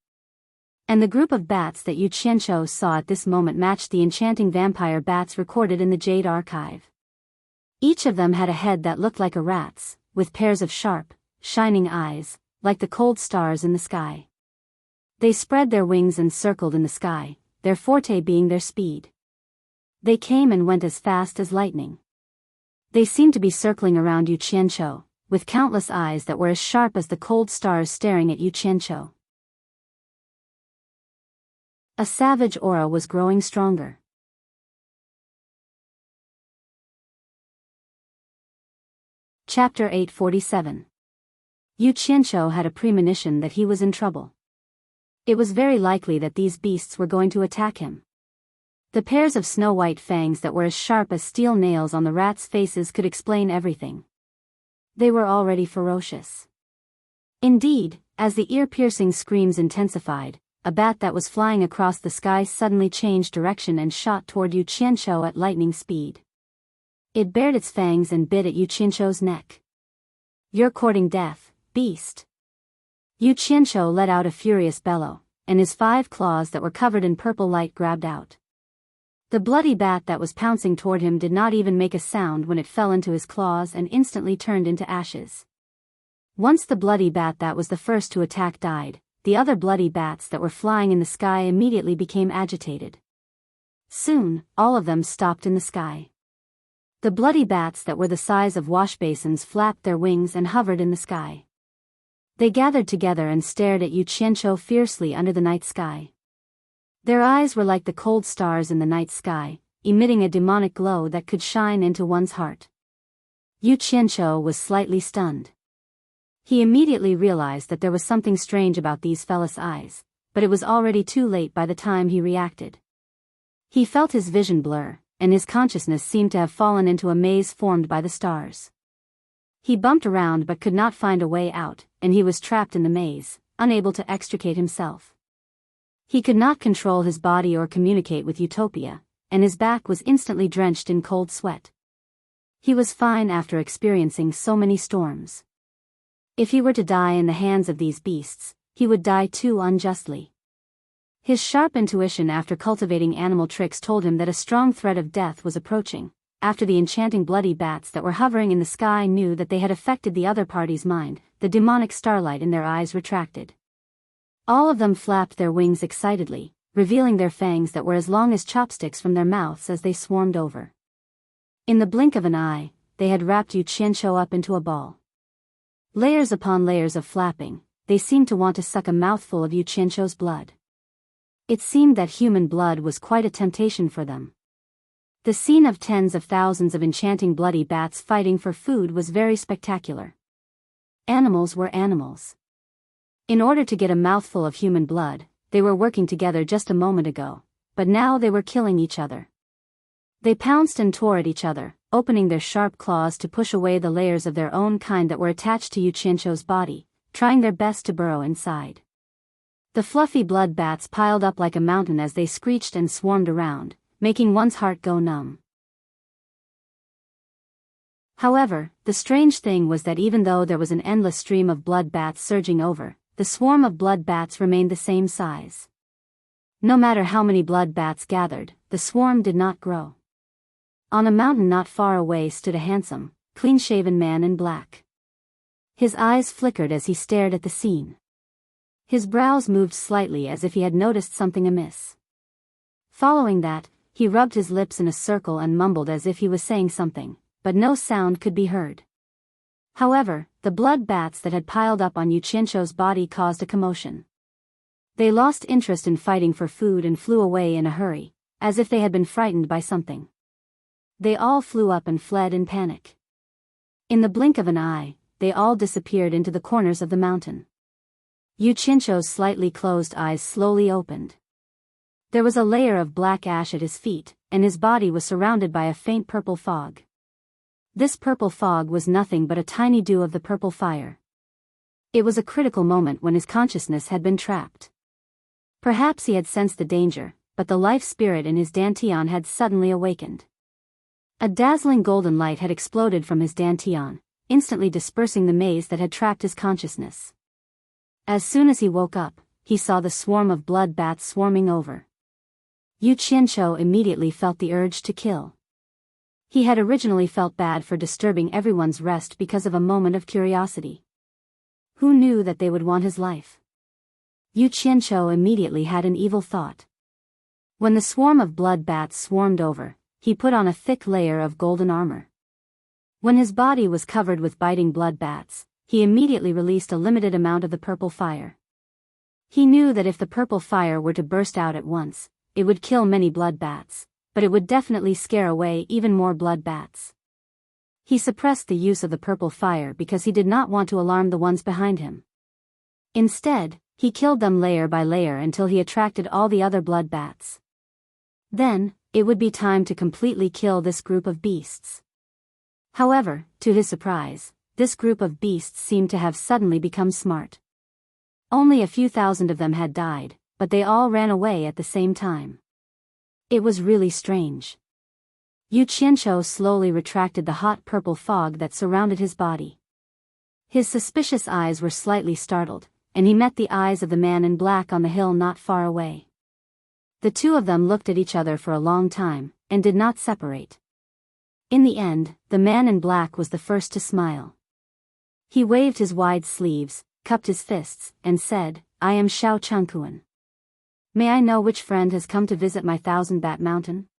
S1: And the group of bats that Yu Qianqiu saw at this moment matched the enchanting vampire bats recorded in the Jade Archive. Each of them had a head that looked like a rat's, with pairs of sharp, shining eyes, like the cold stars in the sky. They spread their wings and circled in the sky, their forte being their speed. They came and went as fast as lightning. They seemed to be circling around Yu Qianqiu, with countless eyes that were as sharp as the cold stars staring at Yu Qianqiu. A savage aura was growing stronger. Chapter 847. Yu Qianqiu had a premonition that he was in trouble. It was very likely that these beasts were going to attack him. The pairs of snow-white fangs that were as sharp as steel nails on the rats' faces could explain everything. They were already ferocious. Indeed, as the ear-piercing screams intensified, a bat that was flying across the sky suddenly changed direction and shot toward Yu Qianqiu at lightning speed. It bared its fangs and bit at Yu Qianqiu's neck. "You're courting death, beast." Yu Qianqiu let out a furious bellow, and his 5 claws that were covered in purple light grabbed out. The bloody bat that was pouncing toward him did not even make a sound when it fell into his claws and instantly turned into ashes. Once the bloody bat that was the first to attack died, the other bloody bats that were flying in the sky immediately became agitated. Soon, all of them stopped in the sky. The bloody bats that were the size of wash basins flapped their wings and hovered in the sky. They gathered together and stared at Yu Qianqiu fiercely under the night sky. Their eyes were like the cold stars in the night sky, emitting a demonic glow that could shine into one's heart. Yu Qianqiu was slightly stunned. He immediately realized that there was something strange about these fellas' eyes, but it was already too late by the time he reacted. He felt his vision blur, and his consciousness seemed to have fallen into a maze formed by the stars. He bumped around but could not find a way out, and he was trapped in the maze, unable to extricate himself. He could not control his body or communicate with Utopia, and his back was instantly drenched in cold sweat. He was fine after experiencing so many storms. If he were to die in the hands of these beasts, he would die too unjustly. His sharp intuition after cultivating animal tricks told him that a strong threat of death was approaching. After the enchanting bloody bats that were hovering in the sky knew that they had affected the other party's mind, the demonic starlight in their eyes retracted. All of them flapped their wings excitedly, revealing their fangs that were as long as chopsticks from their mouths as they swarmed over. In the blink of an eye, they had wrapped Yu Qianqiu up into a ball. Layers upon layers of flapping, they seemed to want to suck a mouthful of Yu Qianqiu's blood. It seemed that human blood was quite a temptation for them. The scene of tens of thousands of enchanting bloody bats fighting for food was very spectacular. Animals were animals. In order to get a mouthful of human blood, they were working together just a moment ago, but now they were killing each other. They pounced and tore at each other, opening their sharp claws to push away the layers of their own kind that were attached to Yuchincho's body, trying their best to burrow inside. The fluffy blood bats piled up like a mountain as they screeched and swarmed around, making one's heart go numb. However, the strange thing was that even though there was an endless stream of blood bats surging over, the swarm of blood bats remained the same size. No matter how many blood bats gathered, the swarm did not grow. On a mountain not far away stood a handsome, clean-shaven man in black. His eyes flickered as he stared at the scene. His brows moved slightly as if he had noticed something amiss. Following that, he rubbed his lips in a circle and mumbled as if he was saying something, but no sound could be heard. However, the blood bats that had piled up on Yuchincho's body caused a commotion. They lost interest in fighting for food and flew away in a hurry, as if they had been frightened by something. They all flew up and fled in panic. In the blink of an eye, they all disappeared into the corners of the mountain. Yuchincho's slightly closed eyes slowly opened. There was a layer of black ash at his feet, and his body was surrounded by a faint purple fog. This purple fog was nothing but a tiny dew of the purple fire. It was a critical moment when his consciousness had been trapped. Perhaps he had sensed the danger, but the life spirit in his dantian had suddenly awakened. A dazzling golden light had exploded from his dantian, instantly dispersing the maze that had trapped his consciousness. As soon as he woke up, he saw the swarm of blood bats swarming over. Yuchincho immediately felt the urge to kill. He had originally felt bad for disturbing everyone's rest because of a moment of curiosity. Who knew that they would want his life? Yuchincho immediately had an evil thought. When the swarm of blood bats swarmed over, he put on a thick layer of golden armor. When his body was covered with biting blood bats, he immediately released a limited amount of the purple fire. He knew that if the purple fire were to burst out at once, it would kill many blood bats, but it would definitely scare away even more blood bats. He suppressed the use of the purple fire because he did not want to alarm the ones behind him. Instead, he killed them layer by layer until he attracted all the other blood bats. Then, it would be time to completely kill this group of beasts. However, to his surprise, this group of beasts seemed to have suddenly become smart. Only a few thousand of them had died, but they all ran away at the same time. It was really strange. Yuchincho slowly retracted the hot purple fog that surrounded his body. His suspicious eyes were slightly startled, and he met the eyes of the man in black on the hill not far away. The two of them looked at each other for a long time, and did not separate. In the end, the man in black was the first to smile. He waved his wide sleeves, cupped his fists, and said, "I am Xiao Changkuan. May I know which friend has come to visit my 1,000-bat mountain?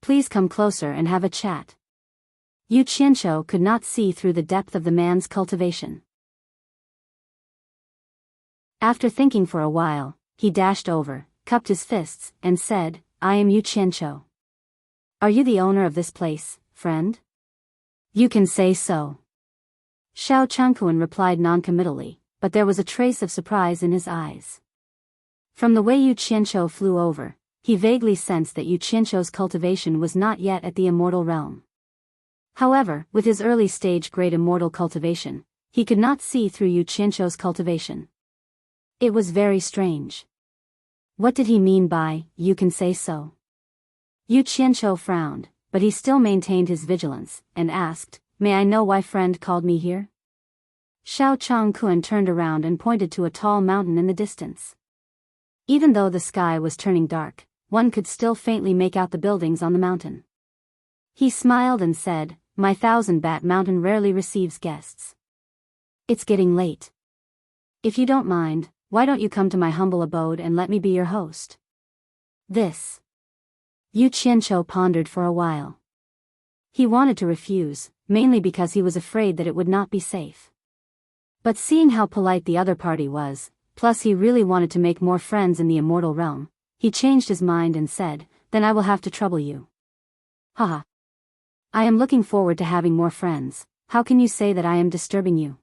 S1: Please come closer and have a chat." Yuchincho could not see through the depth of the man's cultivation. After thinking for a while, he dashed over, cupped his fists, and said, "I am Yuchincho. Are you the owner of this place, friend?" "You can say so." Xiao Changkuan replied noncommittally, but there was a trace of surprise in his eyes. From the way Yuchincho flew over, he vaguely sensed that Yuchincho's cultivation was not yet at the immortal realm. However, with his early-stage great immortal cultivation, he could not see through Yuchincho's cultivation. It was very strange. What did he mean by, "You can say so"? Yuchincho frowned, but he still maintained his vigilance, and asked, "May I know why friend called me here?" Xiao Changkuan turned around and pointed to a tall mountain in the distance. Even though the sky was turning dark, one could still faintly make out the buildings on the mountain. He smiled and said, "My 1,000-bat mountain rarely receives guests. It's getting late. If you don't mind, why don't you come to my humble abode and let me be your host?" This. Yuchincho pondered for a while. He wanted to refuse, mainly because he was afraid that it would not be safe. But seeing how polite the other party was, plus he really wanted to make more friends in the immortal realm, he changed his mind and said, "Then I will have to trouble you." Haha. I am looking forward to having more friends. How can you say that I am disturbing you?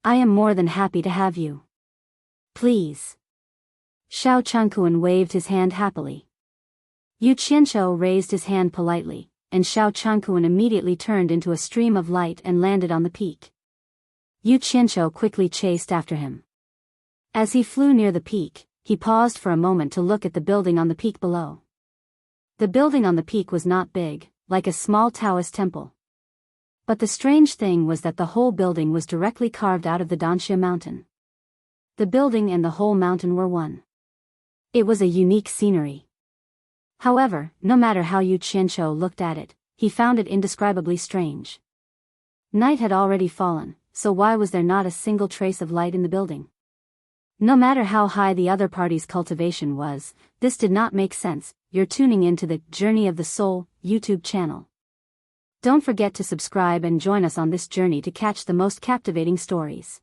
S1: I am more than happy to have you. Please. Xiao Changkuan waved his hand happily. Yu Qianzhou raised his hand politely, and Xiao Changkuan immediately turned into a stream of light and landed on the peak. Yu Qianzhou quickly chased after him. As he flew near the peak, he paused for a moment to look at the building on the peak below. The building on the peak was not big, like a small Taoist temple. But the strange thing was that the whole building was directly carved out of the Danxia mountain. The building and the whole mountain were one. It was a unique scenery. However, no matter how Yu Qianzhou looked at it, he found it indescribably strange. Night had already fallen, so why was there not a single trace of light in the building? No matter how high the other party's cultivation was, this did not make sense. You're tuning into the Journey of the Soul YouTube channel. Don't forget to subscribe and join us on this journey to catch the most captivating stories.